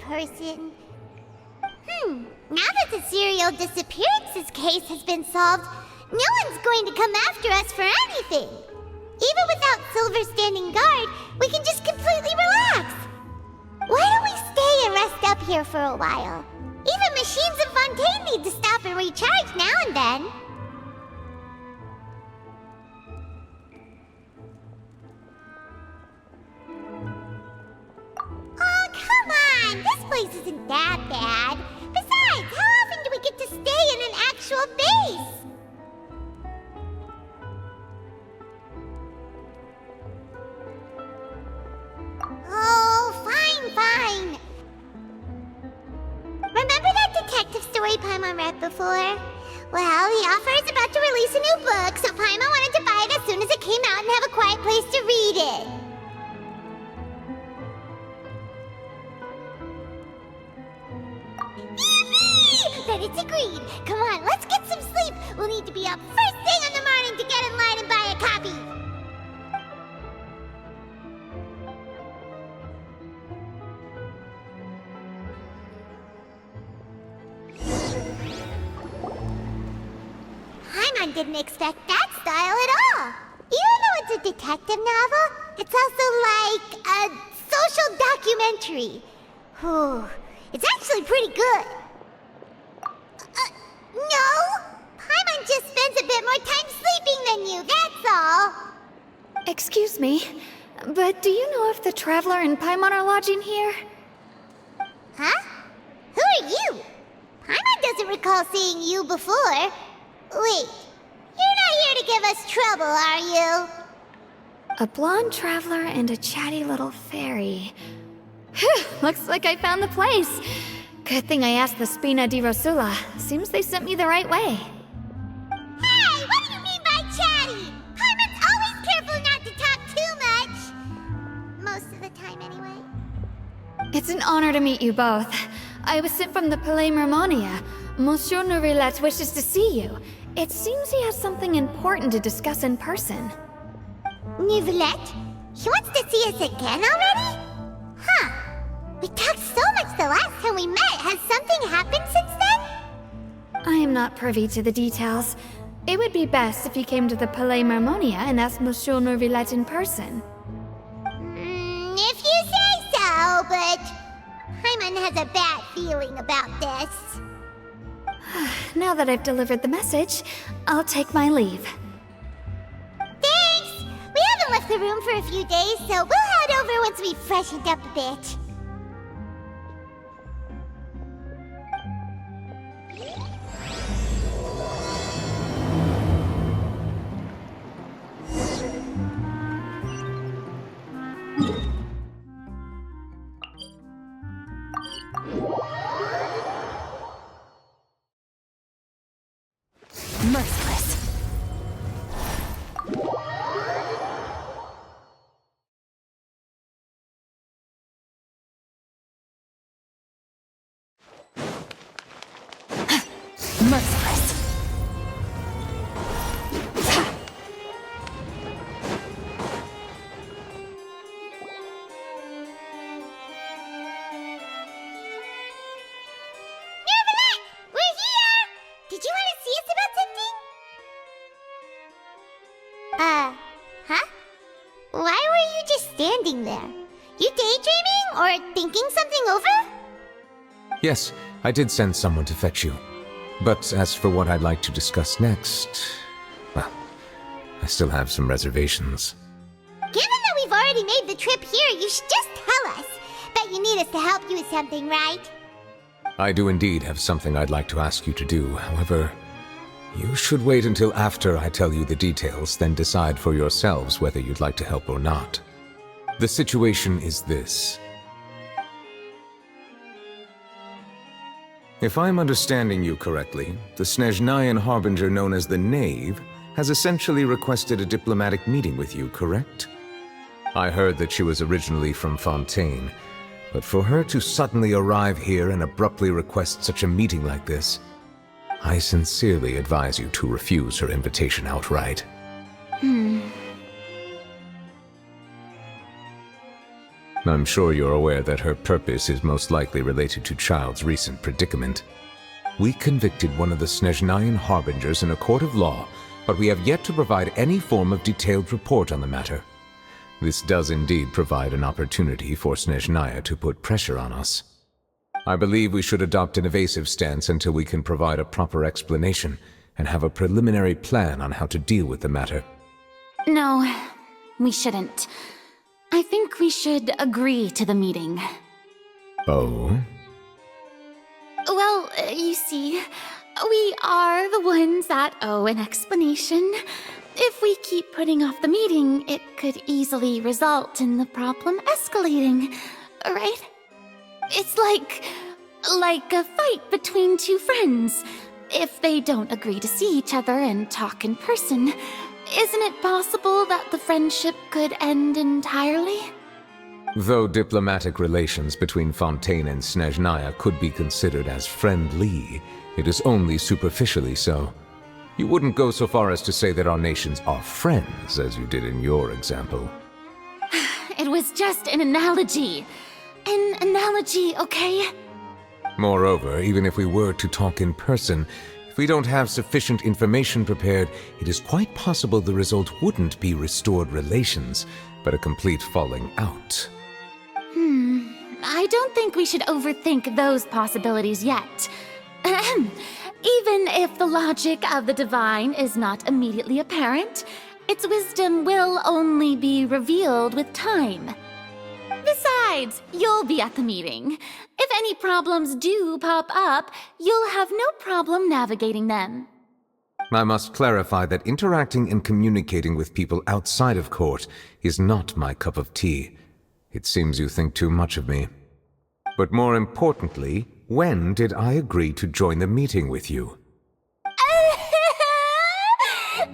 person. Now that the serial disappearances case has been solved, no one's going to come after us for anything. Even without Silver standing guard, we can just completely relax. Why don't we stay and rest up here for a while? Even machines in Fontaine need to stop and recharge now and then. Oh, come on! This place isn't that bad. Besides, how often do we get to stay in an actual base? Oh, fine. Remember that detective story Paimon read before? Well, the author is about to release a new book, so Paimon wanted to buy it as soon as it came out and have a quiet place to read it. Yippee! Then it's agreed. Come on, let's get some sleep. We'll need to be up first thing in the morning to get in line and buy a copy. Paimon didn't expect that style at all. Even though it's a detective novel, it's also like a social documentary. Whew. It's actually pretty good. No! Paimon just spends a bit more time sleeping than you, that's all. Excuse me, but do you know if the Traveler and Paimon are lodging here? Huh? Who are you? Paimon doesn't recall seeing you before. Wait, you're not here to give us trouble, are you? A blonde traveler and a chatty little fairy. Phew, looks like I found the place. Good thing I asked the Spina di Rosula. Seems they sent me the right way. Hey, what do you mean by chatty? Paimon's always careful not to talk too much. Most of the time, anyway. It's an honor to meet you both. I was sent from the Palais Mermonia. Monsieur Nourilette wishes to see you. It seems he has something important to discuss in person. Nourilette? He wants to see us again already? Huh. We talked so much the last time we met. Has something happened since then? I am not privy to the details. It would be best if you came to the Palais Mermonia and asked Monsieur Nourilette in person. If you say so, but Paimon has a bad feeling about this. Now that I've delivered the message, I'll take my leave. Thanks! We haven't left the room for a few days, so we'll head over once we've freshened up a bit. Merciless. Merciless. Huh? Why were you just standing there? You daydreaming or thinking something over? Yes, I did send someone to fetch you. But as for what I'd like to discuss next, well, I still have some reservations. Given that we've already made the trip here, you should just tell us. Bet you need us to help you with something, right? I do indeed have something I'd like to ask you to do. However, you should wait until after I tell you the details, then decide for yourselves whether you'd like to help or not. The situation is this. If I'm understanding you correctly, the Snezhnayan Harbinger known as the Knave has essentially requested a diplomatic meeting with you, correct? I heard that she was originally from Fontaine, but for her to suddenly arrive here and abruptly request such a meeting like this, I sincerely advise you to refuse her invitation outright. I'm sure you're aware that her purpose is most likely related to Child's recent predicament. We convicted one of the Snezhnayan Harbingers in a court of law, but we have yet to provide any form of detailed report on the matter. This does indeed provide an opportunity for Snezhnaya to put pressure on us. I believe we should adopt an evasive stance until we can provide a proper explanation and have a preliminary plan on how to deal with the matter. No, we shouldn't. I think we should agree to the meeting. Oh? Well, you see, we are the ones that owe an explanation. If we keep putting off the meeting, it could easily result in the problem escalating, right? It's like a fight between two friends. If they don't agree to see each other and talk in person, isn't it possible that the friendship could end entirely? Though diplomatic relations between Fontaine and Snezhnaya could be considered as friendly, it is only superficially so. You wouldn't go so far as to say that our nations are friends, as you did in your example. It was just an analogy. An analogy, okay? Moreover, even if we were to talk in person, if we don't have sufficient information prepared, it is quite possible the result wouldn't be restored relations, but a complete falling out. I don't think we should overthink those possibilities yet. Even if the logic of the divine is not immediately apparent, its wisdom will only be revealed with time. Besides, you'll be at the meeting. If any problems do pop up, you'll have no problem navigating them. I must clarify that interacting and communicating with people outside of court is not my cup of tea. It seems you think too much of me. But more importantly, when did I agree to join the meeting with you?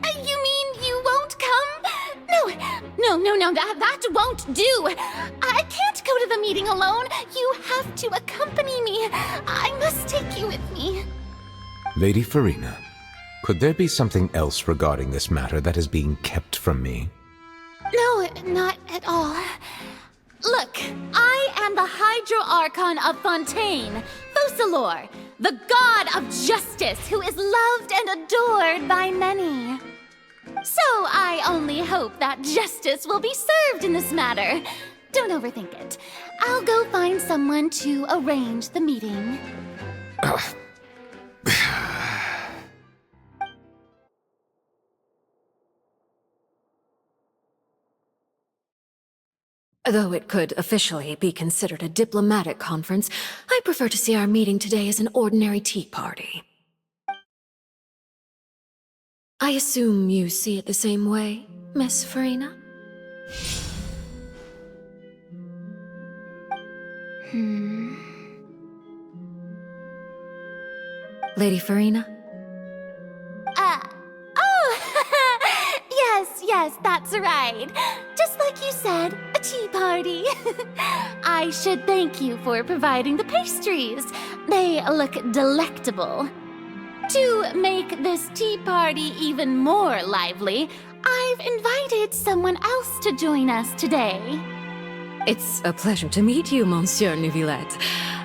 You mean you won't come? No, that won't do. I can't go to the meeting alone. You have to accompany me. I must take you with me. Lady Farina, could there be something else regarding this matter that is being kept from me? No, not at all. Look, I am the Hydro Archon of Fontaine, Focalor, the god of justice who is loved and adored by many. So I only hope that justice will be served in this matter. Don't overthink it. I'll go find someone to arrange the meeting. Though it could officially be considered a diplomatic conference, I prefer to see our meeting today as an ordinary tea party. I assume you see it the same way, Miss Farina? Lady Farina? Yes, that's right. Just like you said, a tea party. I should thank you for providing the pastries. They look delectable. To make this tea party even more lively, I've invited someone else to join us today. It's a pleasure to meet you, Monsieur Neuvillette.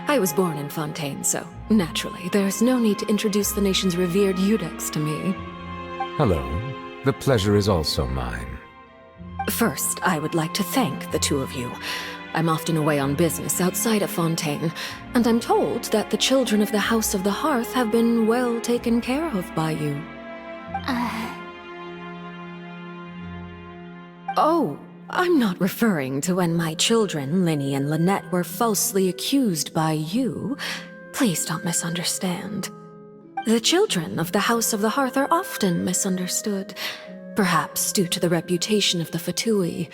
I was born in Fontaine, so naturally, there's no need to introduce the nation's revered Eudex to me. Hello. The pleasure is also mine. First, I would like to thank the two of you. I'm often away on business outside of Fontaine, and I'm told that the children of the House of the Hearth have been well taken care of by you. Oh, I'm not referring to when my children, Linny and Lynette, were falsely accused by you. Please don't misunderstand. The children of the House of the Hearth are often misunderstood, perhaps due to the reputation of the Fatui.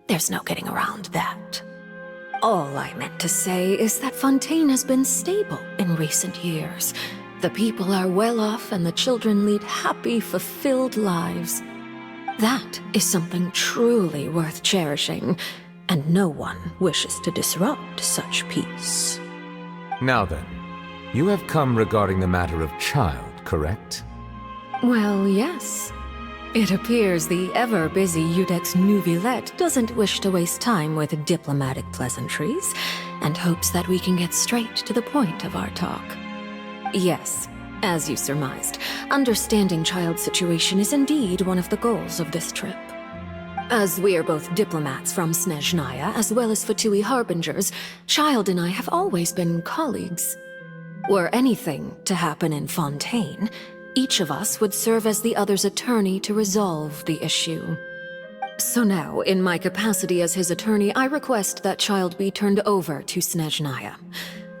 There's no getting around that. All I meant to say is that Fontaine has been stable in recent years. The people are well off and the children lead happy, fulfilled lives. That is something truly worth cherishing, and no one wishes to disrupt such peace. Now then, you have come regarding the matter of Child, correct? Well, yes. It appears the ever-busy Udex Nouvillette doesn't wish to waste time with diplomatic pleasantries, and hopes that we can get straight to the point of our talk. Yes, as you surmised, understanding Child's situation is indeed one of the goals of this trip. As we are both diplomats from Snezhnaya as well as Fatui Harbingers, Child and I have always been colleagues. Were anything to happen in Fontaine, each of us would serve as the other's attorney to resolve the issue. So now, in my capacity as his attorney, I request that Child be turned over to Snezhnaya.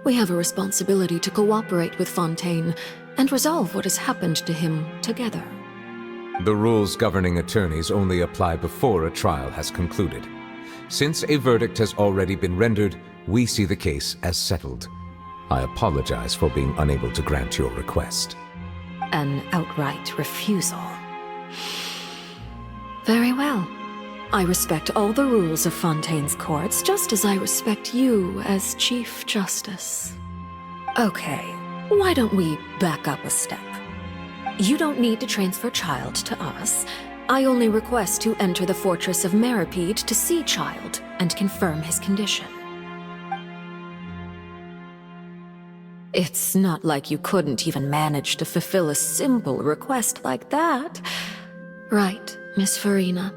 We have a responsibility to cooperate with Fontaine and resolve what has happened to him together. The rules governing attorneys only apply before a trial has concluded. Since a verdict has already been rendered, we see the case as settled. I apologize for being unable to grant your request. An outright refusal. Very well. I respect all the rules of Fontaine's courts, just as I respect you as Chief Justice. Okay, why don't we back up a step? You don't need to transfer Child to us. I only request to enter the fortress of Meripede to see Child and confirm his condition. It's not like you couldn't even manage to fulfill a simple request like that. Right, Miss Farina?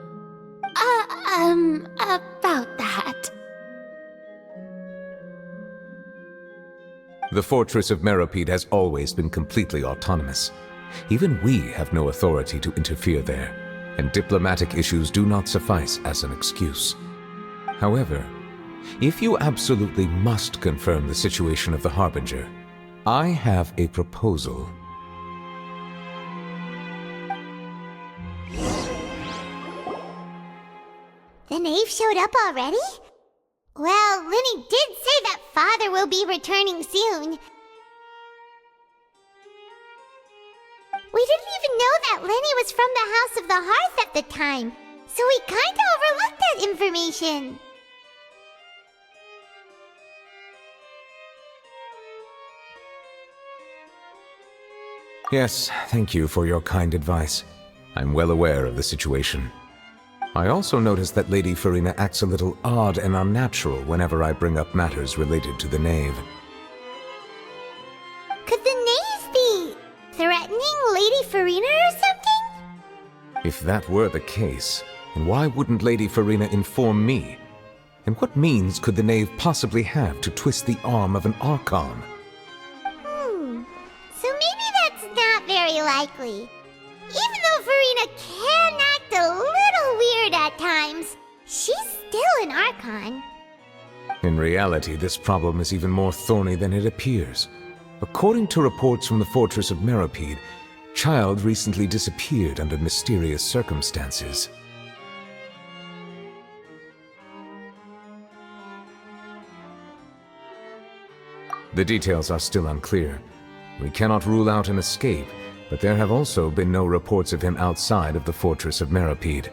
About that. The fortress of Meripede has always been completely autonomous. Even we have no authority to interfere there, and diplomatic issues do not suffice as an excuse. However, if you absolutely must confirm the situation of the Harbinger, I have a proposal. The knave showed up already? Well, Linny did say that Father will be returning soon. We didn't even know that Linny was from the House of the Hearth at the time, so we kinda overlooked that information. Yes, thank you for your kind advice. I'm well aware of the situation. I also noticed that Lady Farina acts a little odd and unnatural whenever I bring up matters related to the knave. Could the knave be threatening Lady Farina or something? If that were the case, then why wouldn't Lady Farina inform me? And what means could the knave possibly have to twist the arm of an Archon? So maybe that's not very likely. Even though Farina can act a little weird at times, she's still an Archon. In reality, this problem is even more thorny than it appears. According to reports from the fortress of Meripede, Child recently disappeared under mysterious circumstances. The details are still unclear. We cannot rule out an escape, but there have also been no reports of him outside of the fortress of Meripede.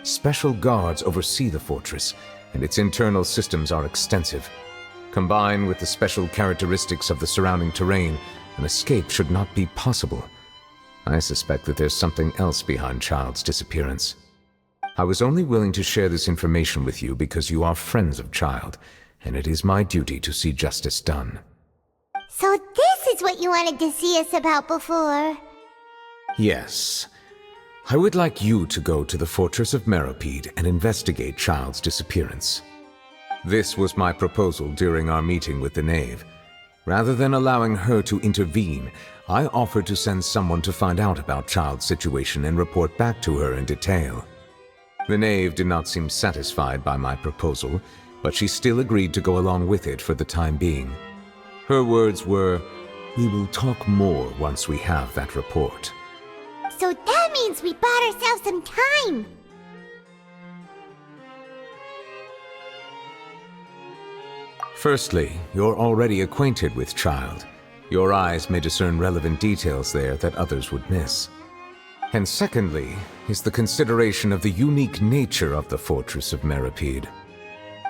Special guards oversee the fortress, and its internal systems are extensive. Combined with the special characteristics of the surrounding terrain, an escape should not be possible. I suspect that there's something else behind Child's disappearance. I was only willing to share this information with you because you are friends of Child, and it is my duty to see justice done. So this is what you wanted to see us about before. Yes. I would like you to go to the fortress of Meripede and investigate Child's disappearance. This was my proposal during our meeting with the knave. Rather than allowing her to intervene, I offered to send someone to find out about Child's situation and report back to her in detail. The knave did not seem satisfied by my proposal, but she still agreed to go along with it for the time being. Her words were, "We will talk more once we have that report." So that means we bought ourselves some time. Firstly, you're already acquainted with Child. Your eyes may discern relevant details there that others would miss. And secondly, is the consideration of the unique nature of the fortress of Meripede.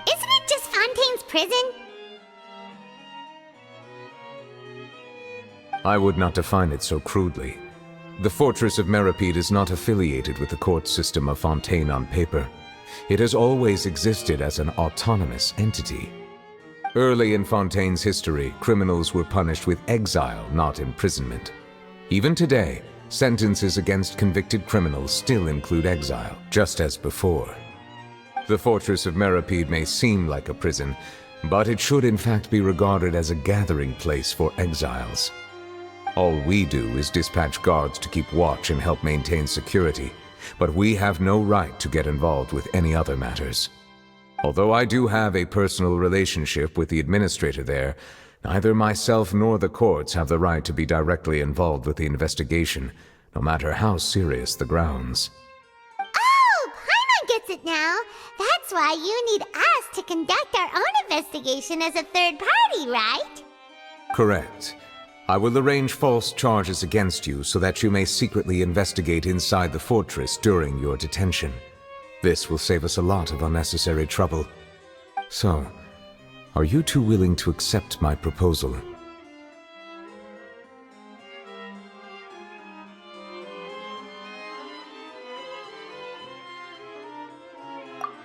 Isn't it just Fontaine's prison? I would not define it so crudely. The Fortress of Meripede is not affiliated with the court system of Fontaine on paper. It has always existed as an autonomous entity. Early in Fontaine's history, criminals were punished with exile, not imprisonment. Even today, sentences against convicted criminals still include exile, just as before. The Fortress of Meripede may seem like a prison, but it should in fact be regarded as a gathering place for exiles. All we do is dispatch guards to keep watch and help maintain security, but we have no right to get involved with any other matters. Although I do have a personal relationship with the administrator there, neither myself nor the courts have the right to be directly involved with the investigation, no matter how serious the grounds. Oh, Paimon gets it now. That's why you need us to conduct our own investigation as a third party, right? Correct. I will arrange false charges against you so that you may secretly investigate inside the fortress during your detention. This will save us a lot of unnecessary trouble. So, are you two willing to accept my proposal?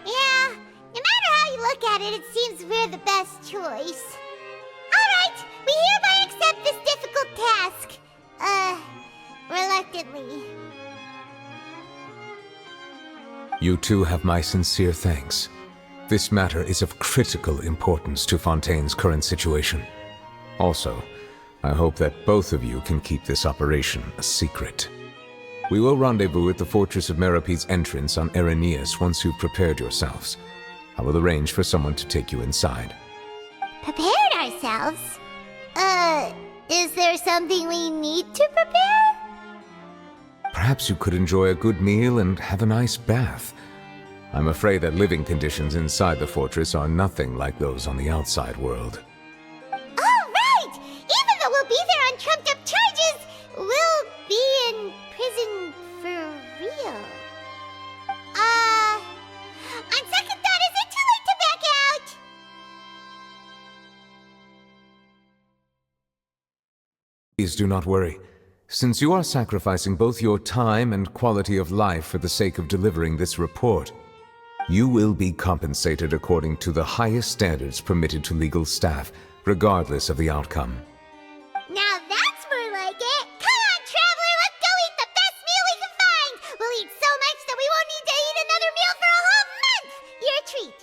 Yeah, no matter how you look at it, it seems we're the best choice. Alright, we hereby accept this difficult task. Reluctantly. You two have my sincere thanks. This matter is of critical importance to Fontaine's current situation. Also, I hope that both of you can keep this operation a secret. We will rendezvous at the Fortress of Meripede's entrance on Erinius once you've prepared yourselves. I will arrange for someone to take you inside. Prepared ourselves? Is there something we need to prepare? Perhaps you could enjoy a good meal and have a nice bath. I'm afraid that living conditions inside the fortress are nothing like those on the outside world. Oh, right! Even though we'll be there on trumped-up charges, we'll be in prison for real. On second thought, is it too late to back out? Please do not worry. Since you are sacrificing both your time and quality of life for the sake of delivering this report, you will be compensated according to the highest standards permitted to legal staff, regardless of the outcome. Now that's more like it! Come on, traveler, let's go eat the best meal we can find! We'll eat so much that we won't need to eat another meal for a whole month! Your treat!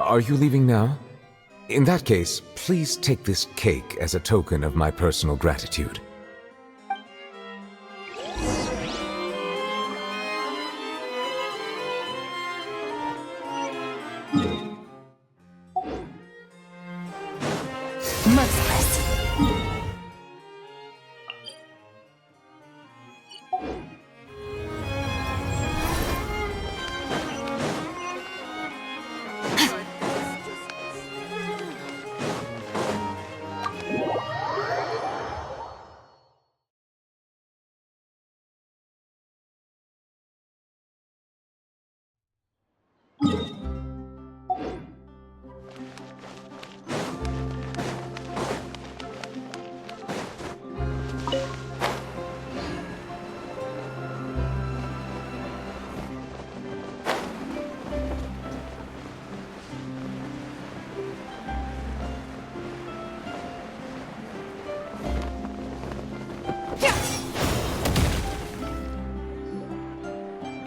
Are you leaving now? In that case, please take this cake as a token of my personal gratitude. Merciless.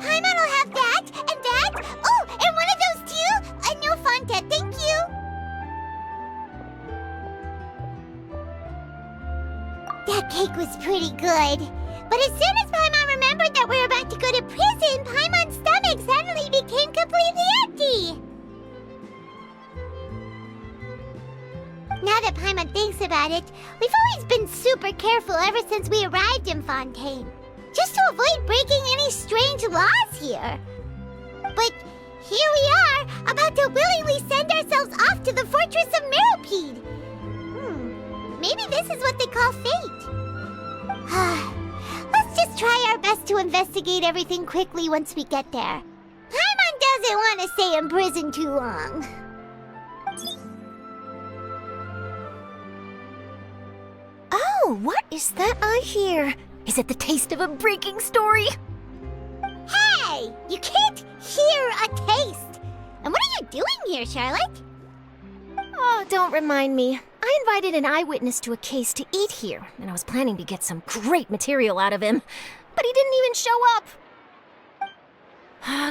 Paimon will have that, and that. Oh, and one of those too? No, Fontaine, thank you. That cake was pretty good. But as soon as Paimon remembered that we're about to go to prison, Paimon's stomach suddenly became completely empty. Now that Paimon thinks about it, we've always been super careful ever since we arrived in Fontaine, just to avoid breaking any strange laws here. But here we are, about to willingly send ourselves off to the Fortress of Meripede. Maybe this is what they call fate. Let's just try our best to investigate everything quickly once we get there. Paimon doesn't want to stay in prison too long. Oh, what is that I hear? Is it the taste of a breaking story? Hey! You can't hear a taste! And what are you doing here, Charlotte? Oh, don't remind me. I invited an eyewitness to a case to eat here, and I was planning to get some great material out of him. But he didn't even show up.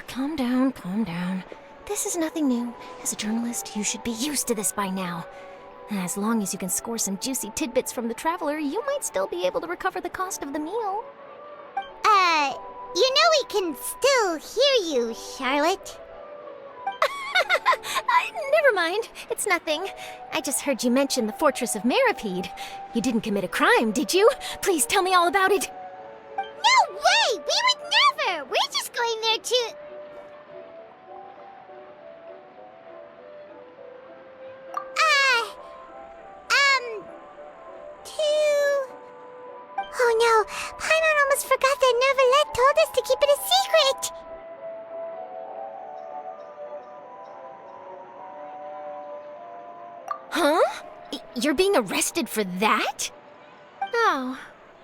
Calm down, calm down. This is nothing new. As a journalist, you should be used to this by now. As long as you can score some juicy tidbits from the traveler, you might still be able to recover the cost of the meal. You know we can still hear you, Charlotte. Never mind. It's nothing. I just heard you mention the Fortress of Meripede. You didn't commit a crime, did you? Please tell me all about it. No way! We would never! We're just going there to... Oh no, Paimon almost forgot that Neverlet told us to keep it a secret! Huh? You're being arrested for that? Oh,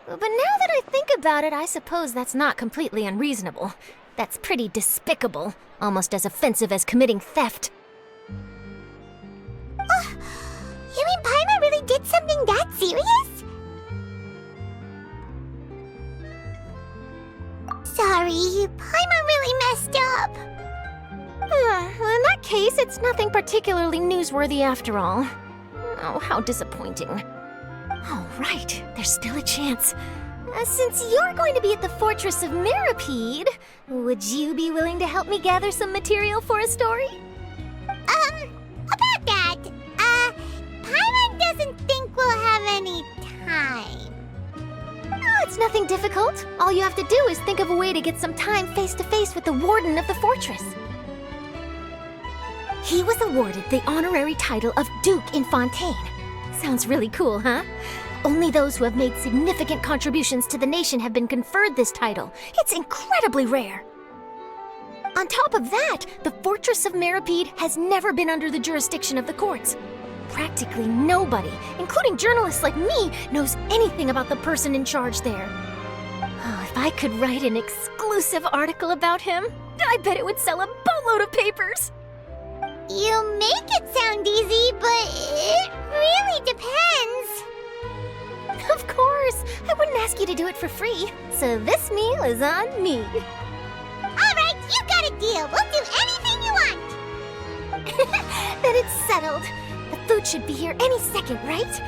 but now that I think about it, I suppose that's not completely unreasonable. That's pretty despicable, almost as offensive as committing theft. Oh, you mean Paimon really did something that serious? Sorry, Paimon really messed up. In that case, it's nothing particularly newsworthy after all. Oh, how disappointing. All right, there's still a chance. Since you're going to be at the Fortress of Meripede, would you be willing to help me gather some material for a story? About that, Paimon doesn't think we'll have any time. Oh, it's nothing difficult. All you have to do is think of a way to get some time face-to-face with the warden of the fortress. He was awarded the honorary title of Duke in Fontaine. Sounds really cool, huh? Only those who have made significant contributions to the nation have been conferred this title. It's incredibly rare. On top of that, the Fortress of Meripede has never been under the jurisdiction of the courts. Practically nobody, including journalists like me, knows anything about the person in charge there. Oh, if I could write an exclusive article about him, I bet it would sell a boatload of papers. You make it sound easy, but it really depends. Of course, I wouldn't ask you to do it for free, so this meal is on me. Alright, you got a deal. We'll do anything you want. Then it's settled. The food should be here any second, right?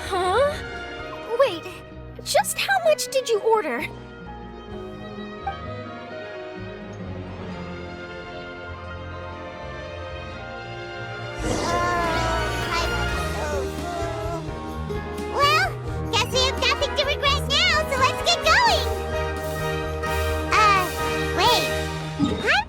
Huh? Wait, just how much did you order? Well, guess we have nothing to regret now, so let's get going. Wait. Huh?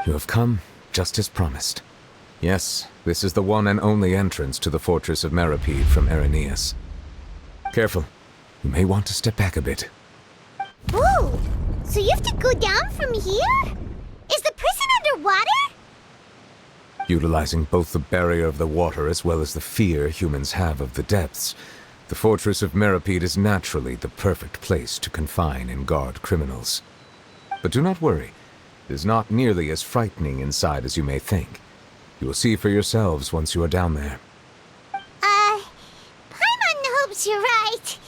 You have come, just as promised. Yes, this is the one and only entrance to the Fortress of Meripede from Araneus. Careful. You may want to step back a bit. Whoa! So you have to go down from here? Is the prison underwater? Utilizing both the barrier of the water as well as the fear humans have of the depths, the Fortress of Meripede is naturally the perfect place to confine and guard criminals. But do not worry. It is not nearly as frightening inside as you may think. You will see for yourselves once you are down there. guess you're right.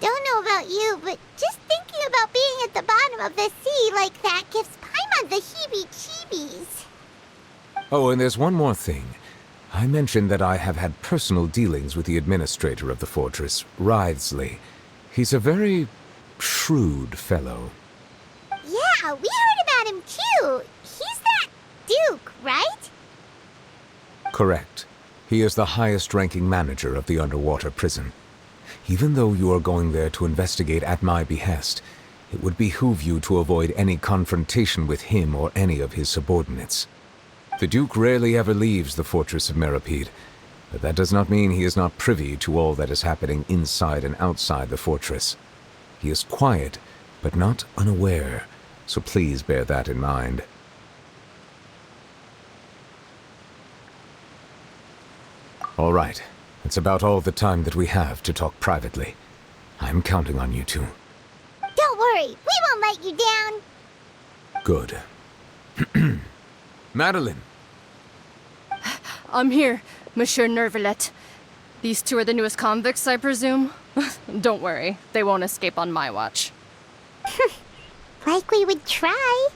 Don't know about you, but just thinking about being at the bottom of the sea like that gives Paimon the heebie-jeebies. Oh, and there's one more thing. I mentioned that I have had personal dealings with the administrator of the fortress, Wriothesley. He's a very shrewd fellow. Yeah, we heard about him too. He's that Duke, right? Correct. He is the highest-ranking manager of the underwater prison. Even though you are going there to investigate at my behest, it would behoove you to avoid any confrontation with him or any of his subordinates. The Duke rarely ever leaves the fortress of Meripede, but that does not mean he is not privy to all that is happening inside and outside the fortress. He is quiet, but not unaware, so please bear that in mind. All right, that's about all the time that we have to talk privately. I'm counting on you two. Don't worry, we won't let you down. Good. Madeline! I'm here, Monsieur Nervalet. These two are the newest convicts, I presume? Don't worry, they won't escape on my watch. Like we would try.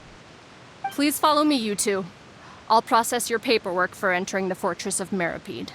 Please follow me, you two. I'll process your paperwork for entering the Fortress of Meripede.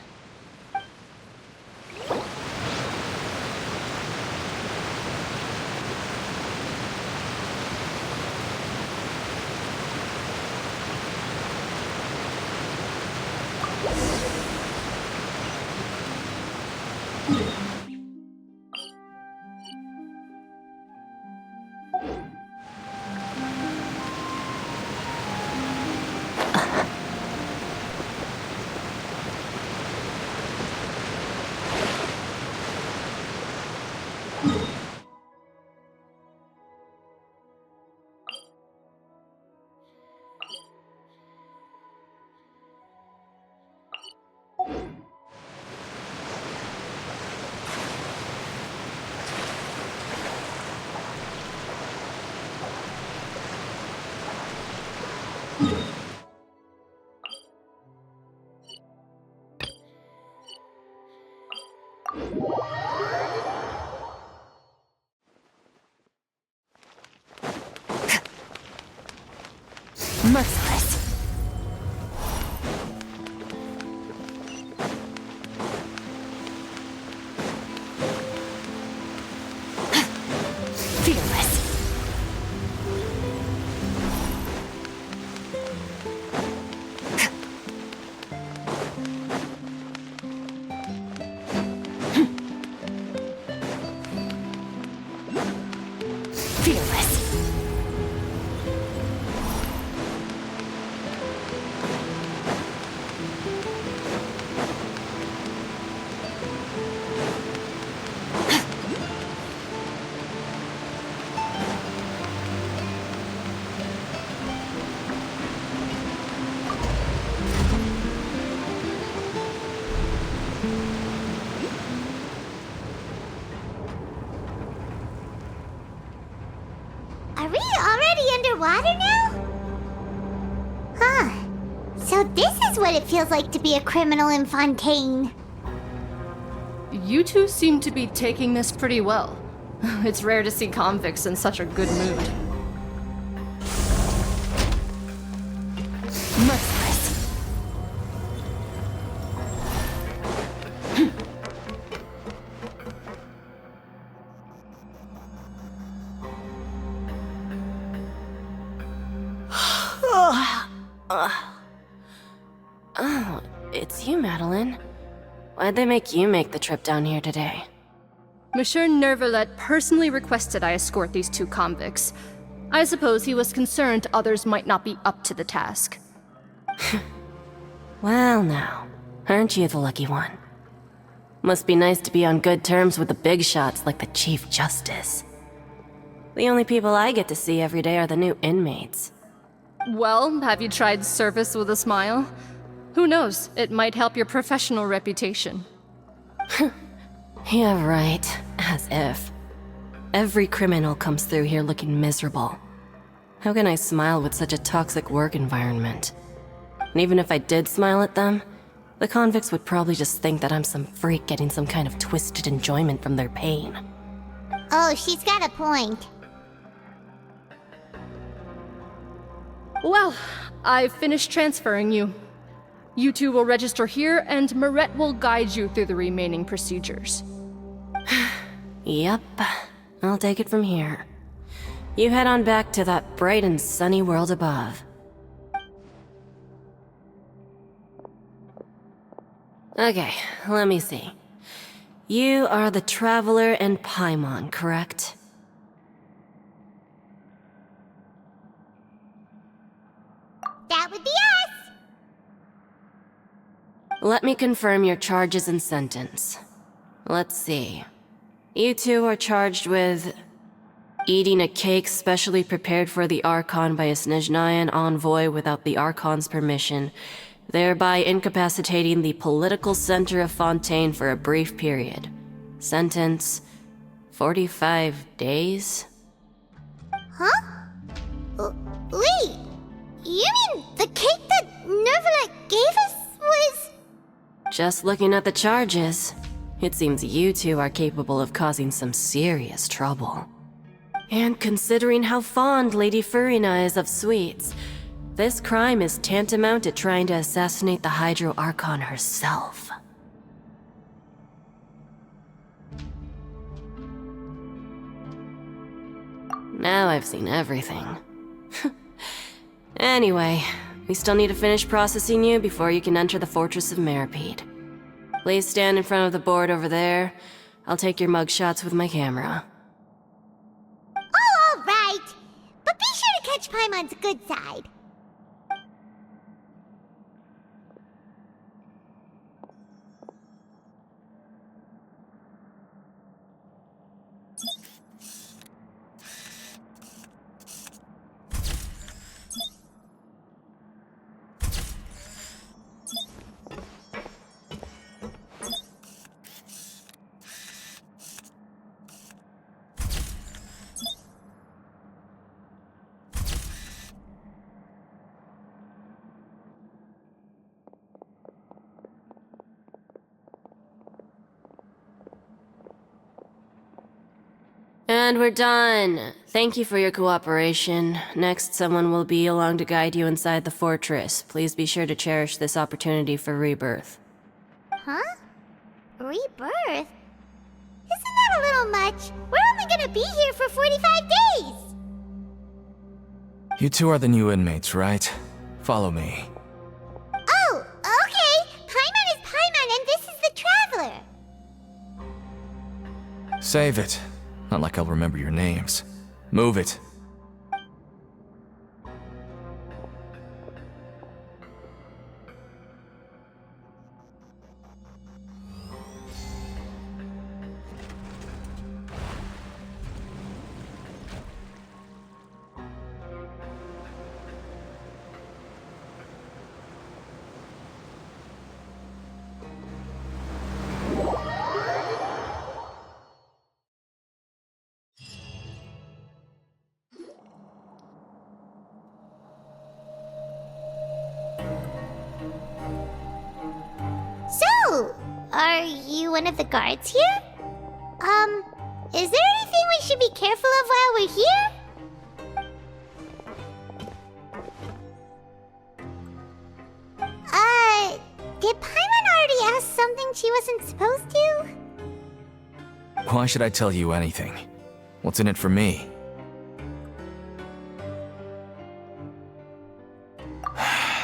Merciless. Fearless. Fearless. Are we already underwater now? Huh. So this is what it feels like to be a criminal in Fontaine. You two seem to be taking this pretty well. It's rare to see convicts in such a good mood. Merciless. Oh, it's you, Madeline. Why'd they make you make the trip down here today? Monsieur Nervalet personally requested I escort these two convicts. I suppose he was concerned others might not be up to the task. Well now, aren't you the lucky one? Must be nice to be on good terms with the big shots like the Chief Justice. The only people I get to see every day are the new inmates. Well, have you tried service with a smile? Who knows, it might help your professional reputation. Yeah, right. As if. Every criminal comes through here looking miserable. How can I smile with such a toxic work environment? And even if I did smile at them, The convicts would probably just think that I'm some freak getting some kind of twisted enjoyment from their pain. Oh, she's got a point. Well, I've finished transferring you. You two will register here, and Marette will guide you through the remaining procedures. Yep, I'll take it from here. You head on back to that bright and sunny world above. Okay, let me see. You are the Traveler and Paimon, correct? That would be us! Let me confirm your charges and sentence. Let's see. You two are charged with eating a cake specially prepared for the Archon by a Snezhnayan envoy without the Archon's permission, thereby incapacitating the political center of Fontaine for a brief period. Sentence: 45 days? Huh? Wait, you mean the cake that Nervalet gave us was... Just looking at the charges, it seems you two are capable of causing some serious trouble. And considering how fond Lady Furina is of sweets, this crime is tantamount to trying to assassinate the Hydro Archon herself. Now I've seen everything. Anyway, we still need to finish processing you before you can enter the Fortress of Meripede. Please stand in front of the board over there. I'll take your mugshots with my camera. Oh, all right. But be sure to catch Paimon's good side. And we're done. Thank you for your cooperation. Next, someone will be along to guide you inside the fortress. Please be sure to cherish this opportunity for rebirth. Huh? Rebirth? Isn't that a little much? We're only gonna be here for 45 days! You two are the new inmates, right? Follow me. Oh, okay! Paimon is Paimon and this is the Traveler! Save it. Not like I'll remember your names. Move it. So, are you one of the guards here? Is there anything we should be careful of while we're here? Did Paimon already ask something she wasn't supposed to? Why should I tell you anything? What's in it for me?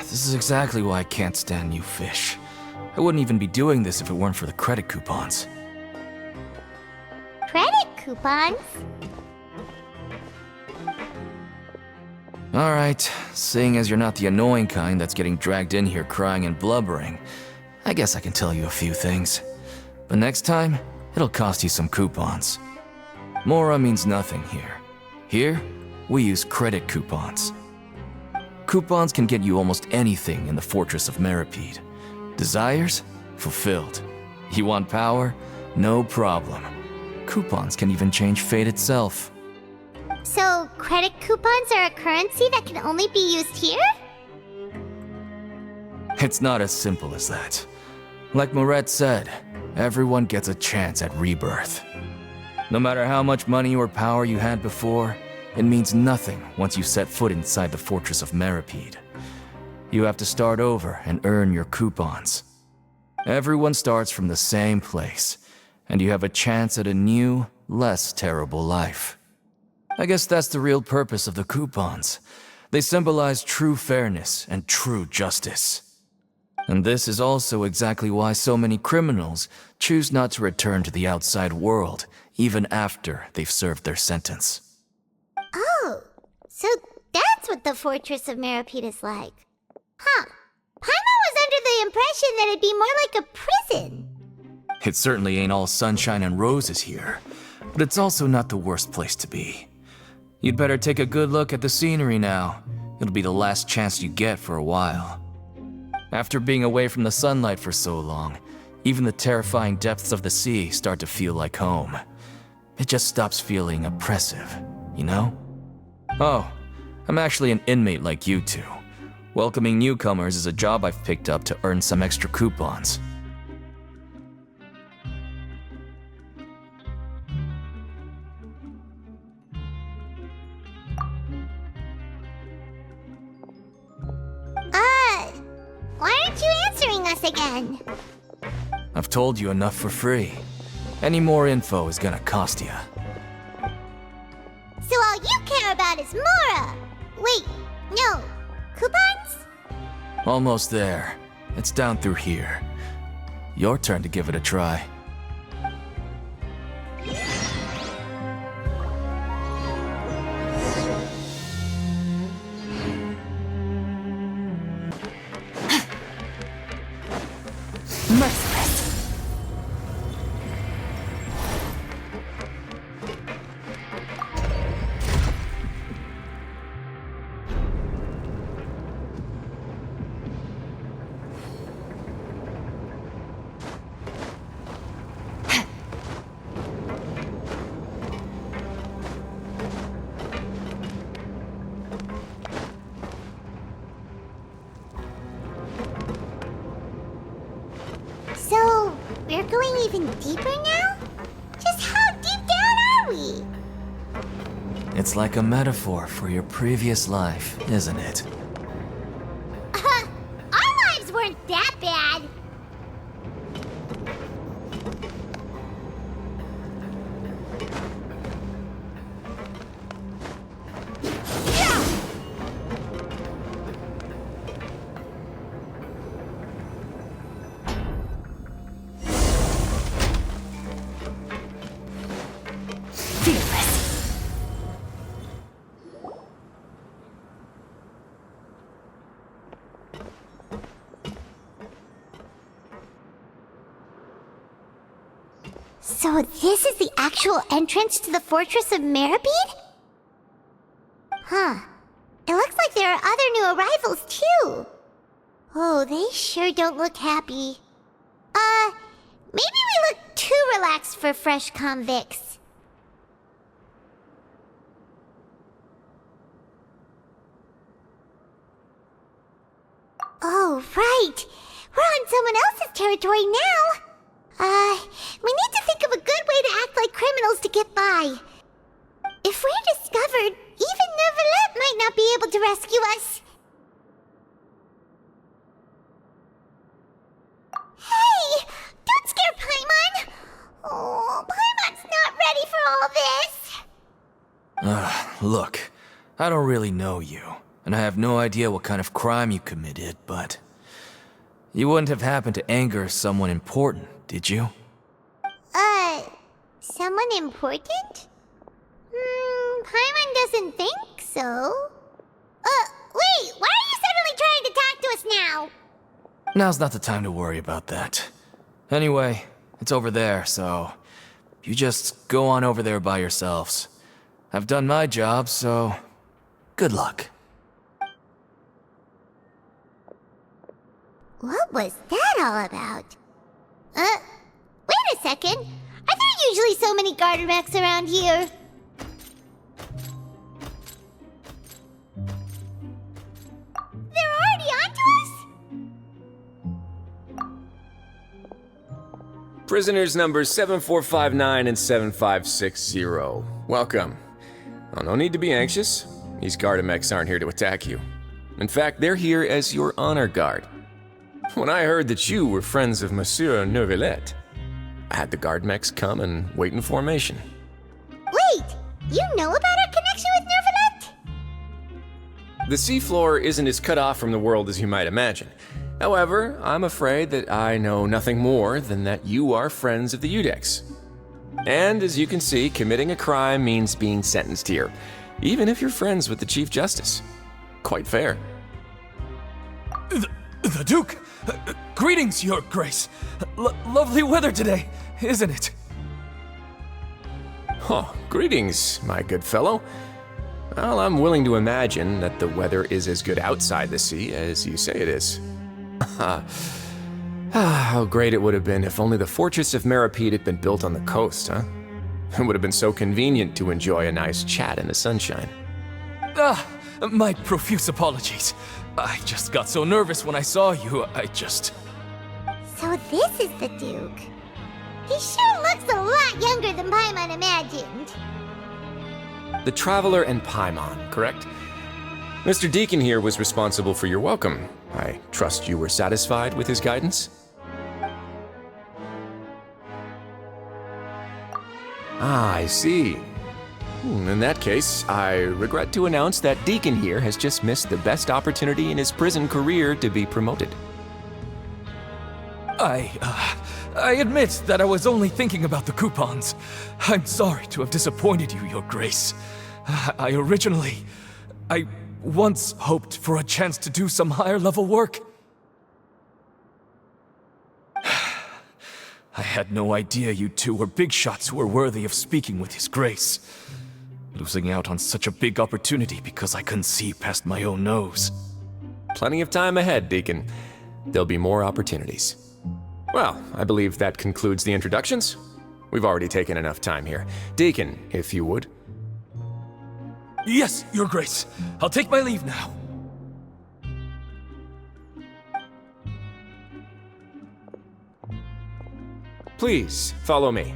This is exactly why I can't stand you fish. I wouldn't even be doing this if it weren't for the credit coupons. Credit coupons? Alright, seeing as you're not the annoying kind that's getting dragged in here crying and blubbering, I guess I can tell you a few things. But next time, it'll cost you some coupons. Mora means nothing here. Here, we use credit coupons. Coupons can get you almost anything in the Fortress of Meripede. Desires? Fulfilled. You want power? No problem. Coupons can even change fate itself. So, credit coupons are a currency that can only be used here? It's not as simple as that. Like Moret said, everyone gets a chance at rebirth. No matter how much money or power you had before, it means nothing once you set foot inside the fortress of Meripede. You have to start over and earn your coupons. Everyone starts from the same place, and you have a chance at a new, less terrible life. I guess that's the real purpose of the coupons. They symbolize true fairness and true justice. And this is also exactly why so many criminals choose not to return to the outside world, even after they've served their sentence. Oh, so that's what the Fortress of Meripede is like. Huh. Paimon was under the impression that it'd be more like a prison. It certainly ain't all sunshine and roses here, but it's also not the worst place to be. You'd better take a good look at the scenery now. It'll be the last chance you get for a while. After being away from the sunlight for so long, even the terrifying depths of the sea start to feel like home. It just stops feeling oppressive, you know? Oh, I'm actually an inmate like you two. Welcoming newcomers is a job I've picked up to earn some extra coupons. Why aren't you answering us again? I've told you enough for free. Any more info is gonna cost you. So all you care about is Mora! Wait, no. Coupons? Almost there. It's down through here. Your turn to give it a try. Merciless. So, we're going even deeper now? Just how deep down are we? It's like a metaphor for your previous life, isn't it? Our lives weren't that bad. So this is the actual entrance to the Fortress of Meripede? Huh. It looks like there are other new arrivals, too. Oh, they sure don't look happy. Maybe we look too relaxed for fresh convicts. Oh, right. We're on someone else's territory now. We need to think of a good way to act like criminals to get by. If we're discovered, even Neuvillette might not be able to rescue us. Hey! Don't scare Paimon! Oh, Paimon's not ready for all this. Look, I don't really know you, and I have no idea what kind of crime you committed, but you wouldn't have happened to anger someone important, did you? Someone important? Paimon doesn't think so. Wait, why are you suddenly trying to talk to us now? Now's not the time to worry about that. Anyway, it's over there, so you just go on over there by yourselves. I've done my job, so good luck. What was that all about? Wait a second. Are there usually so many garter mechs around here? They're already onto us? Prisoners numbers 7459 and 7560. Welcome. Oh, no need to be anxious. These Gardamex aren't here to attack you. In fact, they're here as your honor guard. When I heard that you were friends of Monsieur Neuvillette, I had the Gardamex come and wait in formation. Wait! You know about our connection with Neuvillette? The seafloor isn't as cut off from the world as you might imagine. However, I'm afraid that I know nothing more than that you are friends of the Udex. And as you can see, committing a crime means being sentenced here, even if you're friends with the Chief Justice. Quite fair. The Duke! Greetings, Your Grace. Lovely weather today, isn't it? Oh, greetings, my good fellow. Well, I'm willing to imagine that the weather is as good outside the sea as you say it is. How great it would have been if only the Fortress of Meripede had been built on the coast, huh? It would have been so convenient to enjoy a nice chat in the sunshine. My profuse apologies. I just got so nervous when I saw you, So this is the Duke. He sure looks a lot younger than Paimon imagined. The Traveler and Paimon, correct? Mr. Deacon here was responsible for your welcome. I trust you were satisfied with his guidance? Ah, I see. In that case, I regret to announce that Deacon here has just missed the best opportunity in his prison career to be promoted. I admit that I was only thinking about the coupons. I'm sorry to have disappointed you, Your Grace. I once hoped for a chance to do some higher-level work. I had no idea you two were big shots who were worthy of speaking with His Grace. Losing out on such a big opportunity because I couldn't see past my own nose. Plenty of time ahead, Deacon. There'll be more opportunities. Well, I believe that concludes the introductions. We've already taken enough time here. Deacon, if you would. Yes, Your Grace. I'll take my leave now. Please, follow me.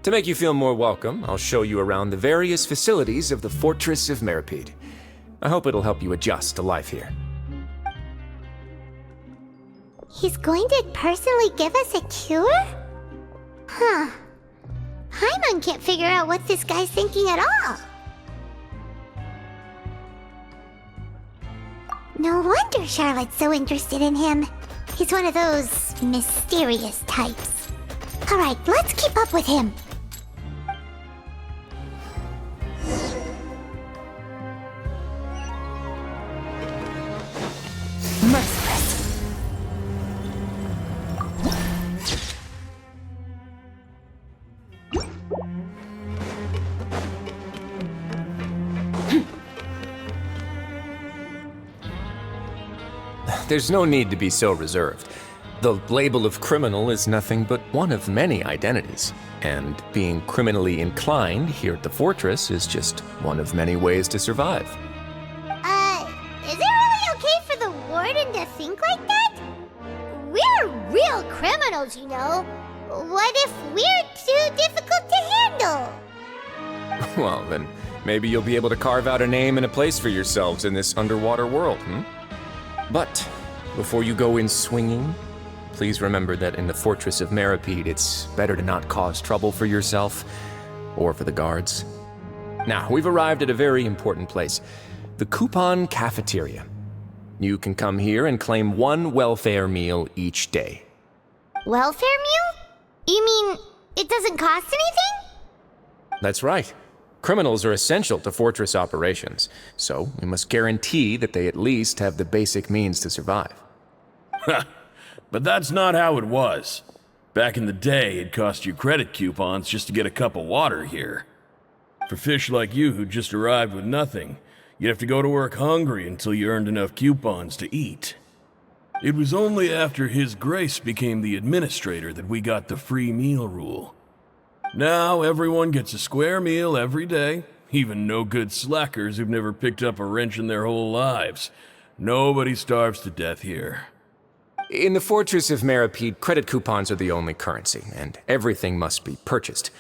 To make you feel more welcome, I'll show you around the various facilities of the Fortress of Meripede. I hope it'll help you adjust to life here. He's going to personally give us a cure? Huh. Paimon can't figure out what this guy's thinking at all. No wonder Charlotte's so interested in him. He's one of those mysterious types. Alright, let's keep up with him. Merciless. There's no need to be so reserved. The label of criminal is nothing but one of many identities, and being criminally inclined here at the Fortress is just one of many ways to survive. Is it really okay for the Warden to think like that? We're real criminals, you know. What if we're too difficult to handle? Well, then maybe you'll be able to carve out a name and a place for yourselves in this underwater world, But before you go in swinging, please remember that in the Fortress of Meripede, it's better to not cause trouble for yourself or for the guards. Now, we've arrived at a very important place, the Coupon Cafeteria. You can come here and claim one welfare meal each day. Welfare meal? You mean it doesn't cost anything? That's right. Criminals are essential to Fortress operations, so we must guarantee that they at least have the basic means to survive. But that's not how it was. Back in the day, it cost you credit coupons just to get a cup of water here. For fish like you who just arrived with nothing, you'd have to go to work hungry until you earned enough coupons to eat. It was only after His Grace became the administrator that we got the free meal rule. Now everyone gets a square meal every day, even no-good slackers who've never picked up a wrench in their whole lives. Nobody starves to death here. In the Fortress of Meripede, credit coupons are the only currency, and everything must be purchased.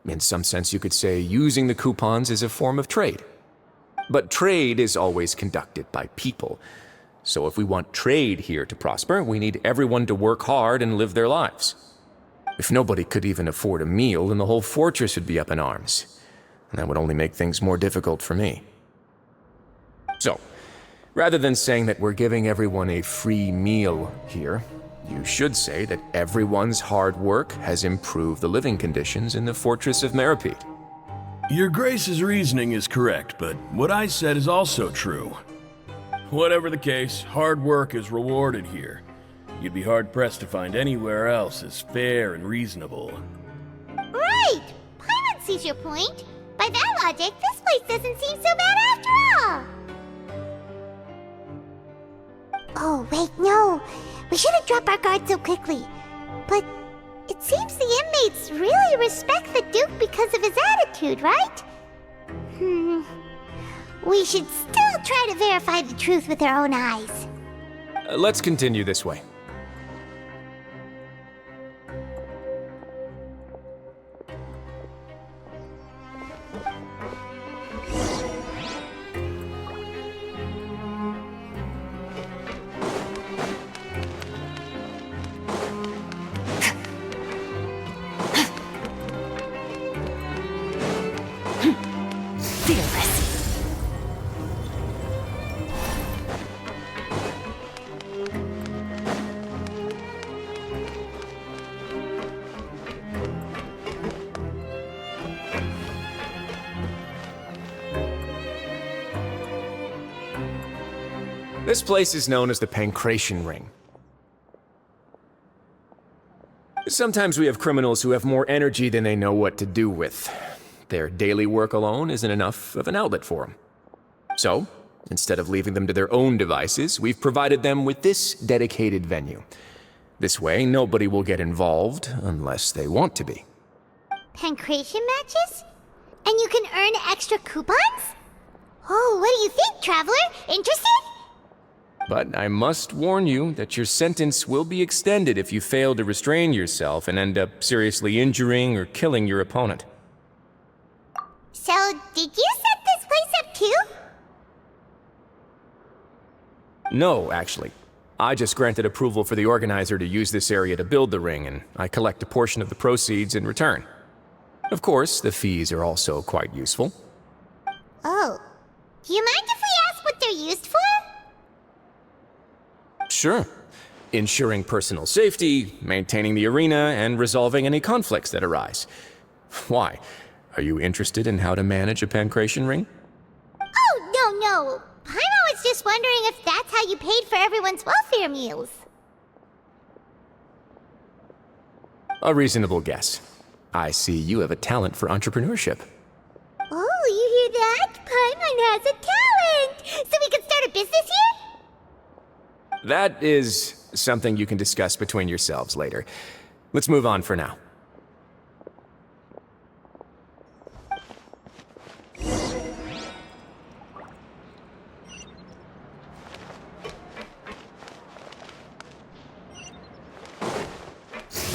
In some sense, you could say using the coupons is a form of trade. But trade is always conducted by people. So if we want trade here to prosper, we need everyone to work hard and live their lives. If nobody could even afford a meal, then the whole fortress would be up in arms. And that would only make things more difficult for me. So, rather than saying that we're giving everyone a free meal here, you should say that everyone's hard work has improved the living conditions in the Fortress of Meripede. Your Grace's reasoning is correct, but what I said is also true. Whatever the case, hard work is rewarded here. You'd be hard-pressed to find anywhere else as fair and reasonable. Right! Paimon sees your point. By that logic, this place doesn't seem so bad after all. Oh, wait, no. We shouldn't drop our guard so quickly. But it seems the inmates really respect the Duke because of his attitude, right? We should still try to verify the truth with our own eyes. Let's continue this way. This place is known as the Pancration Ring. Sometimes we have criminals who have more energy than they know what to do with. Their daily work alone isn't enough of an outlet for them. So, instead of leaving them to their own devices, we've provided them with this dedicated venue. This way, nobody will get involved unless they want to be. Pancration matches? And you can earn extra coupons? Oh, what do you think, Traveler? Interested? But I must warn you that your sentence will be extended if you fail to restrain yourself and end up seriously injuring or killing your opponent. So, did you set this place up too? No, actually. I just granted approval for the organizer to use this area to build the ring, and I collect a portion of the proceeds in return. Of course, the fees are also quite useful. Oh. Do you mind if we ask what they're used for? Sure. Ensuring personal safety, maintaining the arena, and resolving any conflicts that arise. Why? Are you interested in how to manage a pancration ring? Oh, no. Paimon was just wondering if that's how you paid for everyone's welfare meals. A reasonable guess. I see you have a talent for entrepreneurship. Oh, you hear that? Paimon has a talent! So we can start a business here? That is something you can discuss between yourselves later. Let's move on for now.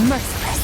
Merciless.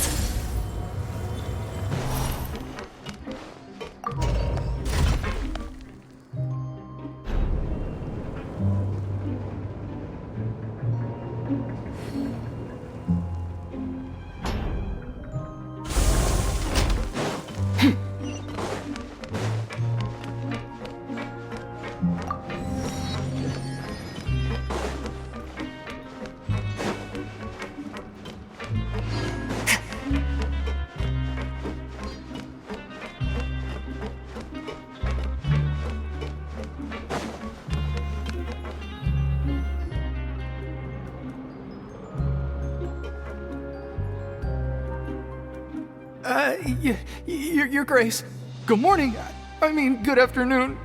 Your Grace. Good morning. I mean, good afternoon.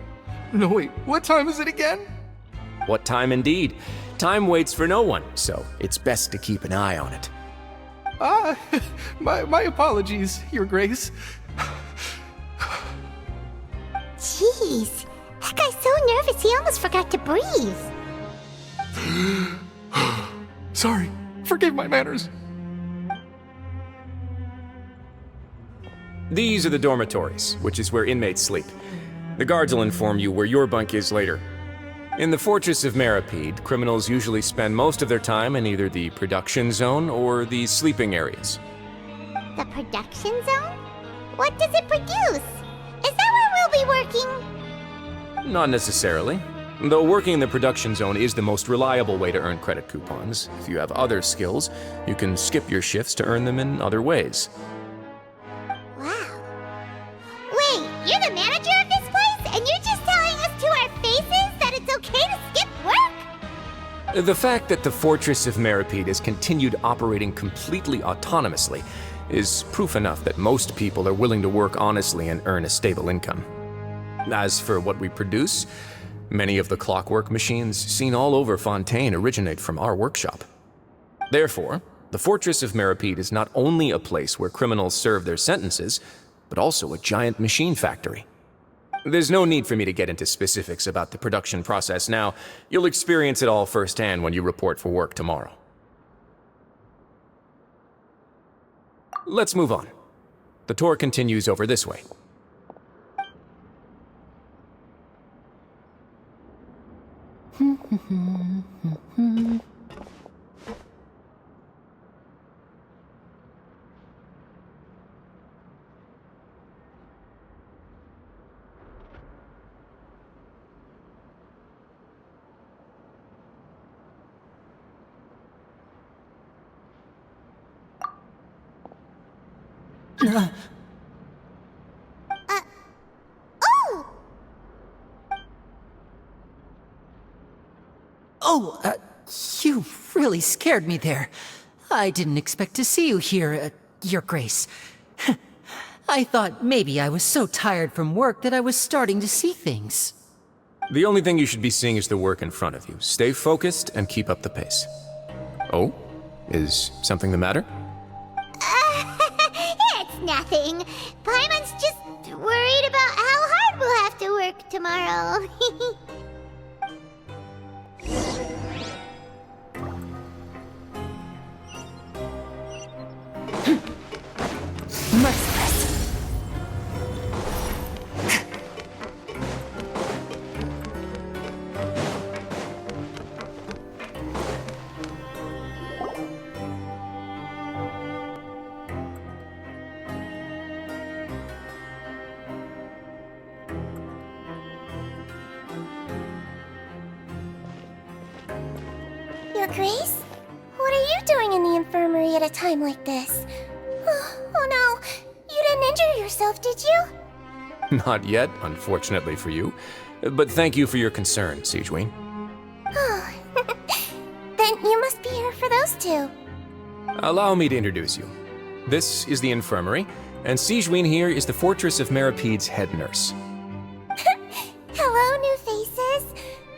No, wait, what time is it again? What time indeed? Time waits for no one, so it's best to keep an eye on it. My apologies, Your Grace. Jeez, that guy's so nervous he almost forgot to breathe. Sorry. Forgive my manners. These are the dormitories, which is where inmates sleep. The guards will inform you where your bunk is later. In the Fortress of Meripede, criminals usually spend most of their time in either the production zone or the sleeping areas. The production zone? What does it produce? Is that where we'll be working? Not necessarily. Though working in the production zone is the most reliable way to earn credit coupons, if you have other skills, you can skip your shifts to earn them in other ways. Wow. Wait, you're the manager of this place, and you're just telling us to our faces that it's okay to skip work? The fact that the Fortress of Meripede has continued operating completely autonomously is proof enough that most people are willing to work honestly and earn a stable income. As for what we produce, many of the clockwork machines seen all over Fontaine originate from our workshop. Therefore, the Fortress of Meripede is not only a place where criminals serve their sentences, but also a giant machine factory. There's no need for me to get into specifics about the production process now. You'll experience it all firsthand when you report for work tomorrow. Let's move on. The tour continues over this way. Oh! Oh, you really scared me there. I didn't expect to see you here, Your Grace. I thought maybe I was so tired from work that I was starting to see things. The only thing you should be seeing is the work in front of you. Stay focused and keep up the pace. Oh? Is something the matter? It's nothing. Paimon's just worried about how hard we'll have to work tomorrow. Merciless. Your Grace? What are you doing in the infirmary at a time like this? Oh no, you didn't injure yourself, did you? Not yet, unfortunately for you. But thank you for your concern, Sigewin. Oh, then you must be here for those two. Allow me to introduce you. This is the infirmary, and Sigewin here is the Fortress of Meripede's head nurse. Hello, new faces.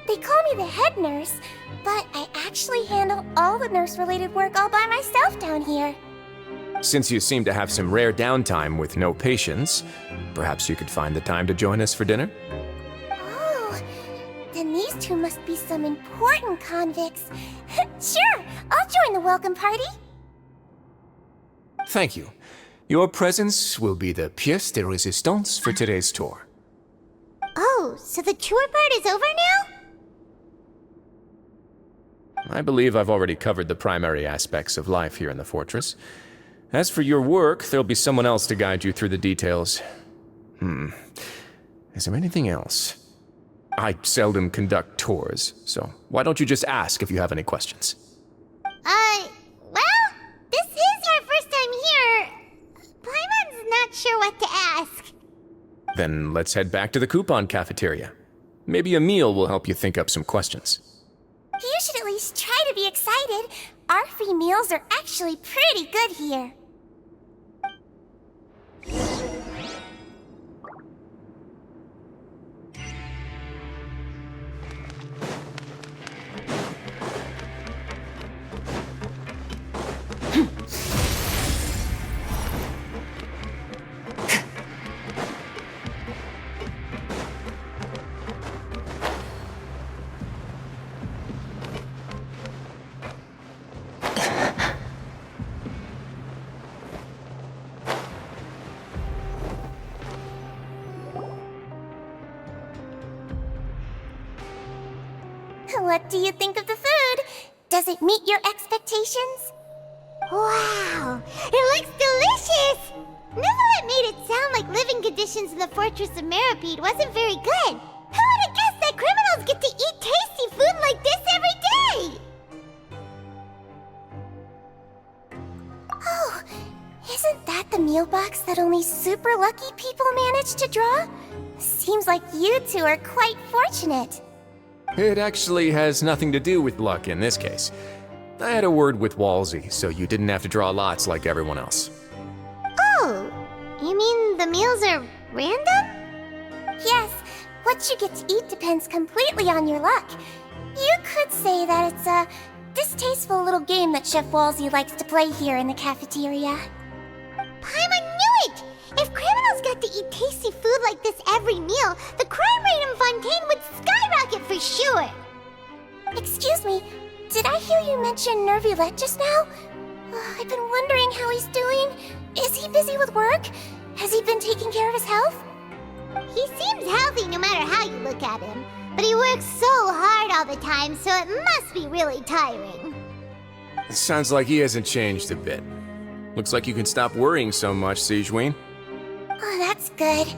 They call me the head nurse, but I actually handle all the nurse-related work all by myself down here. Since you seem to have some rare downtime with no patients, perhaps you could find the time to join us for dinner? Oh, then these two must be some important convicts. Sure, I'll join the welcome party. Thank you. Your presence will be the pièce de résistance for today's tour. Oh, so the tour part is over now? I believe I've already covered the primary aspects of life here in the fortress. As for your work, there'll be someone else to guide you through the details. Is there anything else? I seldom conduct tours, so why don't you just ask if you have any questions? Well, this is our first time here. Paimon's not sure what to ask. Then let's head back to the coupon cafeteria. Maybe a meal will help you think up some questions. You should at least try to be excited. Our free meals are actually pretty good here. What do you think of the food? Does it meet your expectations? Wow, it looks delicious! Neverlet made it sound like living conditions in the Fortress of Meripede wasn't very good. Who would have guessed that criminals get to eat tasty food like this every day? Oh, isn't that the meal box that only super lucky people manage to draw? Seems like you two are quite fortunate. It actually has nothing to do with luck in this case. I had a word with Walsey, so you didn't have to draw lots like everyone else. Oh, you mean the meals are random? Yes, what you get to eat depends completely on your luck. You could say that it's a distasteful little game that Chef Walsey likes to play here in the cafeteria. Paimon knew it! If criminals got to eat tasty food like this every meal, the crime rate in Fontaine would skyrocket for sure! Excuse me, did I hear you mention Nervulette just now? I've been wondering how he's doing. Is he busy with work? Has he been taking care of his health? He seems healthy no matter how you look at him, but he works so hard all the time, so it must be really tiring. Sounds like he hasn't changed a bit. Looks like you can stop worrying so much, Sigewinne. Oh, that's good.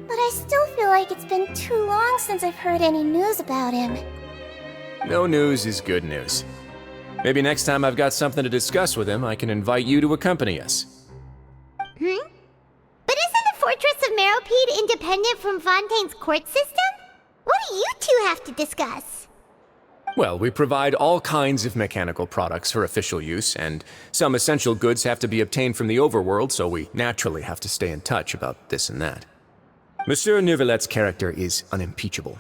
But I still feel like it's been too long since I've heard any news about him. No news is good news. Maybe next time I've got something to discuss with him, I can invite you to accompany us. But isn't the Fortress of Meripede independent from Fontaine's court system? What do you two have to discuss? Well, we provide all kinds of mechanical products for official use, and some essential goods have to be obtained from the overworld, so we naturally have to stay in touch about this and that. Monsieur Nervulet's character is unimpeachable.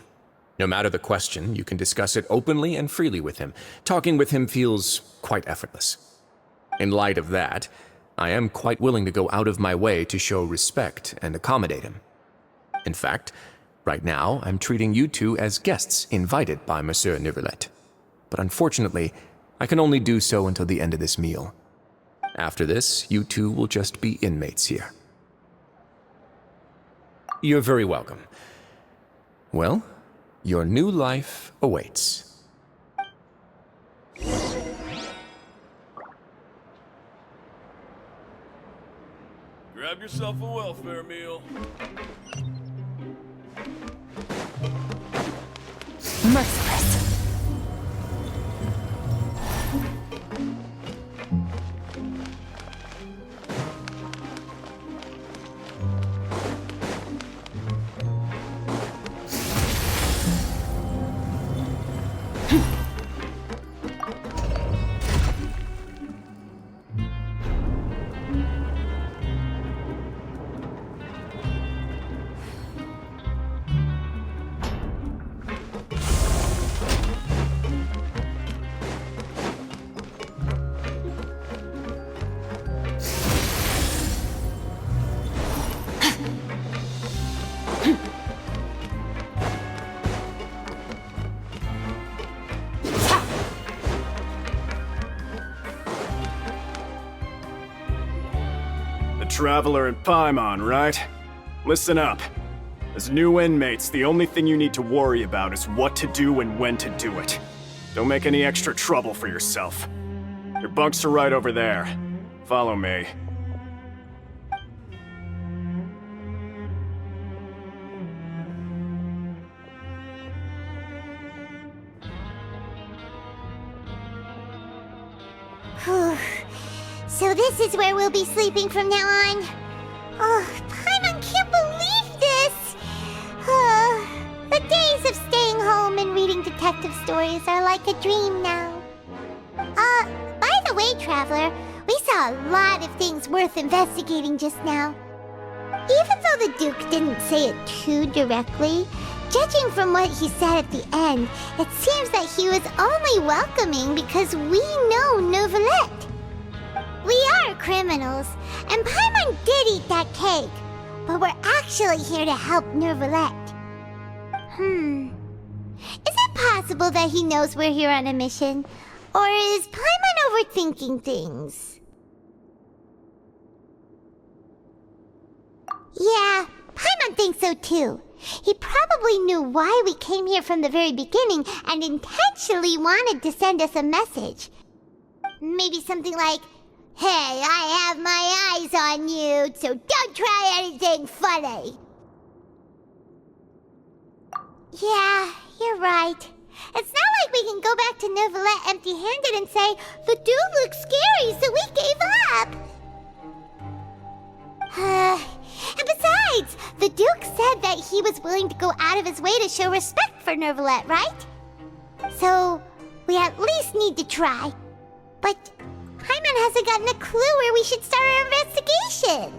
No matter the question, you can discuss it openly and freely with him. Talking with him feels quite effortless. In light of that, I am quite willing to go out of my way to show respect and accommodate him. In fact, right now, I'm treating you two as guests invited by Monsieur Nervulet. But unfortunately, I can only do so until the end of this meal. After this, you two will just be inmates here. You're very welcome. Well, your new life awaits. Grab yourself a welfare meal. Merciless. Traveler and Paimon, right? Listen up. As new inmates, the only thing you need to worry about is what to do and when to do it. Don't make any extra trouble for yourself. Your bunks are right over there. Follow me. Whew. So this is where we'll be sleeping from now on. Oh, Paimon can't believe this! The days of staying home and reading detective stories are like a dream now. By the way, Traveler, we saw a lot of things worth investigating just now. Even though the Duke didn't say it too directly, judging from what he said at the end, it seems that he was only welcoming because we know Nervulet. We are criminals, and Paimon did eat that cake, but we're actually here to help Nervulet. Is it possible that he knows we're here on a mission? Or is Paimon overthinking things? Yeah, Paimon thinks so too. He probably knew why we came here from the very beginning and intentionally wanted to send us a message. Maybe something like, "Hey, I have my eyes on you, so don't try anything funny." Yeah, you're right. It's not like we can go back to Neuvillette empty-handed and say, "The dude looks scary, so we gave up." And besides, the Duke said that he was willing to go out of his way to show respect for Neuvillette, right? So, we at least need to try. But Paimon hasn't gotten a clue where we should start our investigation.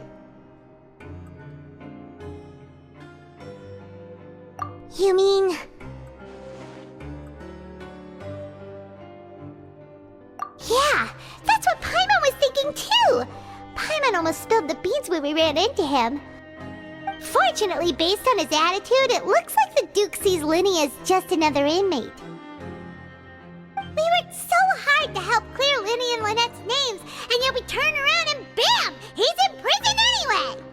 You mean... Yeah, that's what Paimon was thinking too! Paimon almost spilled the beans when we ran into him. Fortunately, based on his attitude, it looks like the Duke sees Linny as just another inmate. We worked so hard to help clear Linny and Lynette's names, and yet we turn around and BAM! He's in prison anyway!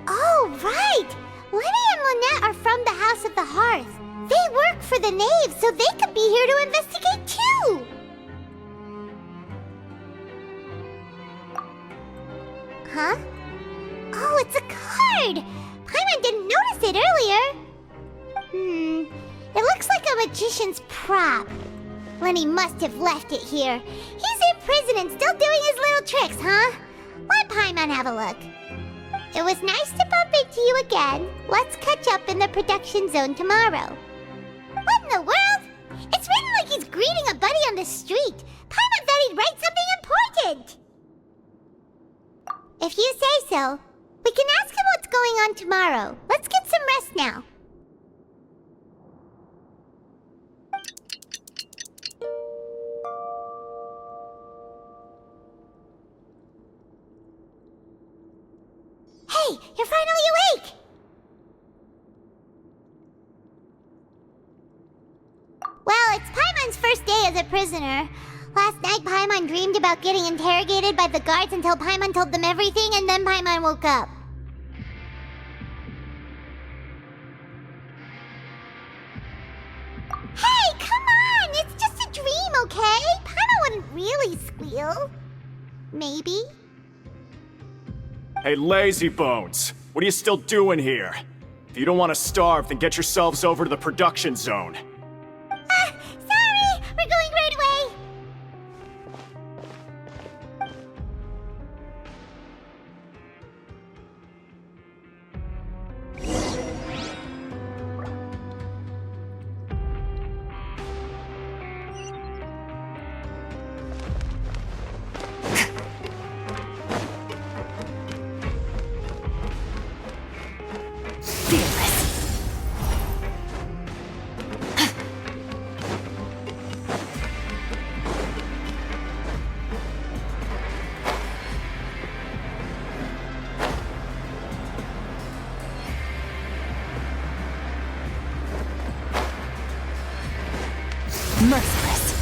Oh, right! Linny and Lynette are from the House of the Hearth. They work for the Knave, so they could be here to investigate too! Huh? Oh, it's a card! Paimon didn't notice it earlier! It looks like a magician's prop. Lenny must have left it here. He's in prison and still doing his little tricks, huh? Let Paimon have a look. It was nice to bump into you again. Let's catch up in the production zone tomorrow. What in the world? It's written like he's greeting a buddy on the street. Paimon thought he'd write something important. If you say so, we can ask him what's going on tomorrow. Let's get some rest now. Hey, you're finally awake! Well, it's Paimon's first day as a prisoner. Last night, Paimon dreamed about getting interrogated by the guards until Paimon told them everything, and then Paimon woke up. Hey, come on! It's just a dream, okay? Paimon wouldn't really squeal. Maybe. Hey, lazy bones! What are you still doing here? If you don't want to starve, then get yourselves over to the production zone. Sorry! We're going right away! Merciless.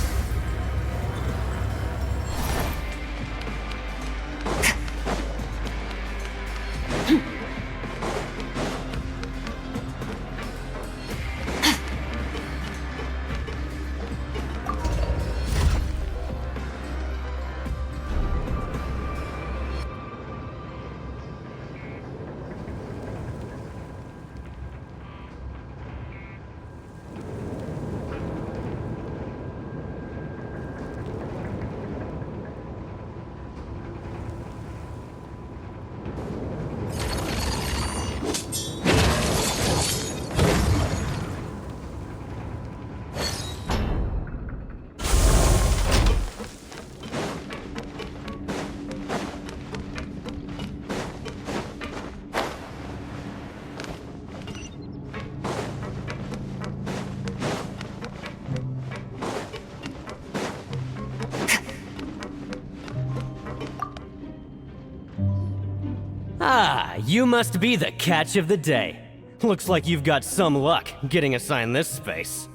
Ah, you must be the catch of the day. Looks like you've got some luck getting assigned this space.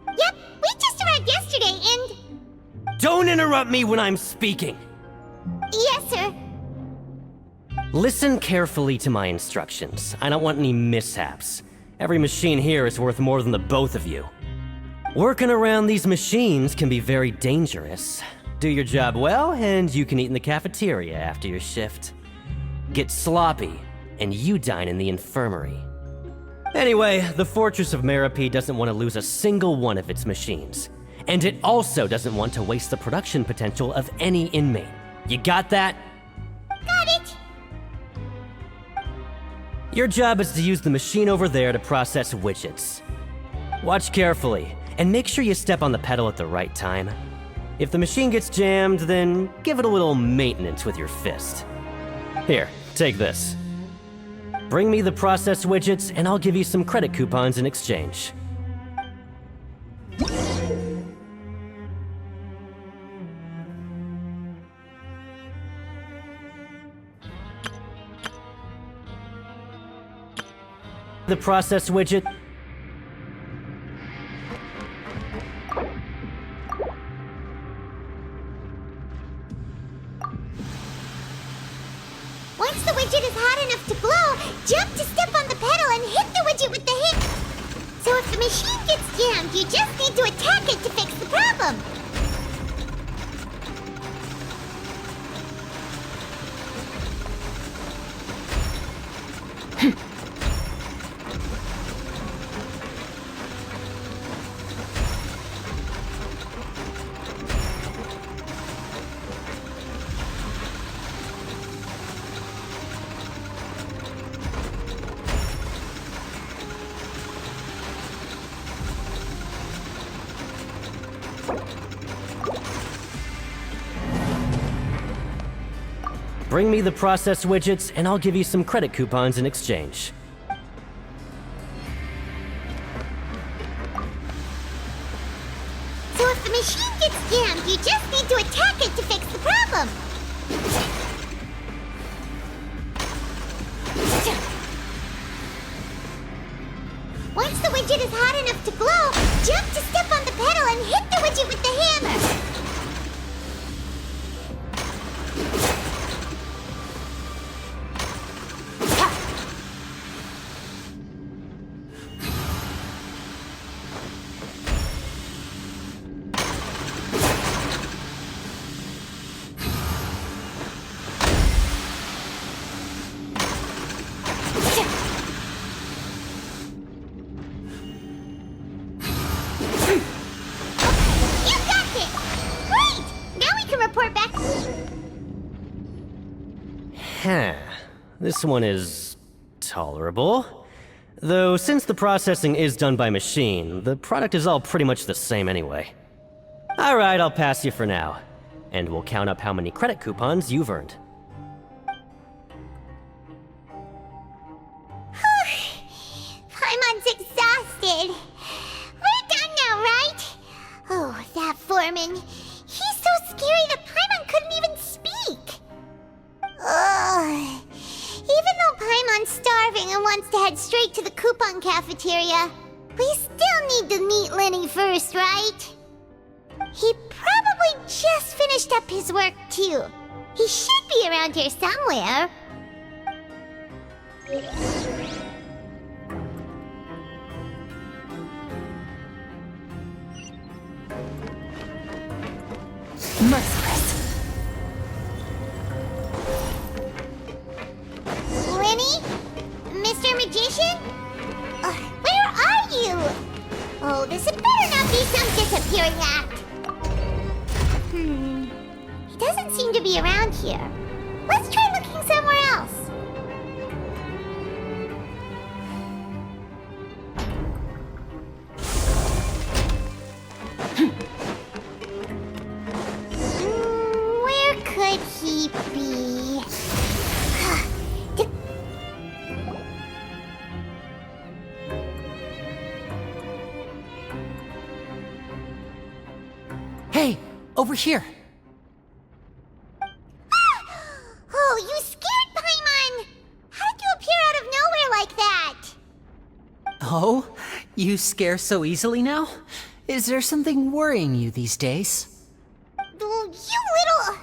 Yep, we just arrived yesterday and... Don't interrupt me when I'm speaking! Yes, sir. Listen carefully to my instructions. I don't want any mishaps. Every machine here is worth more than the both of you. Working around these machines can be very dangerous. Do your job well, and you can eat in the cafeteria after your shift. Get sloppy, and you dine in the infirmary. Anyway, the Fortress of Merope doesn't want to lose a single one of its machines. And it also doesn't want to waste the production potential of any inmate. You got that? Got it! Your job is to use the machine over there to process widgets. Watch carefully, and make sure you step on the pedal at the right time. If the machine gets jammed, then give it a little maintenance with your fist. Here, take this. Bring me the process widgets, and I'll give you some credit coupons in exchange. The process widget. Once the widget is hot enough to glow, jump to step on the pedal and hit the widget with the hit. So if the machine gets jammed, you just need to attack it to fix the problem. Bring me the process widgets, and I'll give you some credit coupons in exchange. So if the machine gets jammed, you just need to attack it to fix the problem. Once the widget is hot enough to glow, jump to step on the pedal and hit the widget with the hammer. This one is tolerable. Though since the processing is done by machine, the product is all pretty much the same anyway. Alright, I'll pass you for now. And we'll count up how many credit coupons you've earned. Paimon's exhausted. We're done now, right? Oh, that foreman. He's so scary that Paimon couldn't even speak. Ugh. Even though Paimon's starving and wants to head straight to the coupon cafeteria, we still need to meet Lenny first, right? He probably just finished up his work, too. He should be around here somewhere. Merciless. Lenny? Mr. Magician? Where are you? Oh, this had better not be some disappearing act. He doesn't seem to be around here. Let's try looking somewhere else. Where could he be? Hey, over here. Oh, you scared Paimon! How did you appear out of nowhere like that? Oh, you scare so easily now? Is there something worrying you these days? Oh, you little...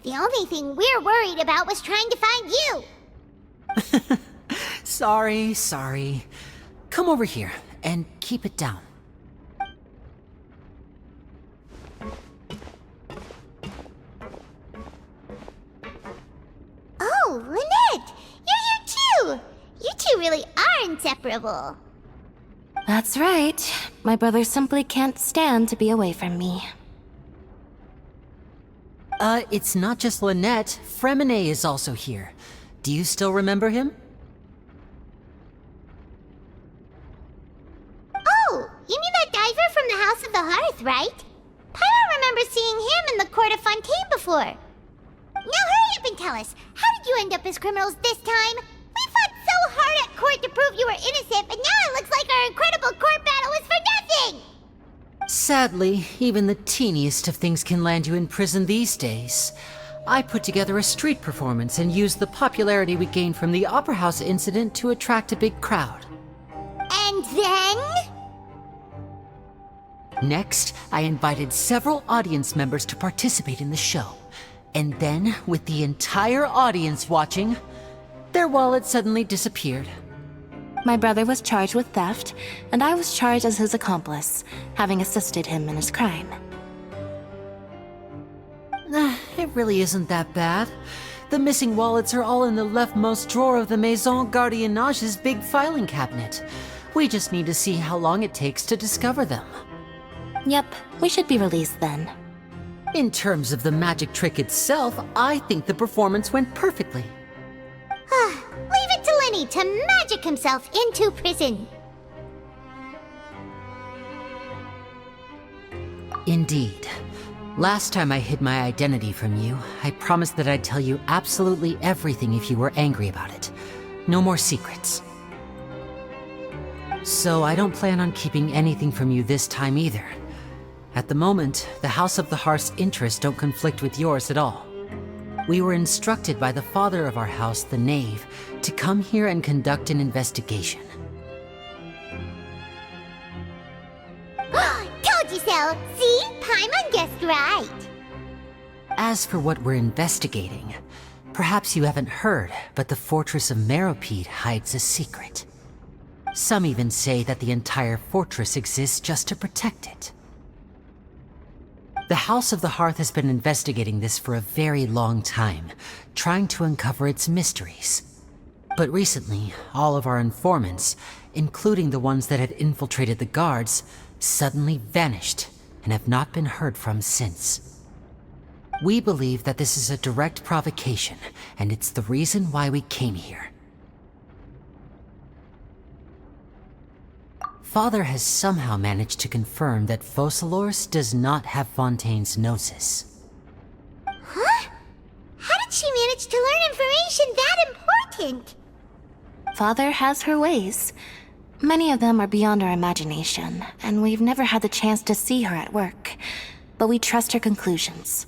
The only thing we're worried about was trying to find you. Sorry. Come over here and keep it down. Oh, Lynette! You're here too! You two really are inseparable. That's right. My brother simply can't stand to be away from me. It's not just Lynette. Fremine is also here. Do you still remember him? Oh, you mean that diver from the House of the Hearth, right? Paimon remembers seeing him in the court of Fontaine before. Now hurry up and tell us, how did you end up as criminals this time? We fought so hard at court to prove you were innocent, but now it looks like our incredible court battle was for nothing! Sadly, even the teeniest of things can land you in prison these days. I put together a street performance and used the popularity we gained from the Opera House incident to attract a big crowd. And then? Next, I invited several audience members to participate in the show. And then, with the entire audience watching, their wallet suddenly disappeared. My brother was charged with theft, and I was charged as his accomplice, having assisted him in his crime. It really isn't that bad. The missing wallets are all in the leftmost drawer of the Maison Gardiennage's big filing cabinet. We just need to see how long it takes to discover them. Yep, we should be released then. In terms of the magic trick itself, I think the performance went perfectly. Leave it to Lenny to magic himself into prison. Indeed. Last time I hid my identity from you, I promised that I'd tell you absolutely everything if you were angry about it. No more secrets. So I don't plan on keeping anything from you this time either. At the moment, the House of the Hearth's interests don't conflict with yours at all. We were instructed by the father of our house, the Knave, to come here and conduct an investigation. Told you so! See? Paimon guessed right. As for what we're investigating, perhaps you haven't heard, but the fortress of Meropide hides a secret. Some even say that the entire fortress exists just to protect it. The House of the Hearth has been investigating this for a very long time, trying to uncover its mysteries. But recently, all of our informants, including the ones that had infiltrated the guards, suddenly vanished and have not been heard from since. We believe that this is a direct provocation, and it's the reason why we came here. Father has somehow managed to confirm that Focalors does not have Fontaine's gnosis. Huh? How did she manage to learn information that important? Father has her ways. Many of them are beyond our imagination, and we've never had the chance to see her at work. But we trust her conclusions.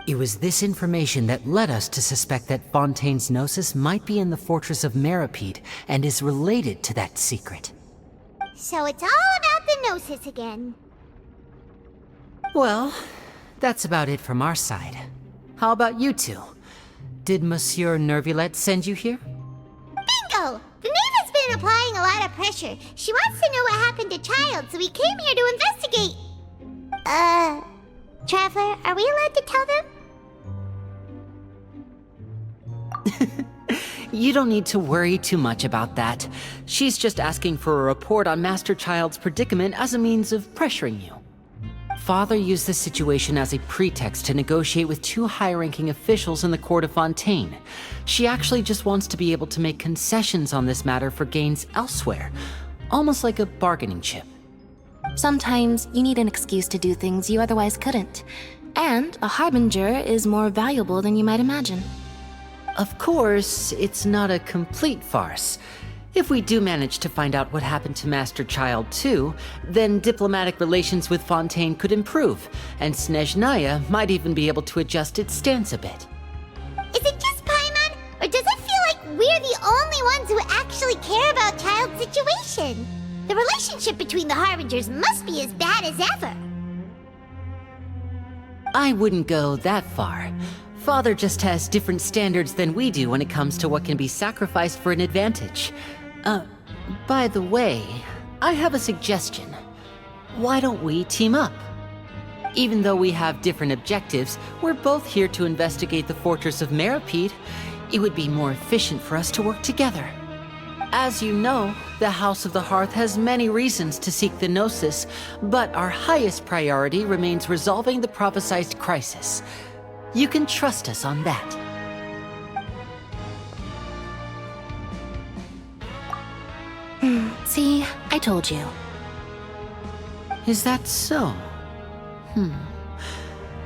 It was this information that led us to suspect that Fontaine's gnosis might be in the fortress of Meropide and is related to that secret. So it's all about the Gnosis again. Well, that's about it from our side. How about you two? Did Monsieur Nervulette send you here? Bingo! The Knave has been applying a lot of pressure. She wants to know what happened to Child, so we came here to investigate. Traveler, are we allowed to tell them? You don't need to worry too much about that. She's just asking for a report on Master Child's predicament as a means of pressuring you. Father used this situation as a pretext to negotiate with two high-ranking officials in the court of Fontaine. She actually just wants to be able to make concessions on this matter for gains elsewhere, almost like a bargaining chip. Sometimes you need an excuse to do things you otherwise couldn't. And a harbinger is more valuable than you might imagine. Of course, it's not a complete farce. If we do manage to find out what happened to Master Child too, then diplomatic relations with Fontaine could improve, and Snezhnaya might even be able to adjust its stance a bit. Is it just Paimon, or does it feel like we're the only ones who actually care about Child's situation? The relationship between the Harbingers must be as bad as ever. I wouldn't go that far. Father just has different standards than we do when it comes to what can be sacrificed for an advantage. By the way, I have a suggestion. Why don't we team up? Even though we have different objectives, we're both here to investigate the fortress of Meripede. It would be more efficient for us to work together. As you know, the House of the Hearth has many reasons to seek the Gnosis, but our highest priority remains resolving the prophesized crisis. You can trust us on that. See, I told you. Is that so?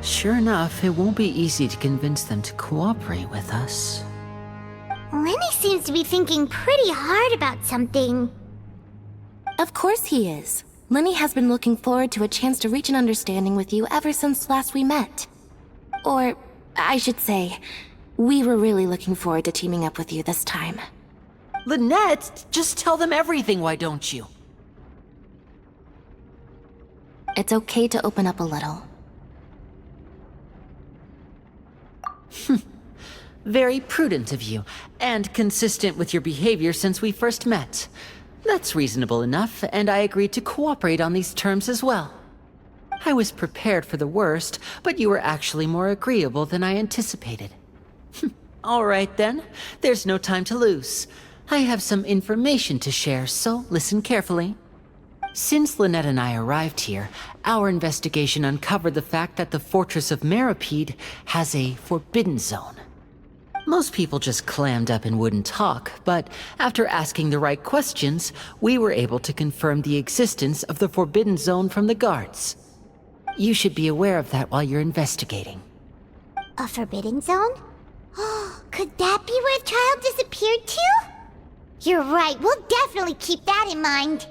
Sure enough, it won't be easy to convince them to cooperate with us. Lenny seems to be thinking pretty hard about something. Of course he is. Lenny has been looking forward to a chance to reach an understanding with you ever since last we met. Or, I should say, we were really looking forward to teaming up with you this time. Lynette, just tell them everything, why don't you? It's okay to open up a little. Very prudent of you, and consistent with your behavior since we first met. That's reasonable enough, and I agreed to cooperate on these terms as well. I was prepared for the worst, but you were actually more agreeable than I anticipated. All right then, there's no time to lose. I have some information to share, so listen carefully. Since Lynette and I arrived here, our investigation uncovered the fact that the Fortress of Meripede has a forbidden zone. Most people just clammed up and wouldn't talk, but after asking the right questions, we were able to confirm the existence of the forbidden zone from the guards. You should be aware of that while you're investigating. A forbidden zone? Could that be where the child disappeared to? You're right, we'll definitely keep that in mind.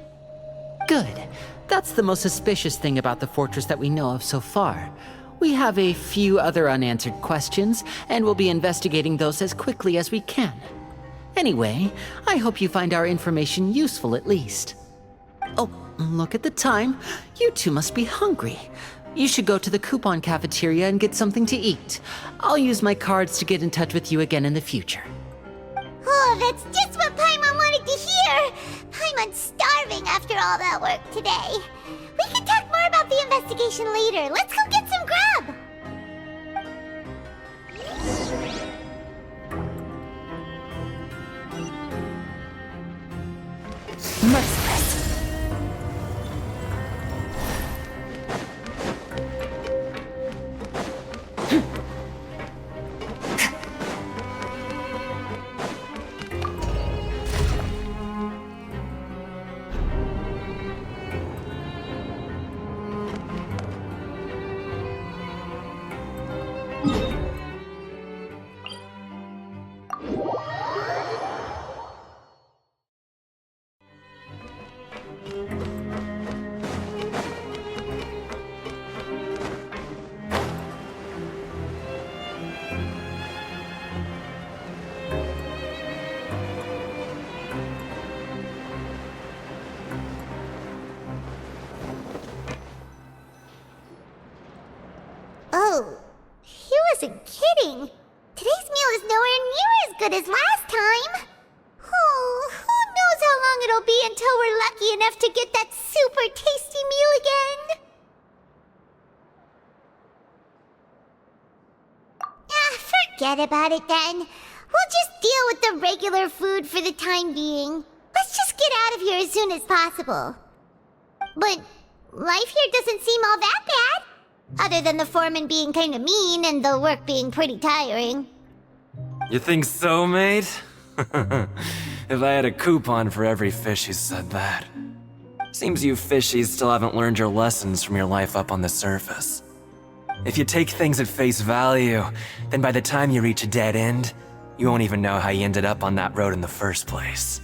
Good. That's the most suspicious thing about the fortress that we know of so far. We have a few other unanswered questions, and we'll be investigating those as quickly as we can. Anyway, I hope you find our information useful at least. Oh, look at the time. You two must be hungry. You should go to the coupon cafeteria and get something to eat. I'll use my cards to get in touch with you again in the future. Oh, that's just what Paimon wanted to hear! Paimon's starving after all that work today. We can talk more about the investigation later. Let's go get some grub! Merciless. Oh, he wasn't kidding. Today's meal is nowhere near as good as last time. Oh, who knows how long it'll be until we're lucky enough to get that super tasty meal again. Forget about it then. We'll just deal with the regular food for the time being. Let's just get out of here as soon as possible. But life here doesn't seem all that bad. Other than the foreman being kinda mean and the work being pretty tiring. You think so, mate? If I had a coupon for every fish who said that. Seems you fishies still haven't learned your lessons from your life up on the surface. If you take things at face value, then by the time you reach a dead end, you won't even know how you ended up on that road in the first place.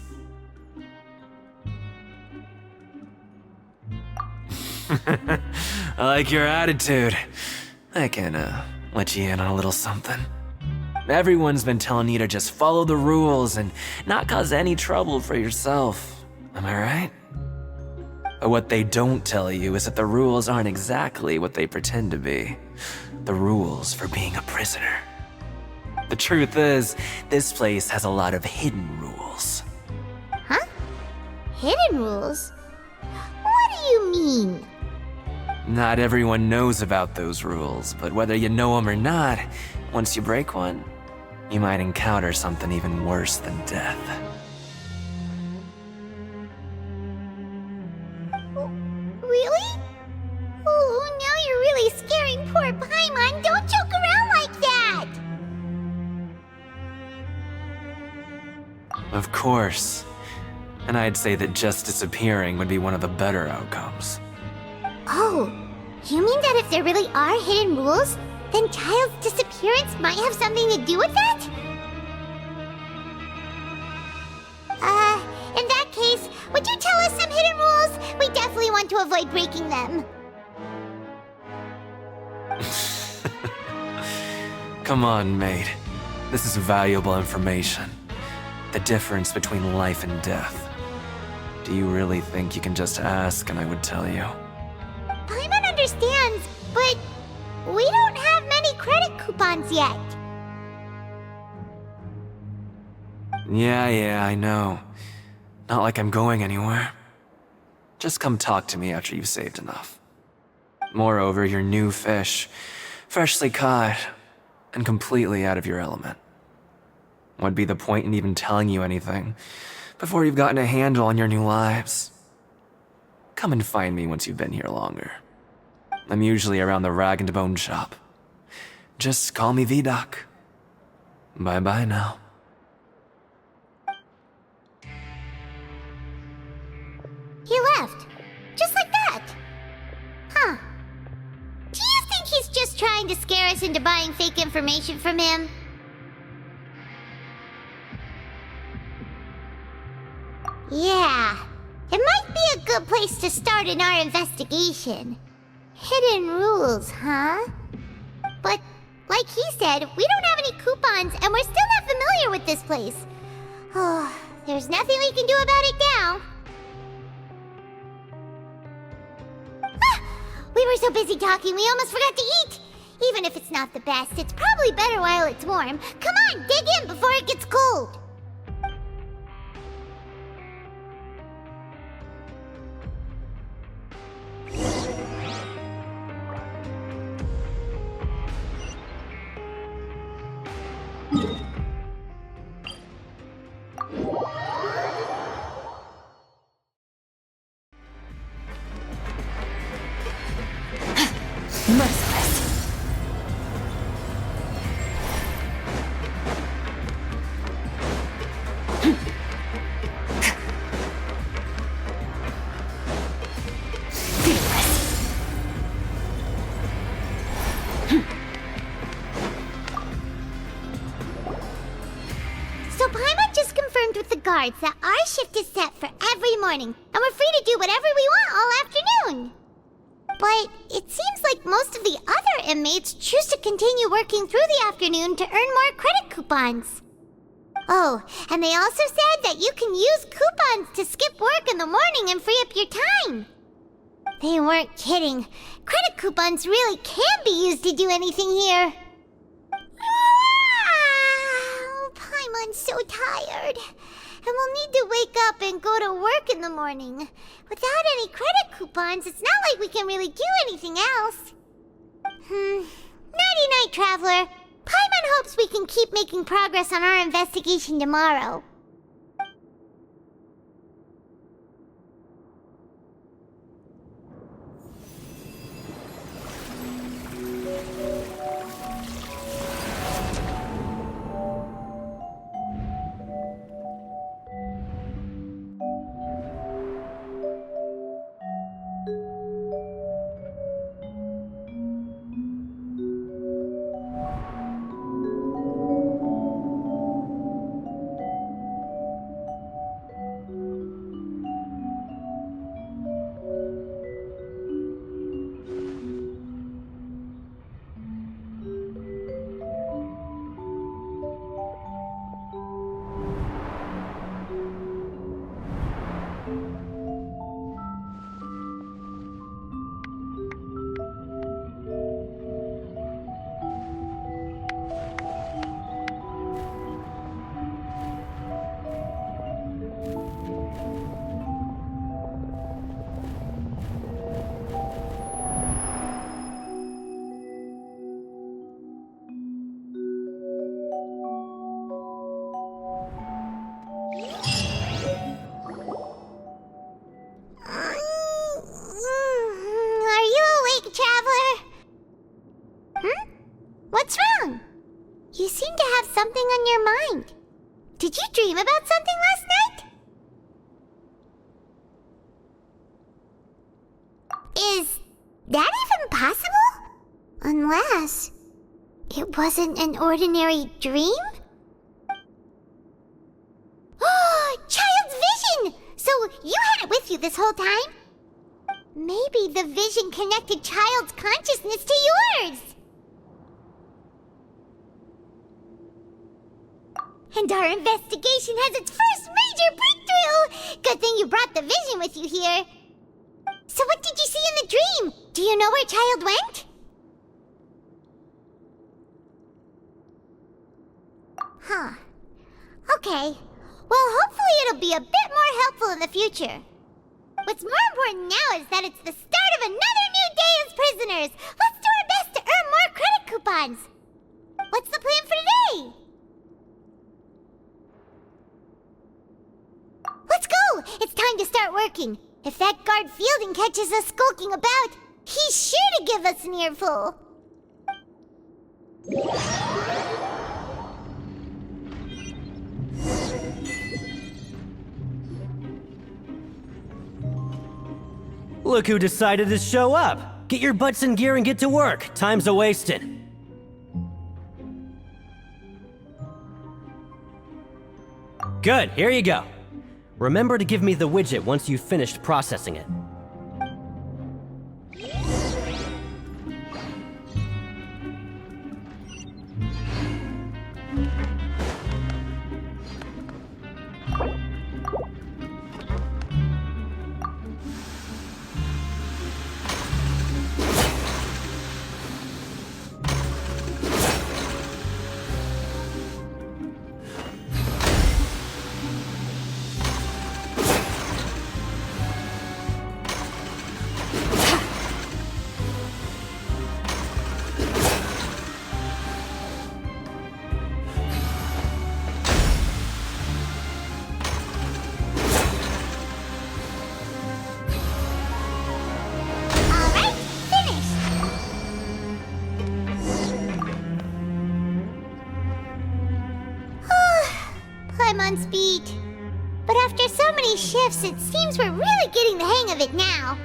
I like your attitude. I can, let you in on a little something. Everyone's been telling you to just follow the rules and not cause any trouble for yourself. Am I right? But what they don't tell you is that the rules aren't exactly what they pretend to be. The rules for being a prisoner. The truth is, this place has a lot of hidden rules. Huh? Hidden rules? What do you mean? Not everyone knows about those rules, but whether you know them or not, once you break one, you might encounter something even worse than death. Really? Oh, now you're really scaring poor Paimon. Don't joke around like that! Of course. And I'd say that just disappearing would be one of the better outcomes. Oh, you mean that if there really are hidden rules, then Child's disappearance might have something to do with that? In that case, would you tell us some hidden rules? We definitely want to avoid breaking them. Come on, mate. This is valuable information. The difference between life and death. Do you really think you can just ask and I would tell you? Paimon understands, but we don't have many credit coupons yet. Yeah, I know. Not like I'm going anywhere. Just come talk to me after you've saved enough. Moreover, you're new fish, freshly caught, and completely out of your element. What'd be the point in even telling you anything before you've gotten a handle on your new lives? Come and find me once you've been here longer. I'm usually around the rag and bone shop. Just call me Vidoc. Bye-bye now. He left. Just like that. Huh. Do you think he's just trying to scare us into buying fake information from him? Yeah. It might be a good place to start in our investigation. Hidden rules, huh? But, like he said, we don't have any coupons and we're still not familiar with this place. Oh, there's nothing we can do about it now. We were so busy talking, we almost forgot to eat! Even if it's not the best, it's probably better while it's warm. Come on, dig in before it gets cold! Merciless. So Paimon just confirmed with the guards that our shift is set for every morning, and we're free to do whatever we want all afternoon. But it seems like most of the other inmates choose to continue working through the afternoon to earn more credit coupons. Oh, and they also said that you can use coupons to skip work in the morning and free up your time. They weren't kidding. Credit coupons really can be used to do anything here. Paimon's so tired. And we'll need to wake up and go to work in the morning. Without any credit coupons, it's not like we can really do anything else. Nighty-night, Traveler. Paimon hopes we can keep making progress on our investigation tomorrow. have something on your mind. Did you dream about something last night? Is that even possible? Unless it wasn't an ordinary dream? Oh, Child's vision! So you had it with you this whole time? Maybe the vision connected Child's consciousness to yours. And our investigation has its first major breakthrough! Good thing you brought the vision with you here. So what did you see in the dream? Do you know where Child went? Huh. Okay. Well, hopefully it'll be a bit more helpful in the future. What's more important now is that it's the start of another new day as prisoners. Let's do our best to earn more credit coupons. What's the plan for today? Let's go! It's time to start working. If that guard Fielding catches us skulking about, he's sure to give us an earful. Look who decided to show up! Get your butts in gear and get to work. Time's a-wasting. Good, here you go. Remember to give me the widget once you've finished processing it. I'm on speed. But after so many shifts, it seems we're really getting the hang of it now.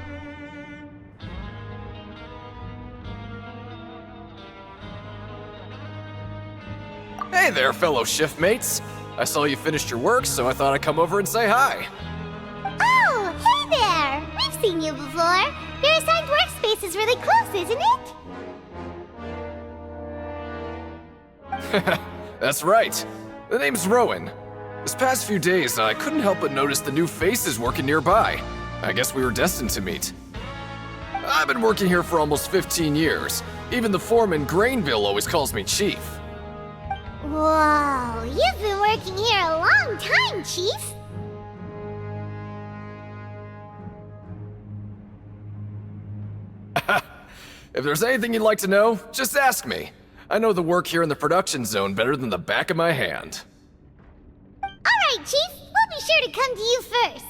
Hey there, fellow shiftmates. I saw you finished your work, so I thought I'd come over and say hi. Oh, hey there! We've seen you before. Your assigned workspace is really close, isn't it? That's right. The name's Rowan. This past few days, I couldn't help but notice the new faces working nearby. I guess we were destined to meet. I've been working here for almost 15 years. Even the foreman, Grainville, always calls me Chief. Whoa, you've been working here a long time, Chief. If there's anything you'd like to know, just ask me. I know the work here in the production zone better than the back of my hand. Alright, Chief. We'll be sure to come to you first.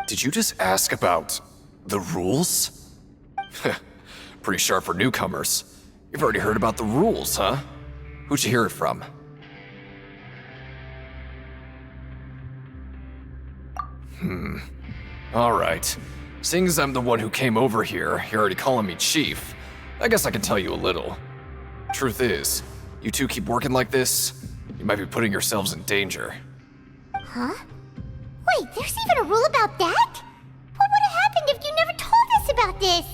Did you just ask about the rules? Pretty sharp for newcomers. You've already heard about the rules, huh? Who'd you hear it from? Alright. Seeing as I'm the one who came over here, you're already calling me Chief. I guess I can tell you a little. Truth is, you two keep working like this, you might be putting yourselves in danger. Huh? Wait, there's even a rule about that? What would have happened if you never told us about this?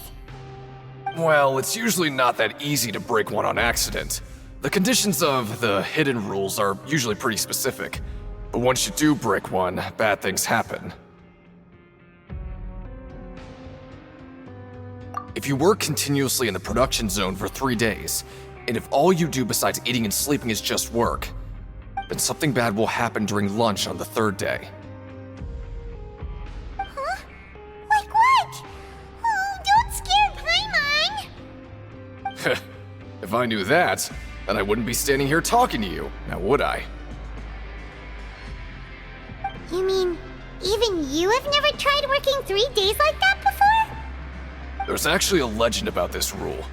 Well, it's usually not that easy to break one on accident. The conditions of the hidden rules are usually pretty specific. But once you do break one, bad things happen. If you work continuously in the production zone for 3 days, and if all you do besides eating and sleeping is just work, then something bad will happen during lunch on the 3rd day. Huh? Like what? Oh, don't scare Paimon! If I knew that, then I wouldn't be standing here talking to you, now would I? You mean, even you have never tried working 3 days like that before? There's actually a legend about this rule.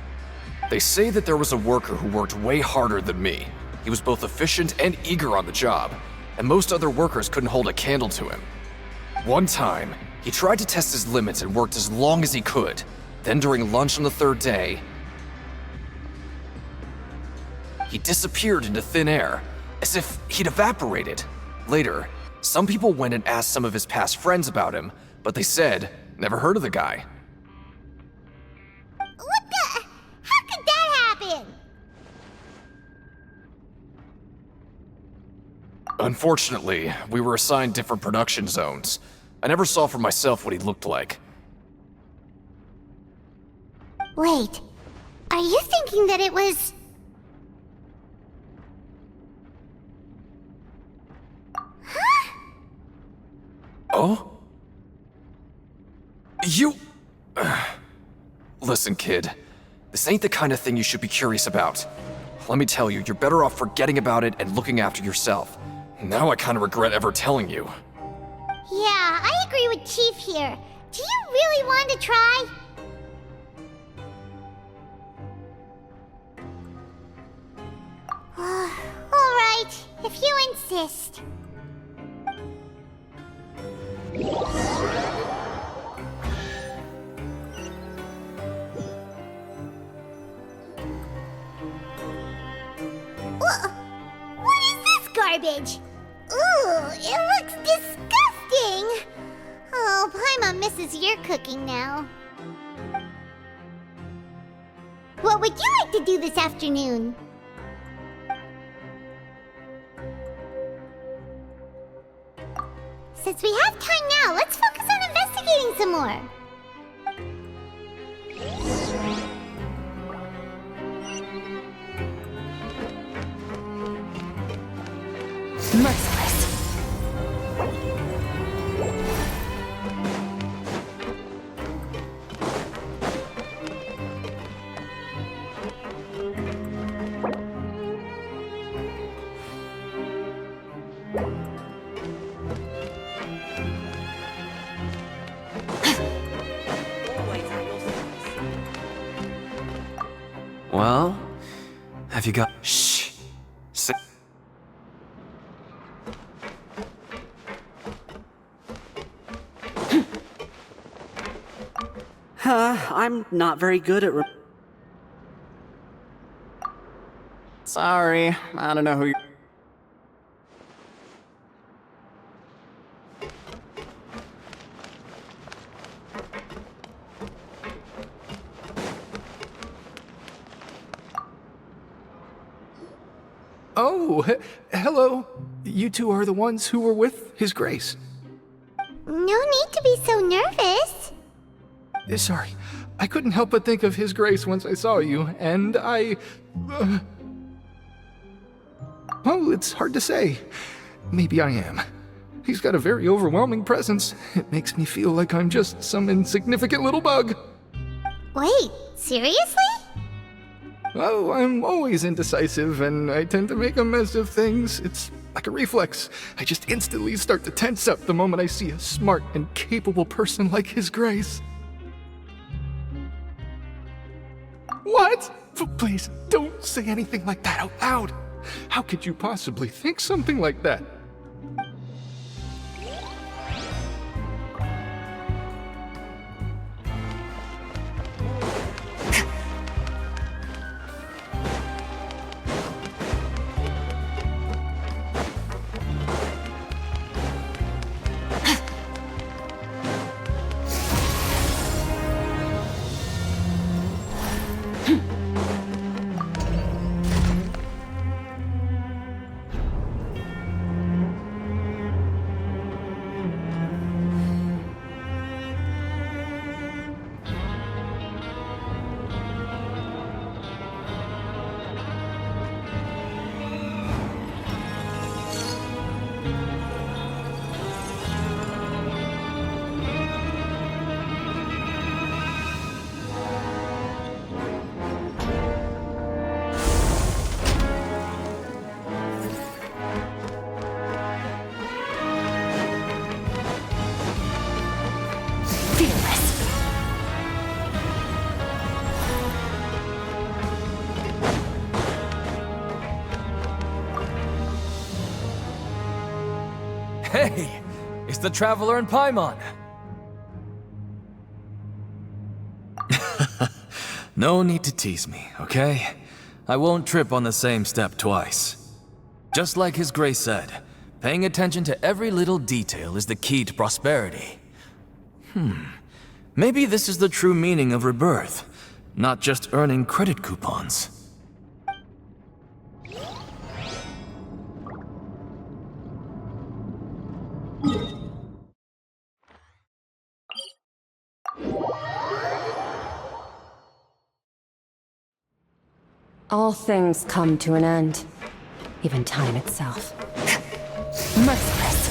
They say that there was a worker who worked way harder than me. He was both efficient and eager on the job, and most other workers couldn't hold a candle to him. One time, he tried to test his limits and worked as long as he could. Then during lunch on the third day, he disappeared into thin air, as if he'd evaporated. Later, some people went and asked some of his past friends about him, but they said, never heard of the guy. What the? How could that happen? Unfortunately, we were assigned different production zones. I never saw for myself what he looked like. Wait, are you thinking that it was... Huh? Oh? You... Listen, kid. This ain't the kind of thing you should be curious about. Let me tell you, you're better off forgetting about it and looking after yourself. Now I kind of regret ever telling you. Yeah, I agree with Chief here. Do you really want to try? Alright, if you insist. What is this garbage? Ooh, it looks disgusting! Oh, Paimon misses your cooking now. What would you like to do this afternoon? Since we have time now, let's focus on investigating some more. Merciless. Well, have you got... Shh. Sit. I'm not very good at Sorry, I don't know who you... Oh, hello. You two are the ones who were with His Grace. No need to be so nervous. Sorry, I couldn't help but think of His Grace once I saw you, and I... Well, it's hard to say. Maybe I am. He's got a very overwhelming presence. It makes me feel like I'm just some insignificant little bug. Wait, seriously? Oh, I'm always indecisive, and I tend to make a mess of things. It's like a reflex. I just instantly start to tense up the moment I see a smart and capable person like His Grace. What? Please, don't say anything like that out loud. How could you possibly think something like that? Hey, it's the Traveler and Paimon. No need to tease me, okay? I won't trip on the same step twice. Just like His Grace said, paying attention to every little detail is the key to prosperity. Maybe this is the true meaning of rebirth, not just earning credit coupons. All things come to an end. Even time itself. Merciless.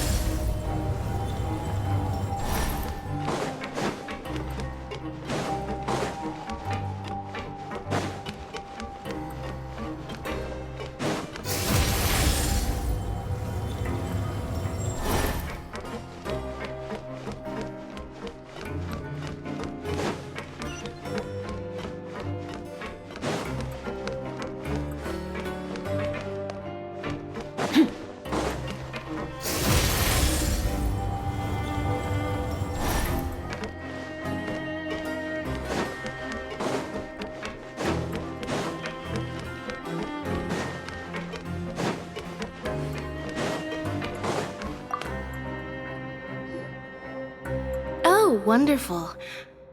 Oh, wonderful.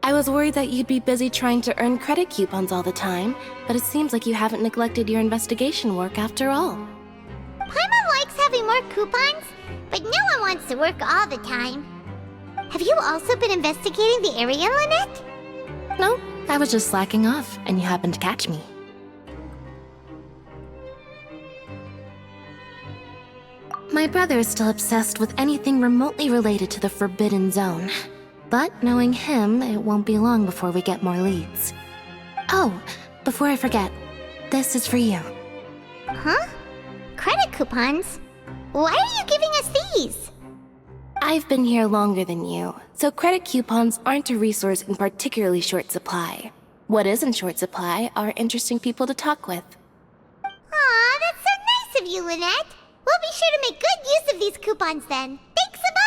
I was worried that you'd be busy trying to earn credit coupons all the time, but it seems like you haven't neglected your investigation work after all. Paimon likes having more coupons, but no one wants to work all the time. Have you also been investigating the area, Lynette? No, I was just slacking off, and you happened to catch me. My brother is still obsessed with anything remotely related to the Forbidden Zone. But knowing him, it won't be long before we get more leads. Oh, before I forget, this is for you. Huh? Credit coupons? Why are you giving us these? I've been here longer than you, so credit coupons aren't a resource in particularly short supply. What is in short supply are interesting people to talk with. Aw, that's so nice of you, Lynette. We'll be sure to make good use of these coupons then. Thanks a bunch!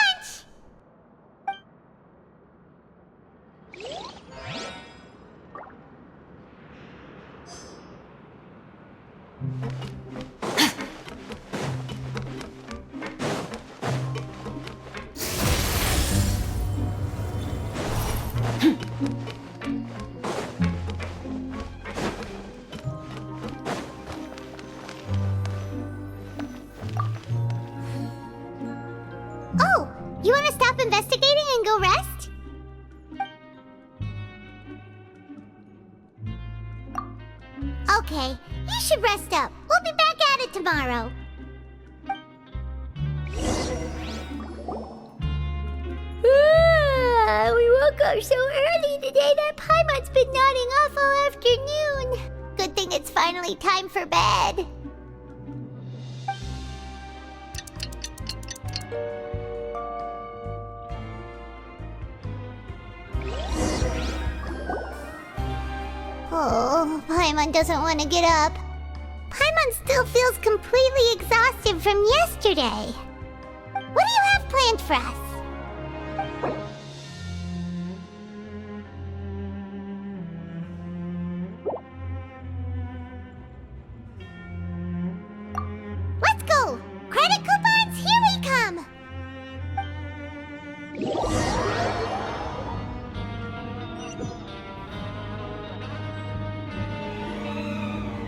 Oh, you want to stop investigating and go rest? Okay, you should rest up. We'll be back at it tomorrow. We woke up so early today that Paimon's been nodding off all afternoon. Good thing it's finally time for bed. Oh, Paimon doesn't want to get up. Paimon still feels completely exhausted from yesterday. What do you have planned for us? Let's go! Credit coupons, here we come!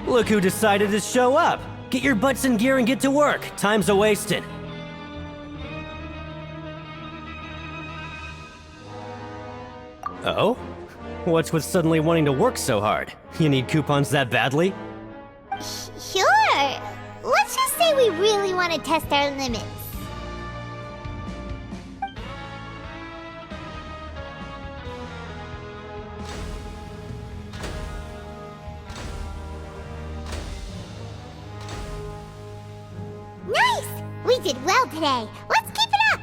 Look who decided to show up! Get your butts in gear and get to work. Time's a-wasted. Oh? What's with suddenly wanting to work so hard? You need coupons that badly? Sure. Let's just say we really want to test our limits. Nice! We did well today. Let's keep it up!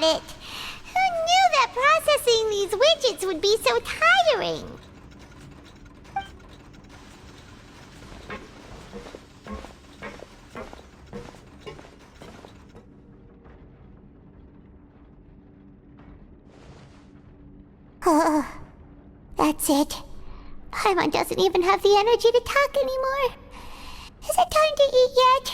at it. Who knew that processing these widgets would be so tiring? That's it. Paimon doesn't even have the energy to talk anymore. Is it time to eat yet?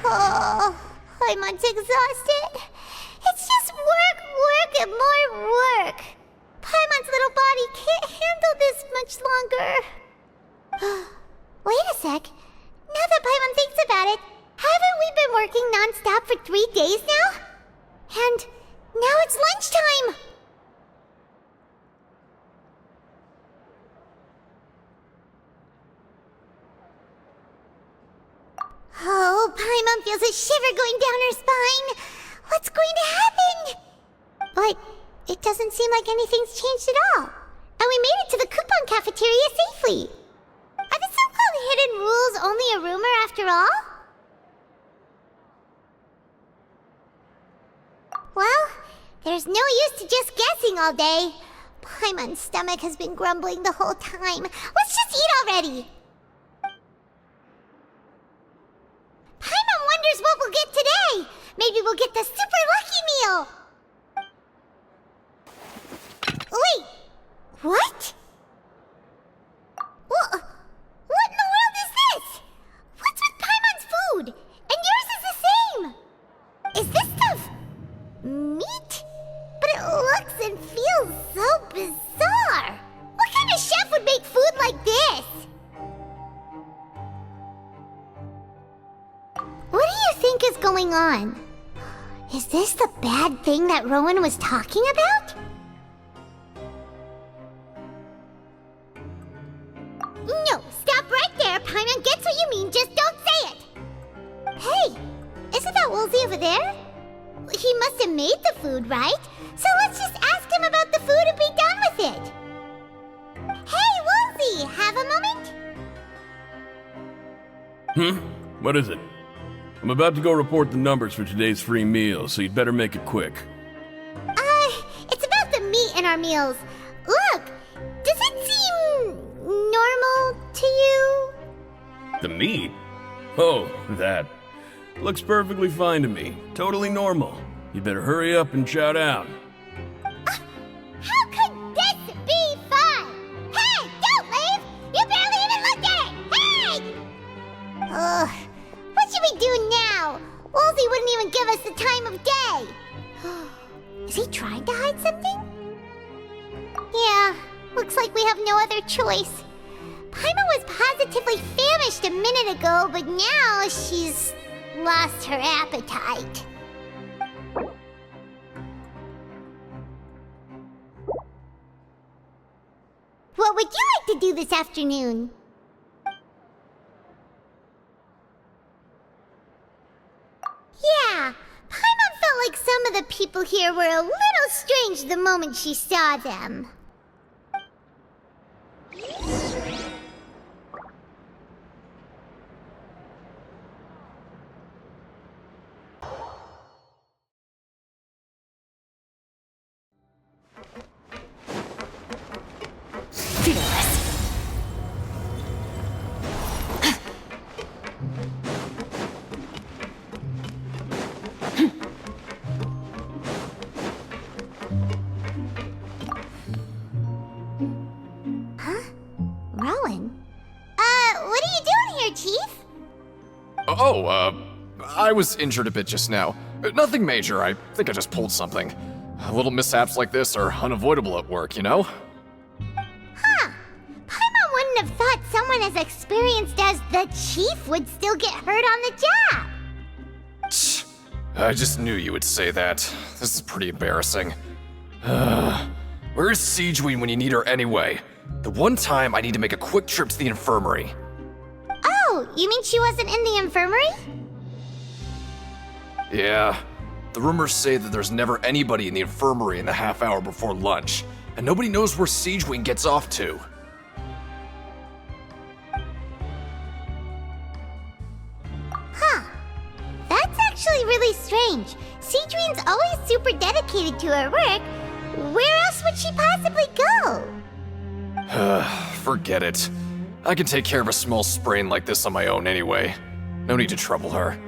Oh, Paimon's exhausted. It's just work, and more work. Paimon's little body can't handle this much longer. Wait a sec. Now that Paimon thinks about it, haven't we been working non-stop for 3 days now? And now it's lunchtime! Oh, Paimon feels a shiver going down her spine. What's going to happen? But it doesn't seem like anything's changed at all. And we made it to the coupon cafeteria safely. Are the so-called hidden rules only a rumor after all? Well, there's no use to just guessing all day. Paimon's stomach has been grumbling the whole time. Let's just eat already. Paimon wonders what we'll get today. Maybe we'll get the super lucky meal. Wait, what? What in the world is this? What's with Paimon's food? And yours is the same. Is this stuff meat? But it looks and feels so bizarre. What kind of chef would make food like this? What do you think is going on? Is this the bad thing that Rowan was talking about? No, stop right there. Paimon gets what you mean, just don't say it. Hey, isn't that Woolsey over there? He must have made the food, right? So let's just ask him about the food and be done with it. Hey, Woolsey, have a moment? What is it? I'm about to go report the numbers for today's free meal, so you'd better make it quick. It's about the meat in our meals. Look, does it seem normal to you? The meat? Oh, that. Looks perfectly fine to me. Totally normal. You better hurry up and chow down. How could this be fun? Hey, don't leave! You barely even looked at it! Hey! Ugh, what should we do now? Woolsey wouldn't even give us the time of day. Is he trying to hide something? Yeah, looks like we have no other choice. Paimon was positively famished a minute ago, but now she's lost her appetite. What would you like to do this afternoon? Yeah, Paimon felt like some of the people here were a little strange the moment she saw them. I was injured a bit just now. Nothing major, I think I just pulled something. Little mishaps like this are unavoidable at work, you know? Huh. Paimon wouldn't have thought someone as experienced as the Chief would still get hurt on the job. I just knew you would say that. This is pretty embarrassing. Where's Siegeween when you need her anyway? The one time I need to make a quick trip to the infirmary. Oh, you mean she wasn't in the infirmary? Yeah. The rumors say that there's never anybody in the infirmary in the half hour before lunch, and nobody knows where Siegewing gets off to. Huh. That's actually really strange. Siegewing's always super dedicated to her work. Where else would she possibly go? Forget it. I can take care of a small sprain like this on my own anyway. No need to trouble her.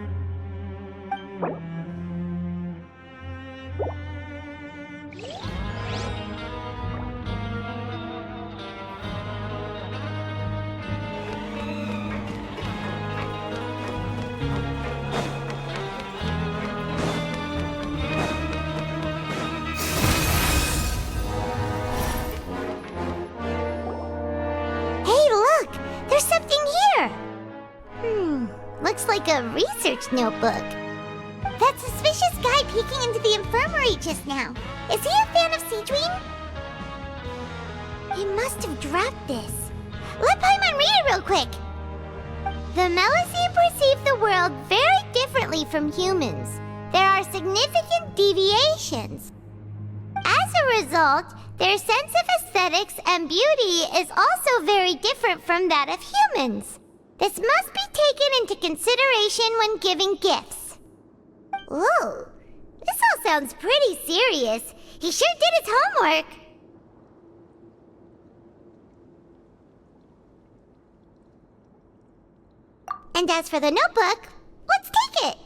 Looks like a research notebook. That suspicious guy peeking into the infirmary just now. Is he a fan of Siegewing? He must have dropped this. Let Paimon read it real quick. The Melusine perceive the world very differently from humans. There are significant deviations. As a result, their sense of aesthetics and beauty is also very different from that of humans. This must be taken into consideration when giving gifts. Whoa, this all sounds pretty serious. He sure did his homework. And as for the notebook, let's take it.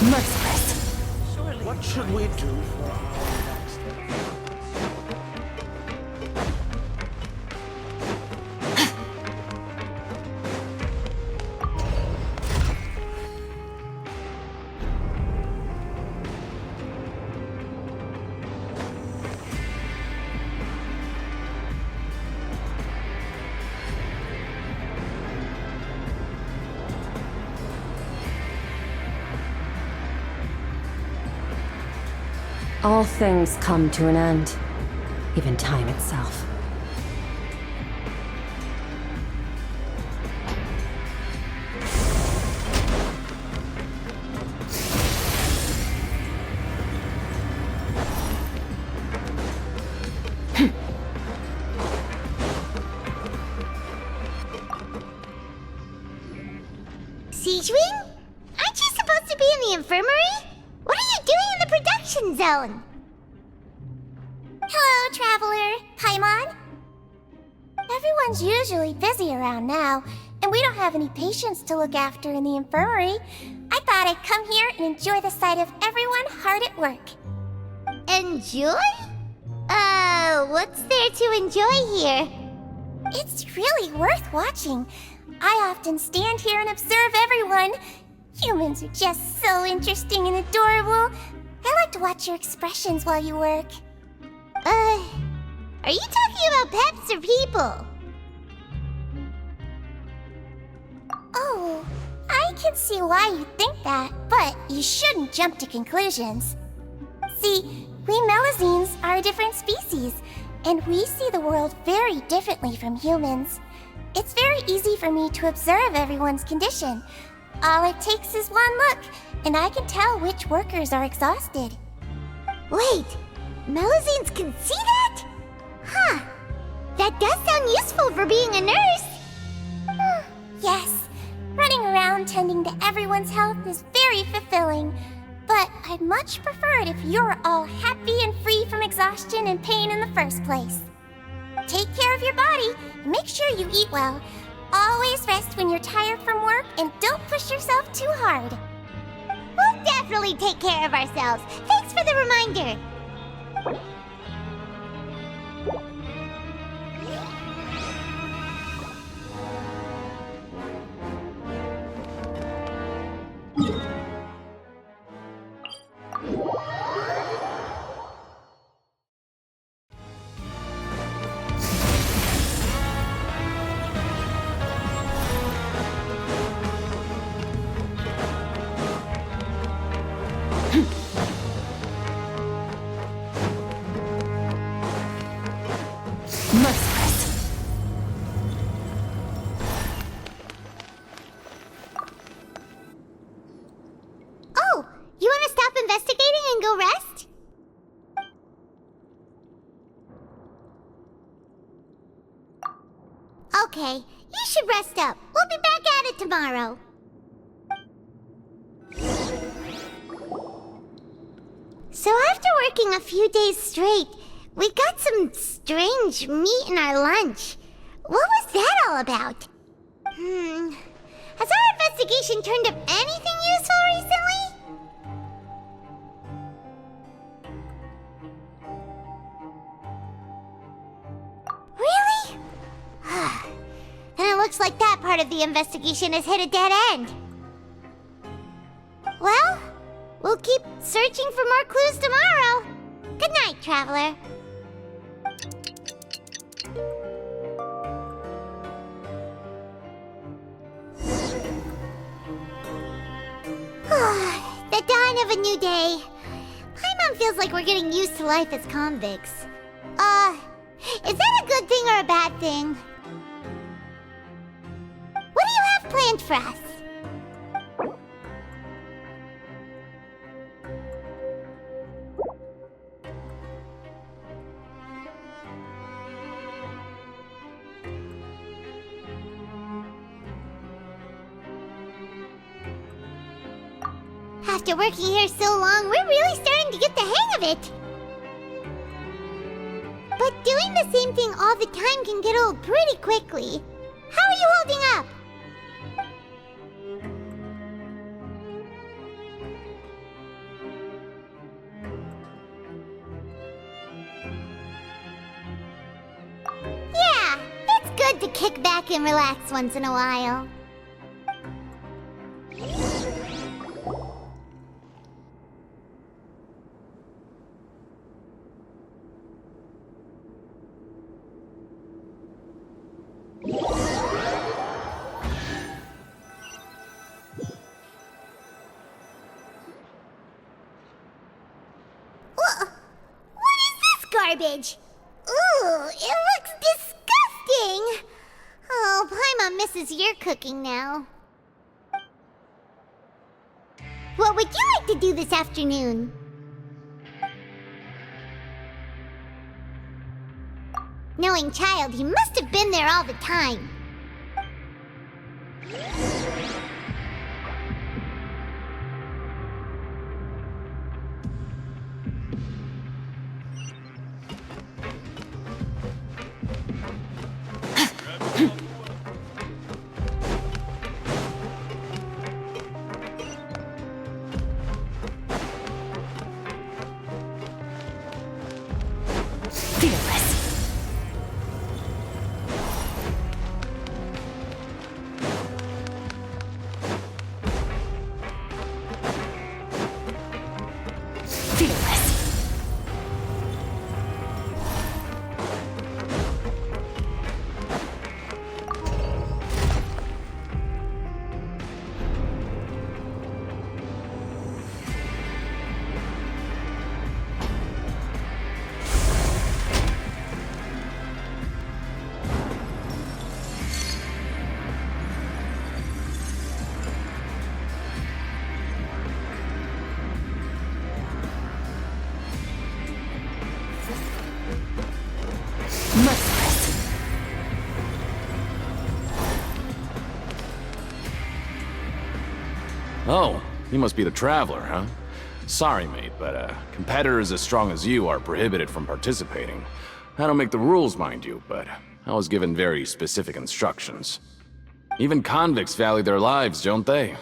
Merciless. What should we do for our next? All things come to an end, even time itself. Siegewing? Aren't you supposed to be in the infirmary? What are you doing in the production zone? Hello, Traveler. Paimon? Everyone's usually busy around now, and we don't have any patients to look after in the infirmary. I thought I'd come here and enjoy the sight of everyone hard at work. Enjoy? What's there to enjoy here? It's really worth watching. I often stand here and observe everyone. Humans are just so interesting and adorable. I like to watch your expressions while you work. Are you talking about pets or people? Oh, I can see why you think that, but you shouldn't jump to conclusions. See, we Melusines are a different species, and we see the world very differently from humans. It's very easy for me to observe everyone's condition. All it takes is one look, and I can tell which workers are exhausted. Wait, Melusines can see that? Huh. That does sound useful for being a nurse. Yes, running around tending to everyone's health is very fulfilling. But I'd much prefer it if you're all happy and free from exhaustion and pain in the first place. Take care of your body, and make sure you eat well. Always rest when you're tired from work and don't push yourself too hard. We'll definitely take care of ourselves. Thanks for the reminder. Oh, you want to stop investigating and go rest? Okay, you should rest up. We'll be back at it tomorrow. So after working a few days straight, we got some strange meat in our lunch. What was that all about? Has our investigation turned up anything useful recently? Really? Then it looks like that part of the investigation has hit a dead end. Well, we'll keep searching for more clues tomorrow. Good night, Traveler. The dawn of a new day. Paimon feels like we're getting used to life as convicts. Is that a good thing or a bad thing? What do you have planned for us? After working here so long, we're really starting to get the hang of it. But doing the same thing all the time can get old pretty quickly. How are you holding up? Yeah, it's good to kick back and relax once in a while. Garbage. Ooh, it looks disgusting. Oh, Paimon misses your cooking now. What would you like to do this afternoon? Knowing child, he must have been there all the time. Oh, you must be the Traveler, huh? Sorry, mate, but competitors as strong as you are prohibited from participating. I don't make the rules, mind you, but I was given very specific instructions. Even convicts value their lives, don't they?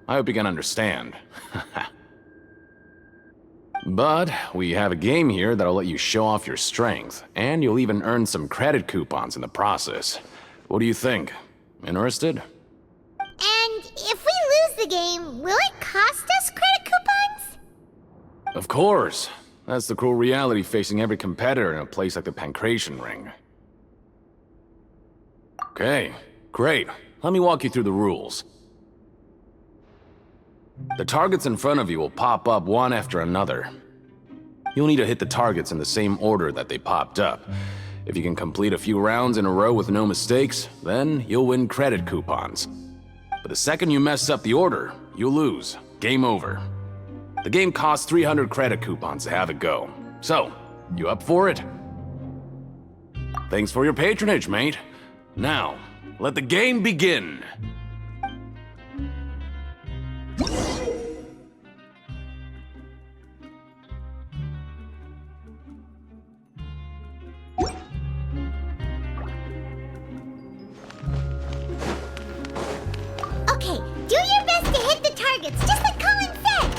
I hope you can understand. But we have a game here that'll let you show off your strength, and you'll even earn some credit coupons in the process. What do you think? Interested? And if we lose the game, will it cost us credit coupons? Of course. That's the cruel reality facing every competitor in a place like the Pancration Ring. Okay, great. Let me walk you through the rules. The targets in front of you will pop up one after another. You'll need to hit the targets in the same order that they popped up. If you can complete a few rounds in a row with no mistakes, then you'll win credit coupons. But the second you mess up the order, you'll lose. Game over. The game costs 300 credit coupons to have it go. So, you up for it? Thanks for your patronage, mate. Now, let the game begin. Okay, do your best to hit the targets, just like Colin said!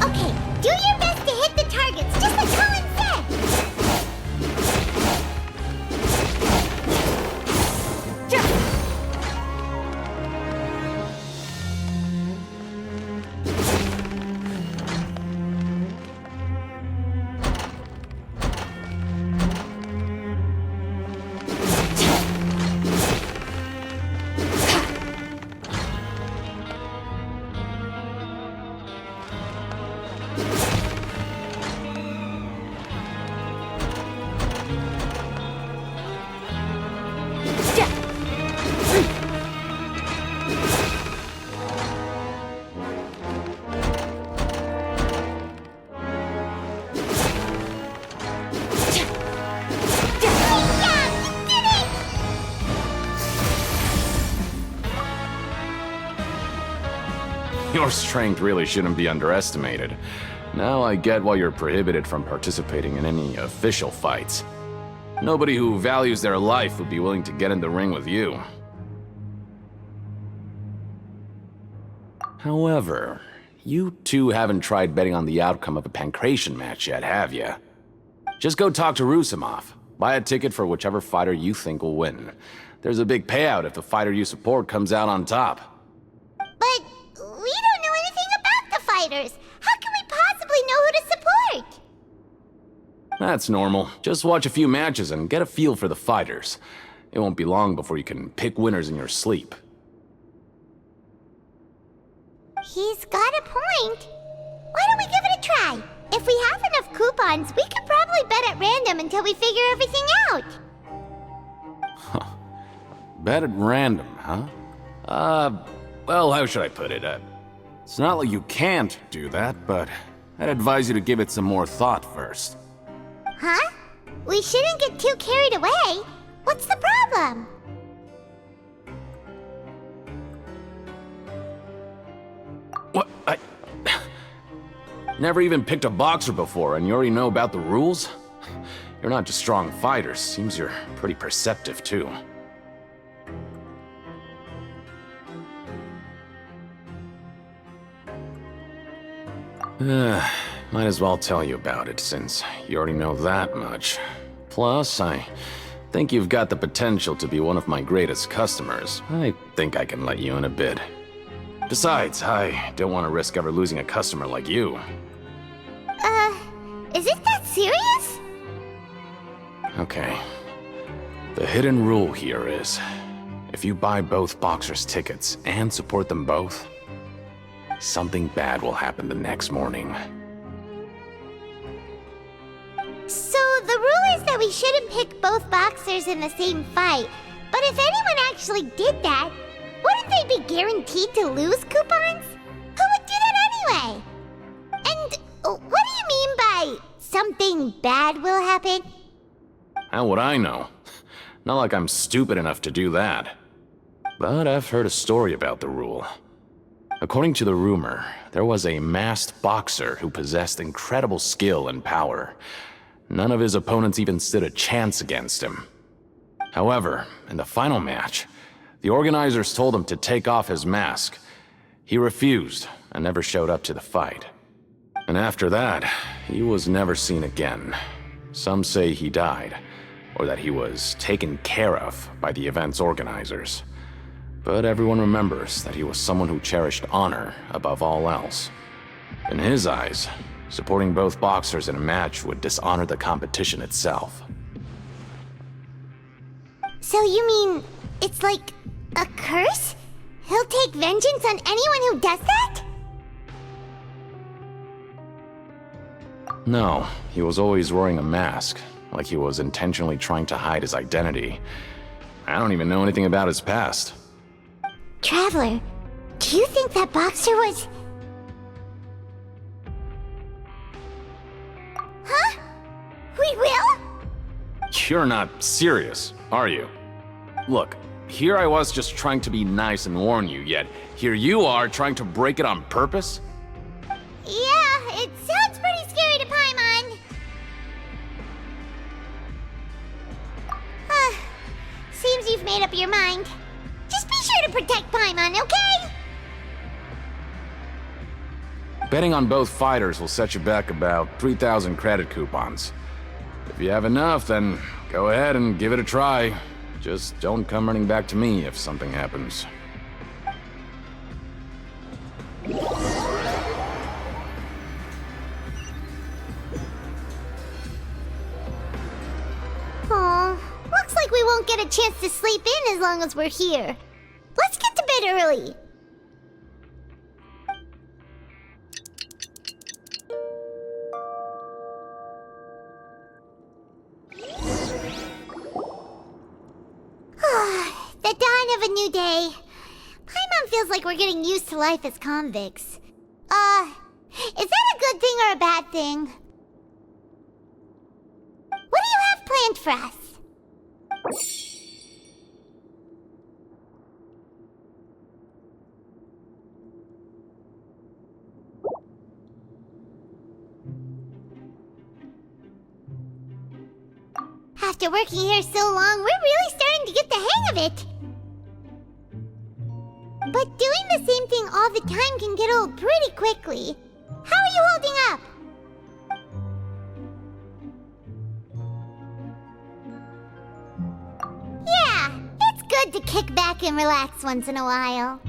Okay, do your best to hit the targets, just like Colin said! Your strength really shouldn't be underestimated. Now I get why you're prohibited from participating in any official fights. Nobody who values their life would be willing to get in the ring with you. However, you two haven't tried betting on the outcome of a Pancration match yet, have you? Just go talk to Rusimov. Buy a ticket for whichever fighter you think will win. There's a big payout if the fighter you support comes out on top. But we don't know anything about the fighters. How can we possibly know who to support? That's normal. Just watch a few matches and get a feel for the fighters. It won't be long before you can pick winners in your sleep. He's got a point. Why don't we give it a try? If we have enough coupons, we could probably bet at random until we figure everything out. Bet at random, huh? Well, how should I put it? It's not like you can't do that, but I'd advise you to give it some more thought first. Huh? We shouldn't get too carried away. What's the problem? What? Never even picked a boxer before, and you already know about the rules? You're not just strong fighters. Seems you're pretty perceptive, too. Might as well tell you about it, since you already know that much. Plus, I think you've got the potential to be one of my greatest customers. I think I can let you in a bit. Besides, I don't want to risk ever losing a customer like you. Is it that serious? Okay. The hidden rule here is, if you buy both boxers' tickets and support them both, something bad will happen the next morning. So the rule is that we shouldn't pick both boxers in the same fight. But if anyone actually did that, wouldn't they be guaranteed to lose coupons? Who would do that anyway? And what do you mean by something bad will happen? How would I know? Not like I'm stupid enough to do that. But I've heard a story about the rule. According to the rumor, there was a masked boxer who possessed incredible skill and power. None of his opponents even stood a chance against him. However, in the final match, the organizers told him to take off his mask. He refused and never showed up to the fight. And after that, he was never seen again. Some say he died, or that he was taken care of by the event's organizers. But everyone remembers that he was someone who cherished honor above all else. In his eyes, supporting both boxers in a match would dishonor the competition itself. So you mean it's like a curse? He'll take vengeance on anyone who does that? No, he was always wearing a mask, like he was intentionally trying to hide his identity. I don't even know anything about his past. Traveler, do you think that boxer was... Huh? We will? You're not serious, are you? Look, here I was just trying to be nice and warn you, yet here you are trying to break it on purpose? Yeah, it sounds pretty scary to Paimon. Seems you've made up your mind. Just be sure to protect Paimon, okay? Betting on both fighters will set you back about 3,000 credit coupons. If you have enough, then go ahead and give it a try. Just don't come running back to me if something happens. Aw, looks like we won't get a chance to sleep in as long as we're here. Let's get to bed early. The dawn of a new day. Paimon feels like we're getting used to life as convicts. Is that a good thing or a bad thing? What do you have planned for us? After working here so long, we're really starting to get the hang of it. But doing the same thing all the time can get old pretty quickly. How are you holding up? Yeah, it's good to kick back and relax once in a while.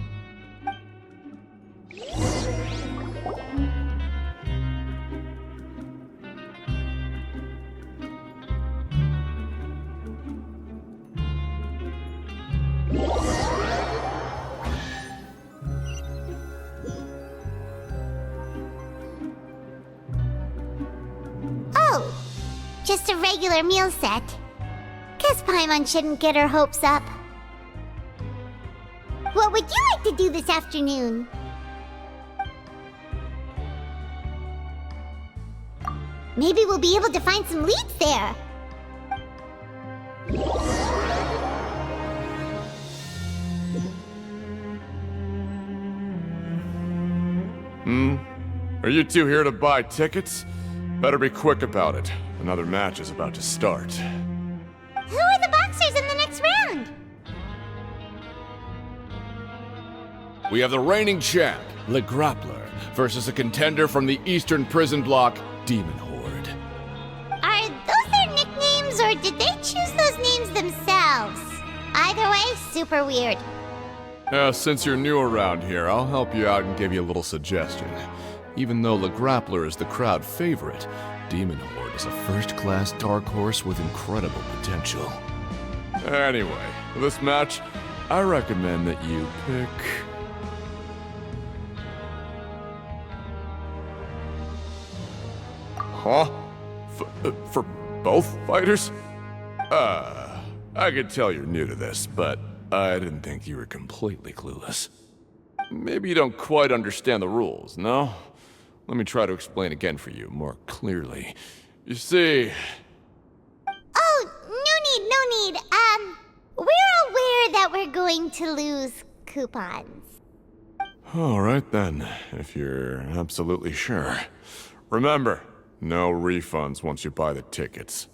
Oh, just a regular meal set. Guess Paimon shouldn't get her hopes up. What would you like to do this afternoon? Maybe we'll be able to find some leads there. Are you two here to buy tickets? Better be quick about it. Another match is about to start. Who are the boxers in the next round? We have the reigning champ, Le Grappler, versus a contender from the Eastern Prison Block, Demon Horde. Are those their nicknames, or did they choose those names themselves? Either way, super weird. Since you're new around here, I'll help you out and give you a little suggestion. Even though Le Grappler is the crowd favorite, Demon Horde is a first-class dark horse with incredible potential. Anyway, for this match, I recommend that you pick... Huh? For both fighters? I could tell you're new to this, but I didn't think you were completely clueless. Maybe you don't quite understand the rules, no? Let me try to explain again for you more clearly. You see... Oh, no need. We're aware that we're going to lose coupons. All right then, if you're absolutely sure. Remember, no refunds once you buy the tickets.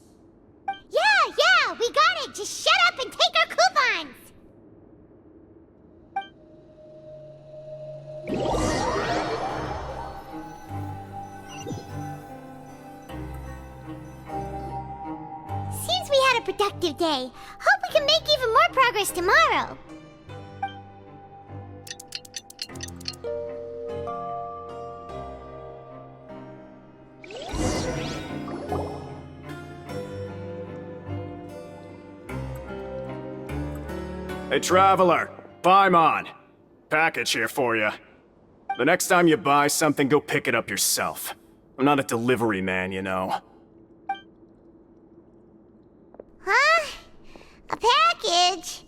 Yeah, we got it! Just shut up and take our coupons! Seems we had a productive day. Hope we can make even more progress tomorrow. Hey, Traveler! Paimon! Package here for you. The next time you buy something, go pick it up yourself. I'm not a delivery man, you know. Huh? A package?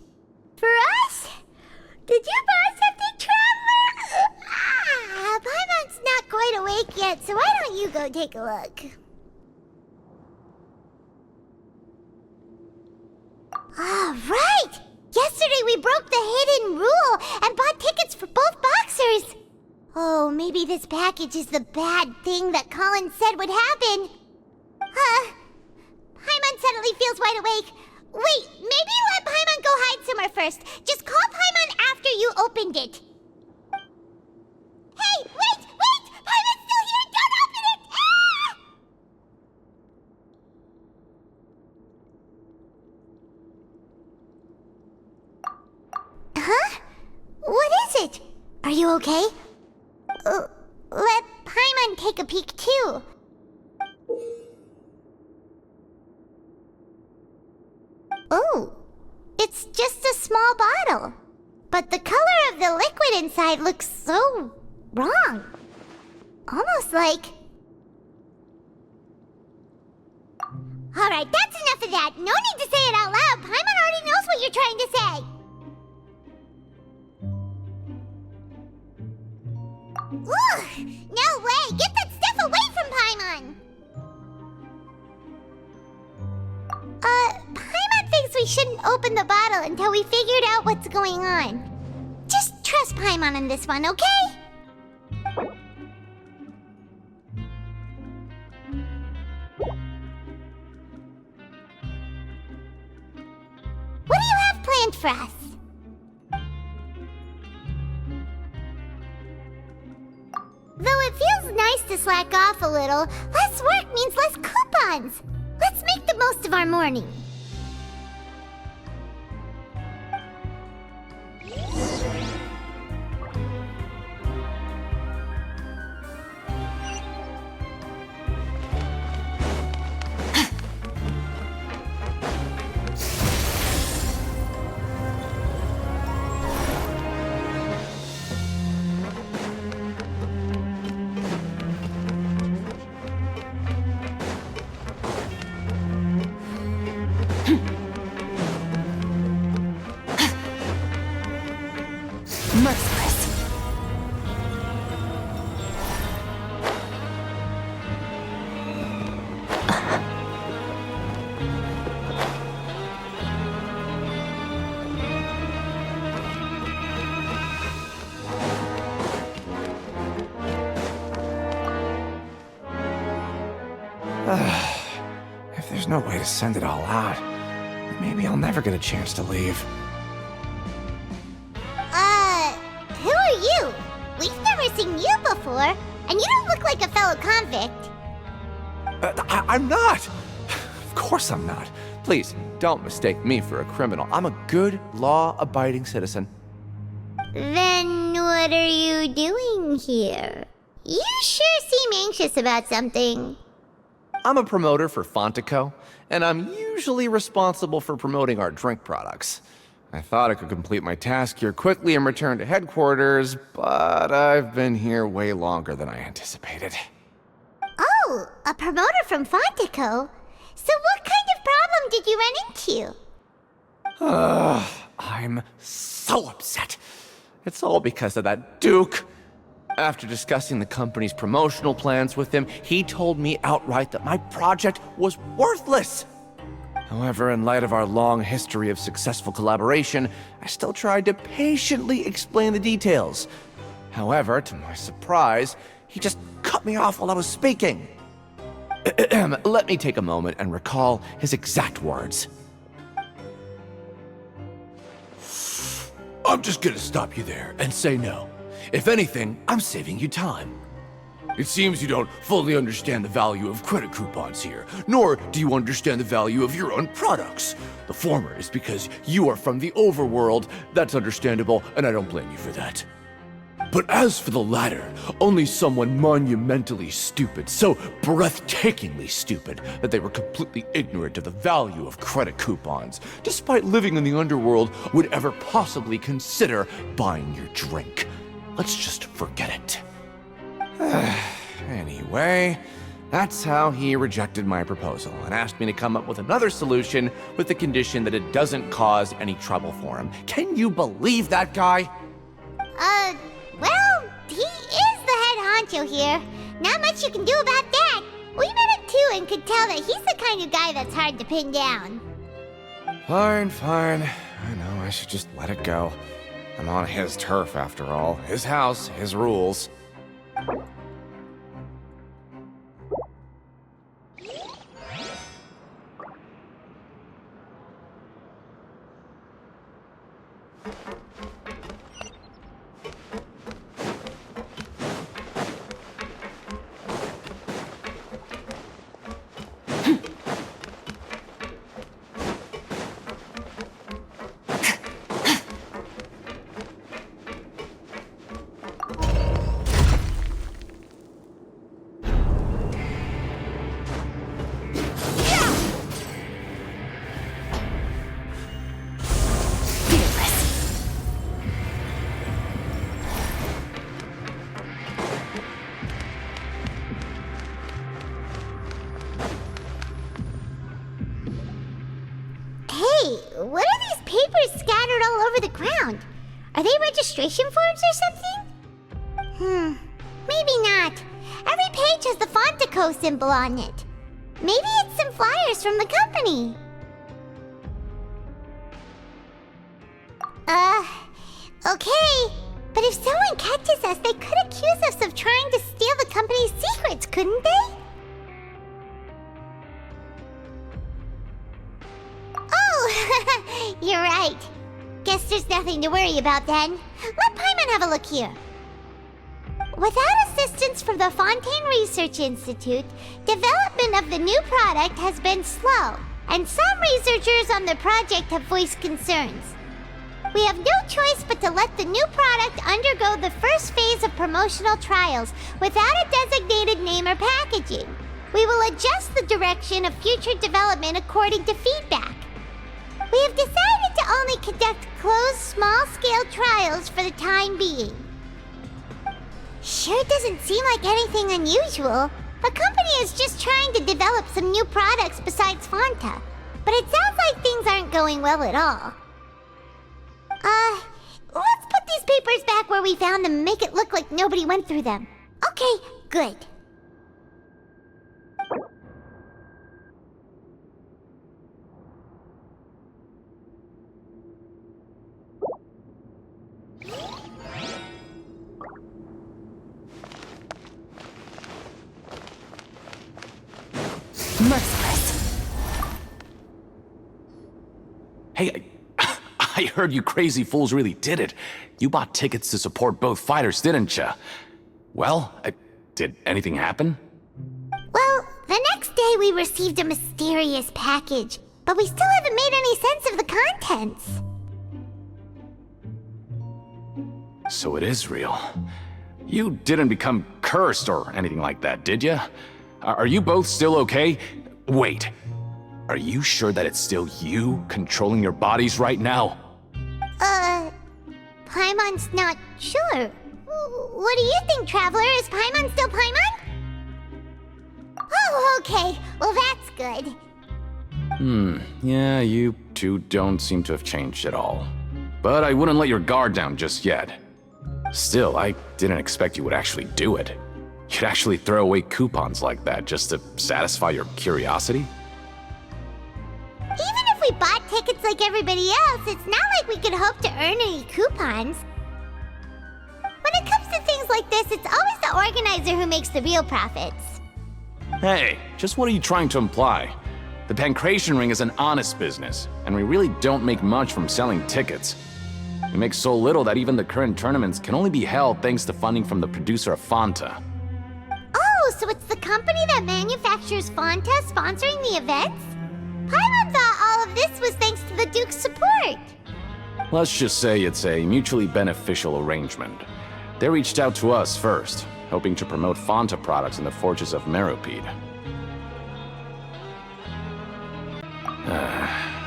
For us? Did you buy something, Traveler? Paimon's not quite awake yet, so why don't you go take a look? Right! Yesterday we broke the hidden rule and bought tickets for both boxers. Oh, maybe this package is the bad thing that Colin said would happen. Paimon suddenly feels wide awake. Wait, maybe let Paimon go hide somewhere first. Just call Paimon after you opened it. Hey, wait! Paimon's still here! Don't open it! Ah! Huh? What is it? Are you okay? Let Paimon take a peek too. Oh, it's just a small bottle. But the color of the liquid inside looks so wrong. Almost like... Alright, that's enough of that. No need to say it out loud. Paimon already knows what you're trying to say. Ugh! No way! Get that stuff away from Paimon! Paimon thinks we shouldn't open the bottle until we figured out what's going on. Just trust Paimon on this one, okay? What do you have planned for us? Though it feels nice to slack off a little, less work means less coupons. Let's make the most of our morning. If there's no way to send it all out, maybe I'll never get a chance to leave. Who are you? We've never seen you before, and you don't look like a fellow convict. I'm not! Of course I'm not. Please, don't mistake me for a criminal. I'm a good, law-abiding citizen. Then what are you doing here? You sure seem anxious about something. I'm a promoter for Fontaine, and I'm usually responsible for promoting our drink products. I thought I could complete my task here quickly and return to headquarters, but I've been here way longer than I anticipated. Oh, a promoter from Fontaine? So what kind of problem did you run into? I'm so upset. It's all because of that Duke. After discussing the company's promotional plans with him, he told me outright that my project was worthless. However, in light of our long history of successful collaboration, I still tried to patiently explain the details. However, to my surprise, he just cut me off while I was speaking. Let me take a moment and recall his exact words. I'm just gonna stop you there and say no. If anything, I'm saving you time. It seems you don't fully understand the value of credit coupons here, nor do you understand the value of your own products. The former is because you are from the overworld. That's understandable, and I don't blame you for that. But as for the latter, only someone monumentally stupid, so breathtakingly stupid that they were completely ignorant of the value of credit coupons, despite living in the underworld, would ever possibly consider buying your drink. Let's just forget it. Anyway, that's how he rejected my proposal and asked me to come up with another solution with the condition that it doesn't cause any trouble for him. Can you believe that guy? Well, he is the head honcho here. Not much you can do about that. We met him too and could tell that he's the kind of guy that's hard to pin down. Fine. I know I should just let it go. I'm on his turf after all. His house, his rules. What are these papers scattered all over the ground? Are they registration forms or something? Maybe not. Every page has the Fontaine symbol on it. Maybe it's some flyers from the company. Okay. But if someone catches us, they could accuse us of trying to steal the company's secrets, couldn't they? Oh, you're right. Guess there's nothing to worry about then. Let Paimon have a look here. Without assistance from the Fontaine Research Institute, development of the new product has been slow, and some researchers on the project have voiced concerns. We have no choice but to let the new product undergo the first phase of promotional trials without a designated name or packaging. We will adjust the direction of future development according to feedback. We have decided to only conduct closed, small-scale trials for the time being. Sure doesn't seem like anything unusual. The company is just trying to develop some new products besides Fanta. But it sounds like things aren't going well at all. Let's put these papers back where we found them and make it look like nobody went through them. Okay, good. Merciless. Hey, I heard you crazy fools really did it. You bought tickets to support both fighters, didn't ya? Well, did anything happen? Well, the next day we received a mysterious package, but we still haven't made any sense of the contents. So it is real. You didn't become cursed or anything like that, did ya? Are you both still okay? Wait, are you sure that it's still you controlling your bodies right now? Paimon's not sure. What do you think, Traveler? Is Paimon still Paimon? Oh, okay. Well, that's good. Yeah, you two don't seem to have changed at all. But I wouldn't let your guard down just yet. Still, I didn't expect you would actually do it. You'd actually throw away coupons like that just to satisfy your curiosity? Even if we bought tickets like everybody else, it's not like we could hope to earn any coupons. When it comes to things things like this, it's always the organizer who makes the real profits. Hey, just what are you trying to imply? The Pancration Ring is an honest business, and we really don't make much from selling tickets. We make so little that even the current tournaments can only be held thanks to funding from the producer of Fanta. Oh, so it's the company that manufactures Fanta sponsoring the events? Paimon thought all of this was thanks to the Duke's support. Let's just say it's a mutually beneficial arrangement. They reached out to us first, hoping to promote Fanta products in the Fortress of Meropide.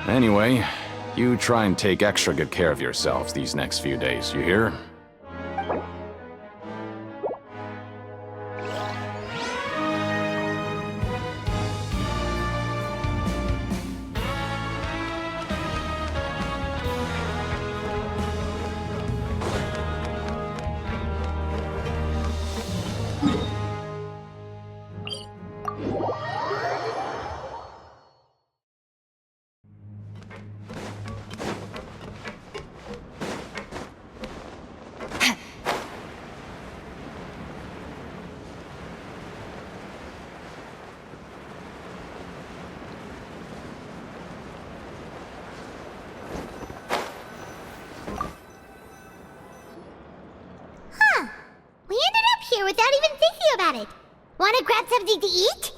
Anyway, you try and take extra good care of yourselves these next few days, you hear? Without even thinking about it. Wanna grab something to eat?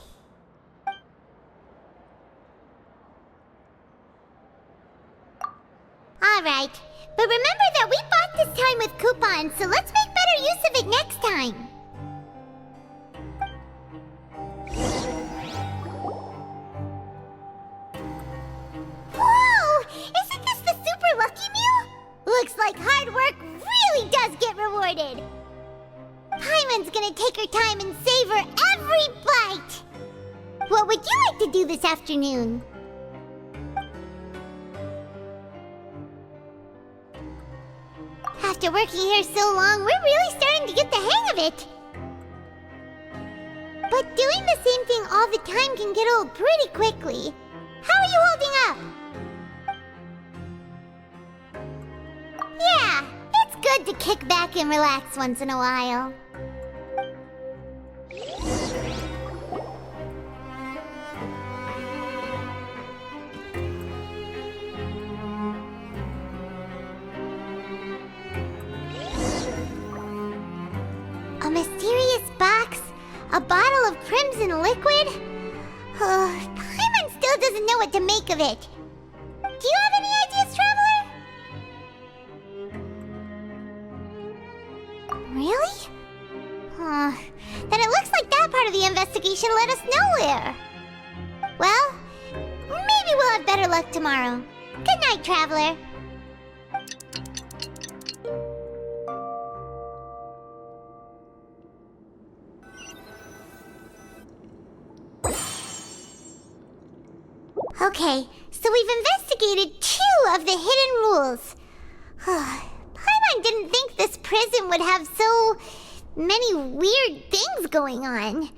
Alright, but remember that we bought this time with coupons, so let's make better use of it next time. Whoa! Isn't this the super lucky meal? Looks like hard work really does get rewarded. Paimon's gonna take her time and savor every bite! What would you like to do this afternoon? After working here so long, we're really starting to get the hang of it! But doing the same thing all the time can get old pretty quickly. How are you holding up? Yeah, it's good to kick back and relax once in a while. A mysterious box? A bottle of crimson liquid? Paimon still doesn't know what to make of it. Do you have any ideas, Traveler? Really? Then it looks like that part of the investigation led us nowhere. Well, maybe we'll have better luck tomorrow. Good night, Traveler. Okay, so we've investigated 2 of the hidden rules. Paimon didn't think this prison would have so many weird things going on. We'd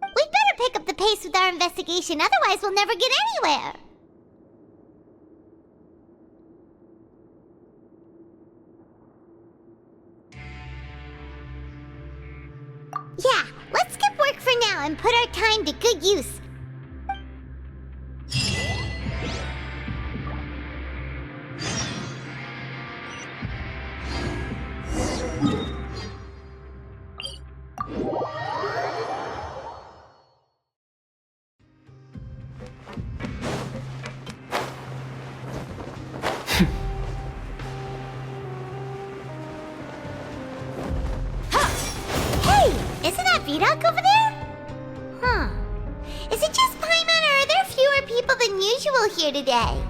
better pick up the pace with our investigation, otherwise we'll never get anywhere. Yeah, let's skip work for now and put our time to good use. Vidoc over there? Is it just Paimon, or are there fewer people than usual here today?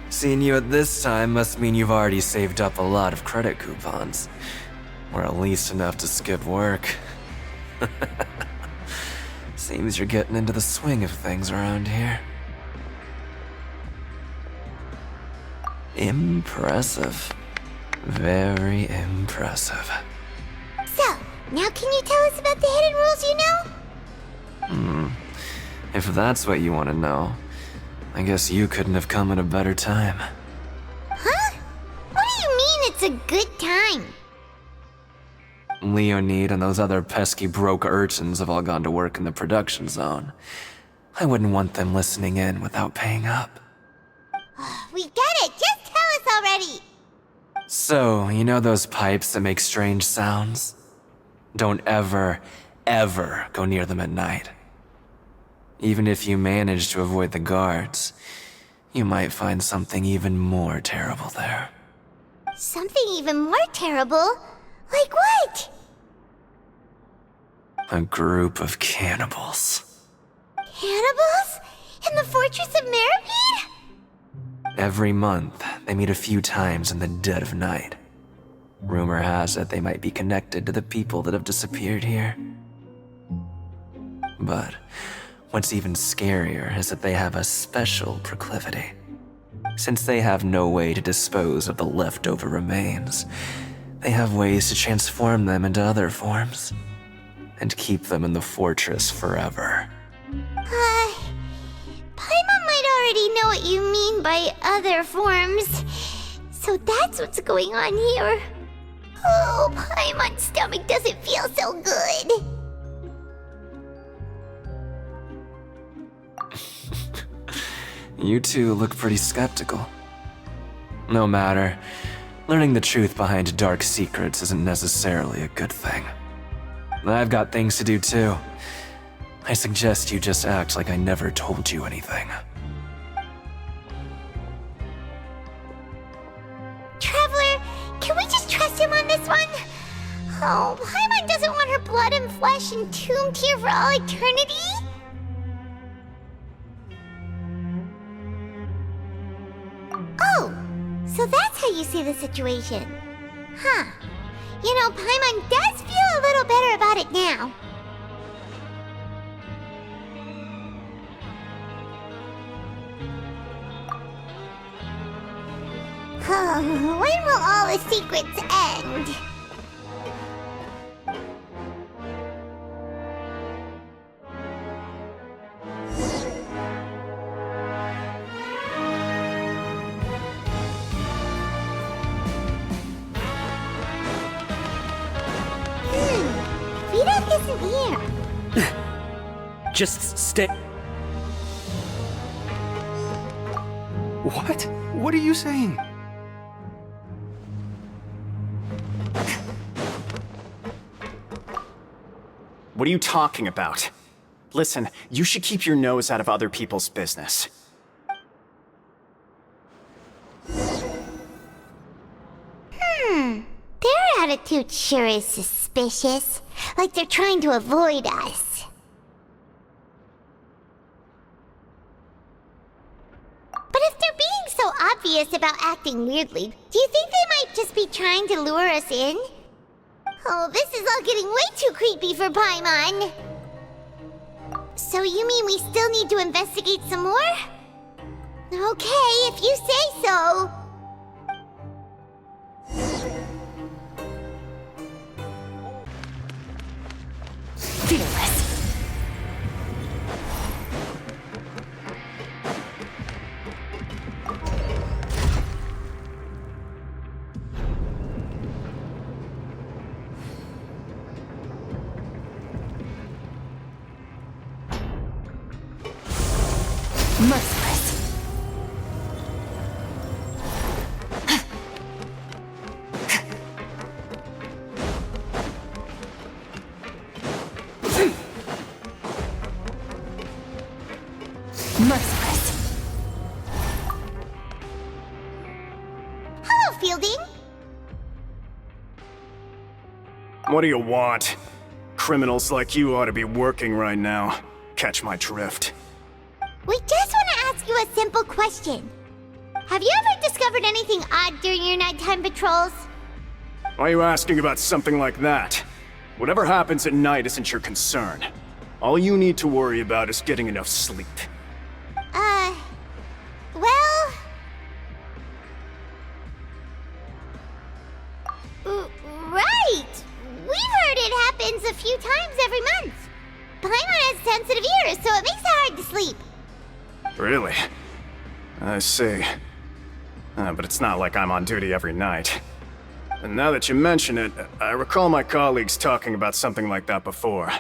Seeing you at this time must mean you've already saved up a lot of credit coupons. Or at least enough to skip work. Seems you're getting into the swing of things around here. Impressive. Very impressive. So, now can you tell us about the hidden rules you know? If that's what you want to know, I guess you couldn't have come at a better time. Huh? What do you mean it's a good time? Leonid and those other pesky broke urchins have all gone to work in the production zone. I wouldn't want them listening in without paying up. We get it! Just tell us already! So, you know those pipes that make strange sounds? Don't ever, ever go near them at night. Even if you manage to avoid the guards, you might find something even more terrible there. Something even more terrible? Like what? A group of cannibals. Cannibals? In the Fortress of Meripede? Every month, they meet a few times in the dead of night. Rumor has it they might be connected to the people that have disappeared here. But what's even scarier is that they have a special proclivity. Since they have no way to dispose of the leftover remains, they have ways to transform them into other forms and keep them in the fortress forever. Paimon might already know what you mean by other forms. So that's what's going on here. Oh, Paimon's stomach doesn't feel so good. You two look pretty skeptical. No matter, learning the truth behind dark secrets isn't necessarily a good thing. I've got things to do too. I suggest you just act like I never told you anything. Traveler, can we just trust him on this one? Oh, Paimon doesn't want her blood and flesh entombed here for all eternity? Oh, so that's how you see the situation. Huh. You know, Paimon does feel a little better about it now. When will all the secrets end? Vidoc isn't here. Just stay. What? What are you saying? What are you talking about? Listen, you should keep your nose out of other people's business. Their attitude sure is suspicious. Like they're trying to avoid us. But if they're being so obvious about acting weirdly, do you think they might just be trying to lure us in? Oh, this is all getting way too creepy for Paimon. So you mean we still need to investigate some more? Okay, if you say so. Fearless. Merciless. Merciless. Hello, Fielding. What do you want? Criminals like you ought to be working right now. Catch my drift. We just want to ask you a simple question. Have you ever discovered anything odd during your nighttime patrols? Why are you asking about something like that? Whatever happens at night isn't your concern. All you need to worry about is getting enough sleep. Well... sensitive ears, so it makes it hard to sleep. Really? I see. But it's not like I'm on duty every night. And now that you mention it, I recall my colleagues talking about something like that before.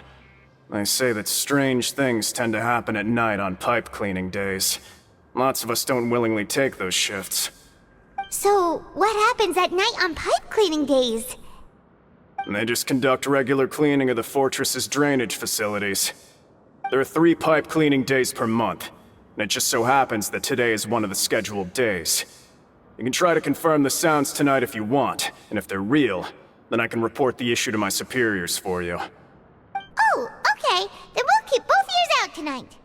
They say that strange things tend to happen at night on pipe cleaning days. Lots of us don't willingly take those shifts. So, what happens at night on pipe cleaning days? They just conduct regular cleaning of the fortress's drainage facilities. There are 3 pipe cleaning days per month, and it just so happens that today is one of the scheduled days. You can try to confirm the sounds tonight if you want, and if they're real, then I can report the issue to my superiors for you. Oh, okay. Then we'll keep both ears out tonight.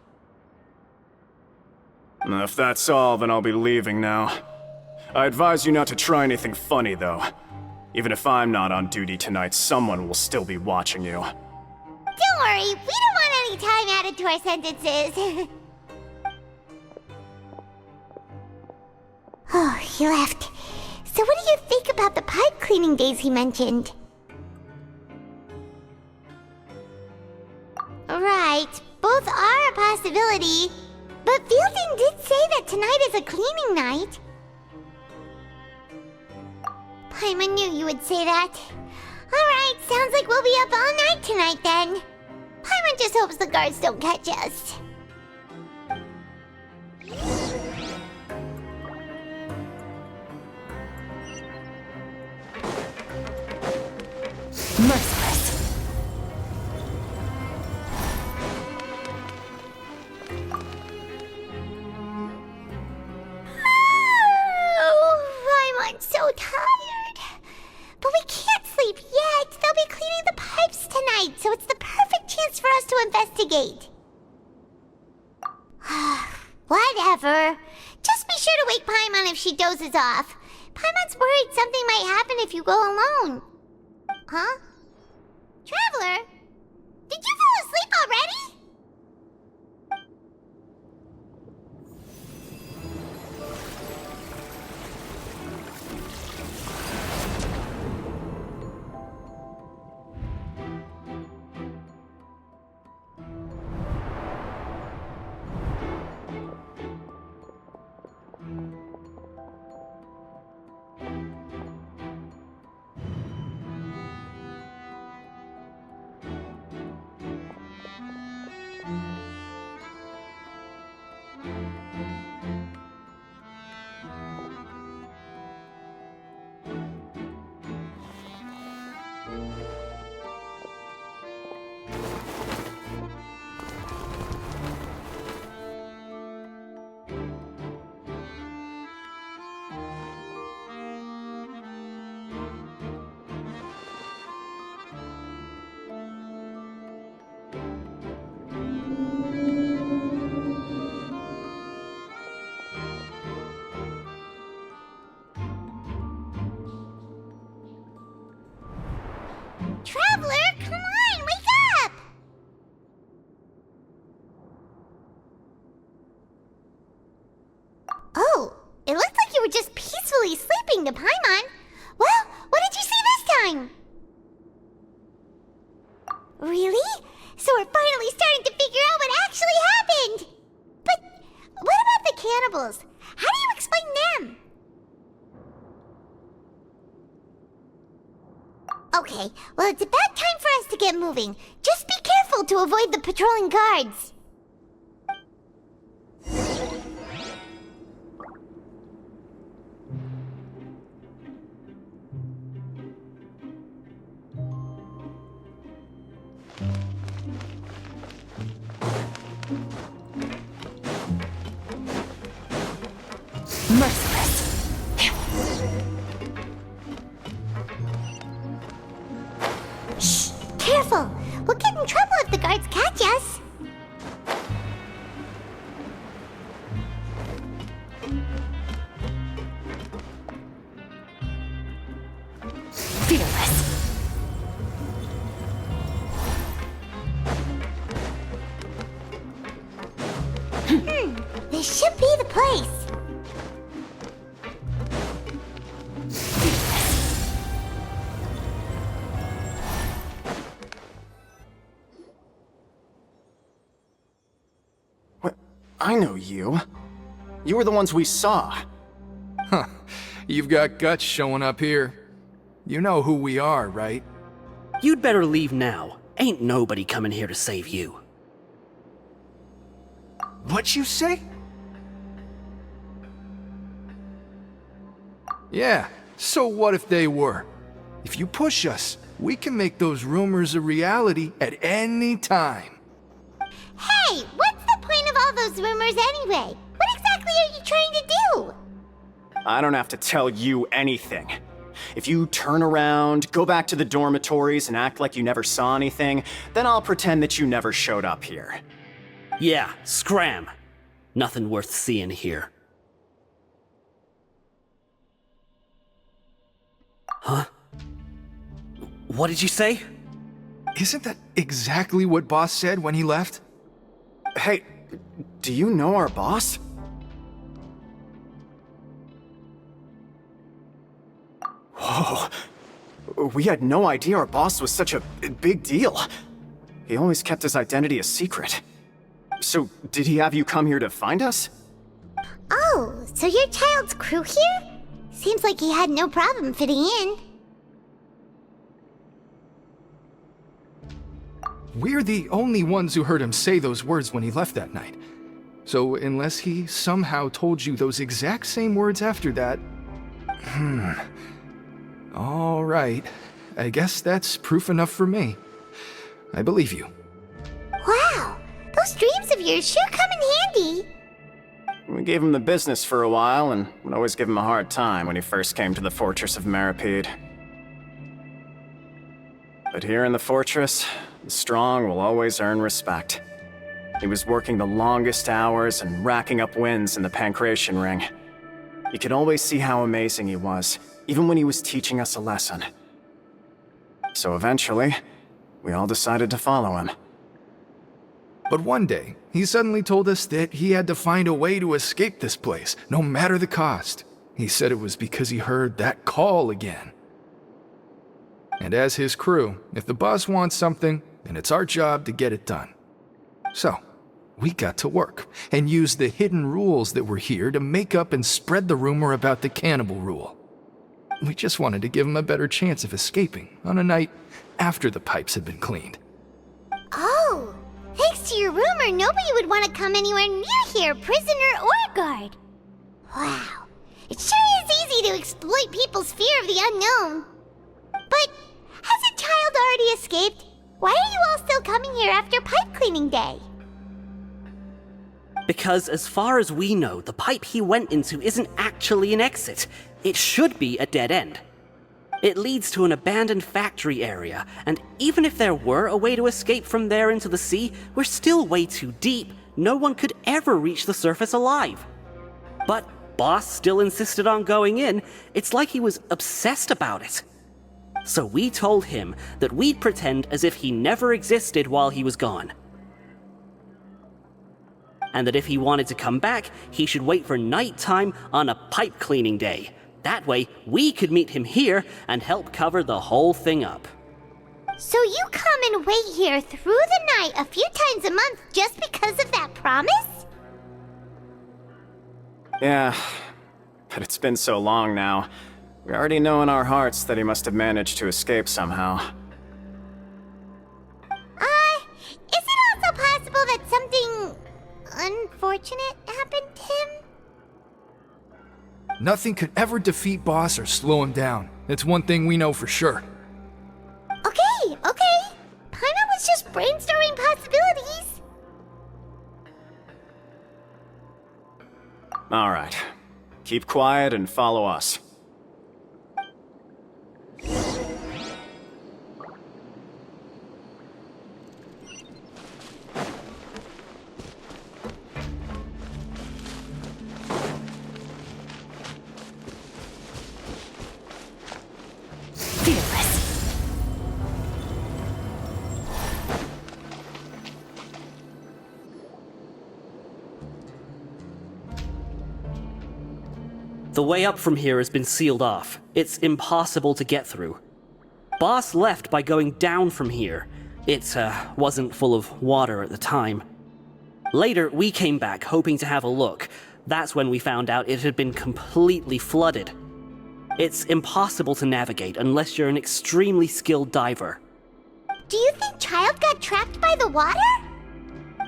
If that's all, then I'll be leaving now. I advise you not to try anything funny, though. Even if I'm not on duty tonight, someone will still be watching you. Don't worry, we don't want any time added to our sentences. Oh, he left. So what do you think about the pipe cleaning days he mentioned? Right, both are a possibility. But Fielding did say that tonight is a cleaning night. Paimon knew you would say that. Alright, sounds like we'll be up all night tonight then. Paimon just hopes the guards don't catch us. Merciless. Oh, I'm so tired. But we can't sleep yet. They'll be cleaning the pipes tonight, so it's the perfect chance for us to investigate. Whatever. Just be sure to wake Paimon if she dozes off. Paimon's worried something might happen if you go alone. Huh? Traveler? Did you fall asleep already? Traveler, come on, wake up! Oh, it looks like you were just peacefully sleeping to Paimon. Well, what did you see this time? Really? So we're finally starting to figure out what actually happened! But what about the cannibals? How do you explain them? Okay, well it's about time for us to get moving. Just be careful to avoid the patrolling guards. Merciless. Shh! Careful! We'll get in trouble if the guards catch us. Fearless. This should be the place. I know you. You were the ones we saw. Huh. You've got guts showing up here. You know who we are, right? You'd better leave now. Ain't nobody coming here to save you. What'd you say? Yeah, so what if they were? If you push us, we can make those rumors a reality at any time. Hey, what's the point of all those rumors anyway? What exactly are you trying to do? I don't have to tell you anything. If you turn around, go back to the dormitories and act like you never saw anything, then I'll pretend that you never showed up here. Yeah, scram. Nothing worth seeing here. Huh? What did you say? Isn't that exactly what Boss said when he left? Hey, do you know our boss? Whoa. We had no idea our boss was such a big deal. He always kept his identity a secret. So, did he have you come here to find us? Oh, so your child's crew here? Seems like he had no problem fitting in. We're the only ones who heard him say those words when he left that night. So unless he somehow told you those exact same words after that... All right. I guess that's proof enough for me. I believe you. Wow, those dreams of yours sure come in handy. We gave him the business for a while and would always give him a hard time when he first came to the Fortress of Meripede. But here in the fortress, the strong will always earn respect. He was working the longest hours and racking up wins in the Pancration Ring. You could always see how amazing he was, even when he was teaching us a lesson. So eventually, we all decided to follow him. But one day, he suddenly told us that he had to find a way to escape this place, no matter the cost. He said it was because he heard that call again. And as his crew, if the boss wants something, then it's our job to get it done. So, we got to work, and used the hidden rules that were here to make up and spread the rumor about the cannibal rule. We just wanted to give him a better chance of escaping on a night after the pipes had been cleaned. Oh, thanks to your rumor, nobody would want to come anywhere near here, prisoner or guard. Wow, it sure is easy to exploit people's fear of the unknown. But has a child already escaped? Why are you all still coming here after pipe cleaning day? Because as far as we know, the pipe he went into isn't actually an exit. It should be a dead end. It leads to an abandoned factory area, and even if there were a way to escape from there into the sea, we're still way too deep. No one could ever reach the surface alive. But Boss still insisted on going in. It's like he was obsessed about it. So we told him that we'd pretend as if he never existed while he was gone. And that if he wanted to come back, he should wait for nighttime on a pipe cleaning day. That way, we could meet him here and help cover the whole thing up. So you come and wait here through the night a few times a month just because of that promise? Yeah, but it's been so long now. We already know in our hearts that he must have managed to escape somehow. Is it also possible that something unfortunate happened to him? Nothing could ever defeat Boss or slow him down. It's one thing we know for sure. Okay. Paimon was just brainstorming possibilities. Alright. Keep quiet and follow us. The way up from here has been sealed off. It's impossible to get through. Boss left by going down from here. It wasn't full of water at the time. Later, we came back hoping to have a look. That's when we found out it had been completely flooded. It's impossible to navigate unless you're an extremely skilled diver. Do you think Child got trapped by the water?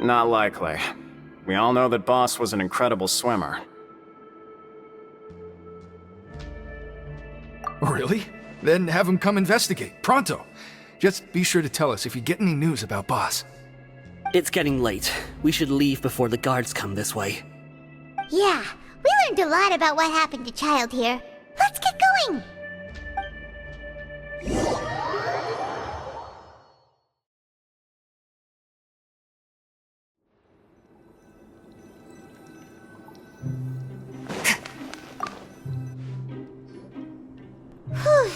Not likely. We all know that Boss was an incredible swimmer. Really? Then have him come investigate, pronto. Just be sure to tell us if you get any news about Boss. It's getting late. We should leave before the guards come this way. Yeah, we learned a lot about what happened to Child here. Let's get going! Whew.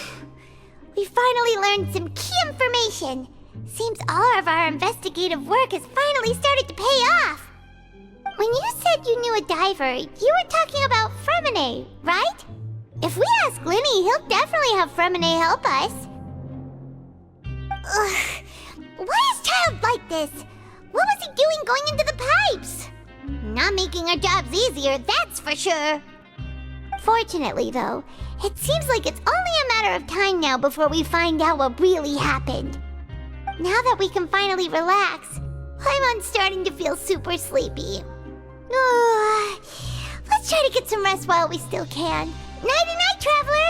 We finally learned some key information. Seems all of our investigative work has finally started to pay off. When you said you knew a diver, you were talking about Fremine, right? If we ask Linny, he'll definitely have Fremine help us. Ugh. Why is Child like this? What was he doing going into the pipes? Not making our jobs easier, that's for sure. Fortunately, though, it seems like it's only a matter of time now before we find out what really happened. Now that we can finally relax, I'm starting to feel super sleepy. Let's try to get some rest while we still can. Nighty-night, traveler!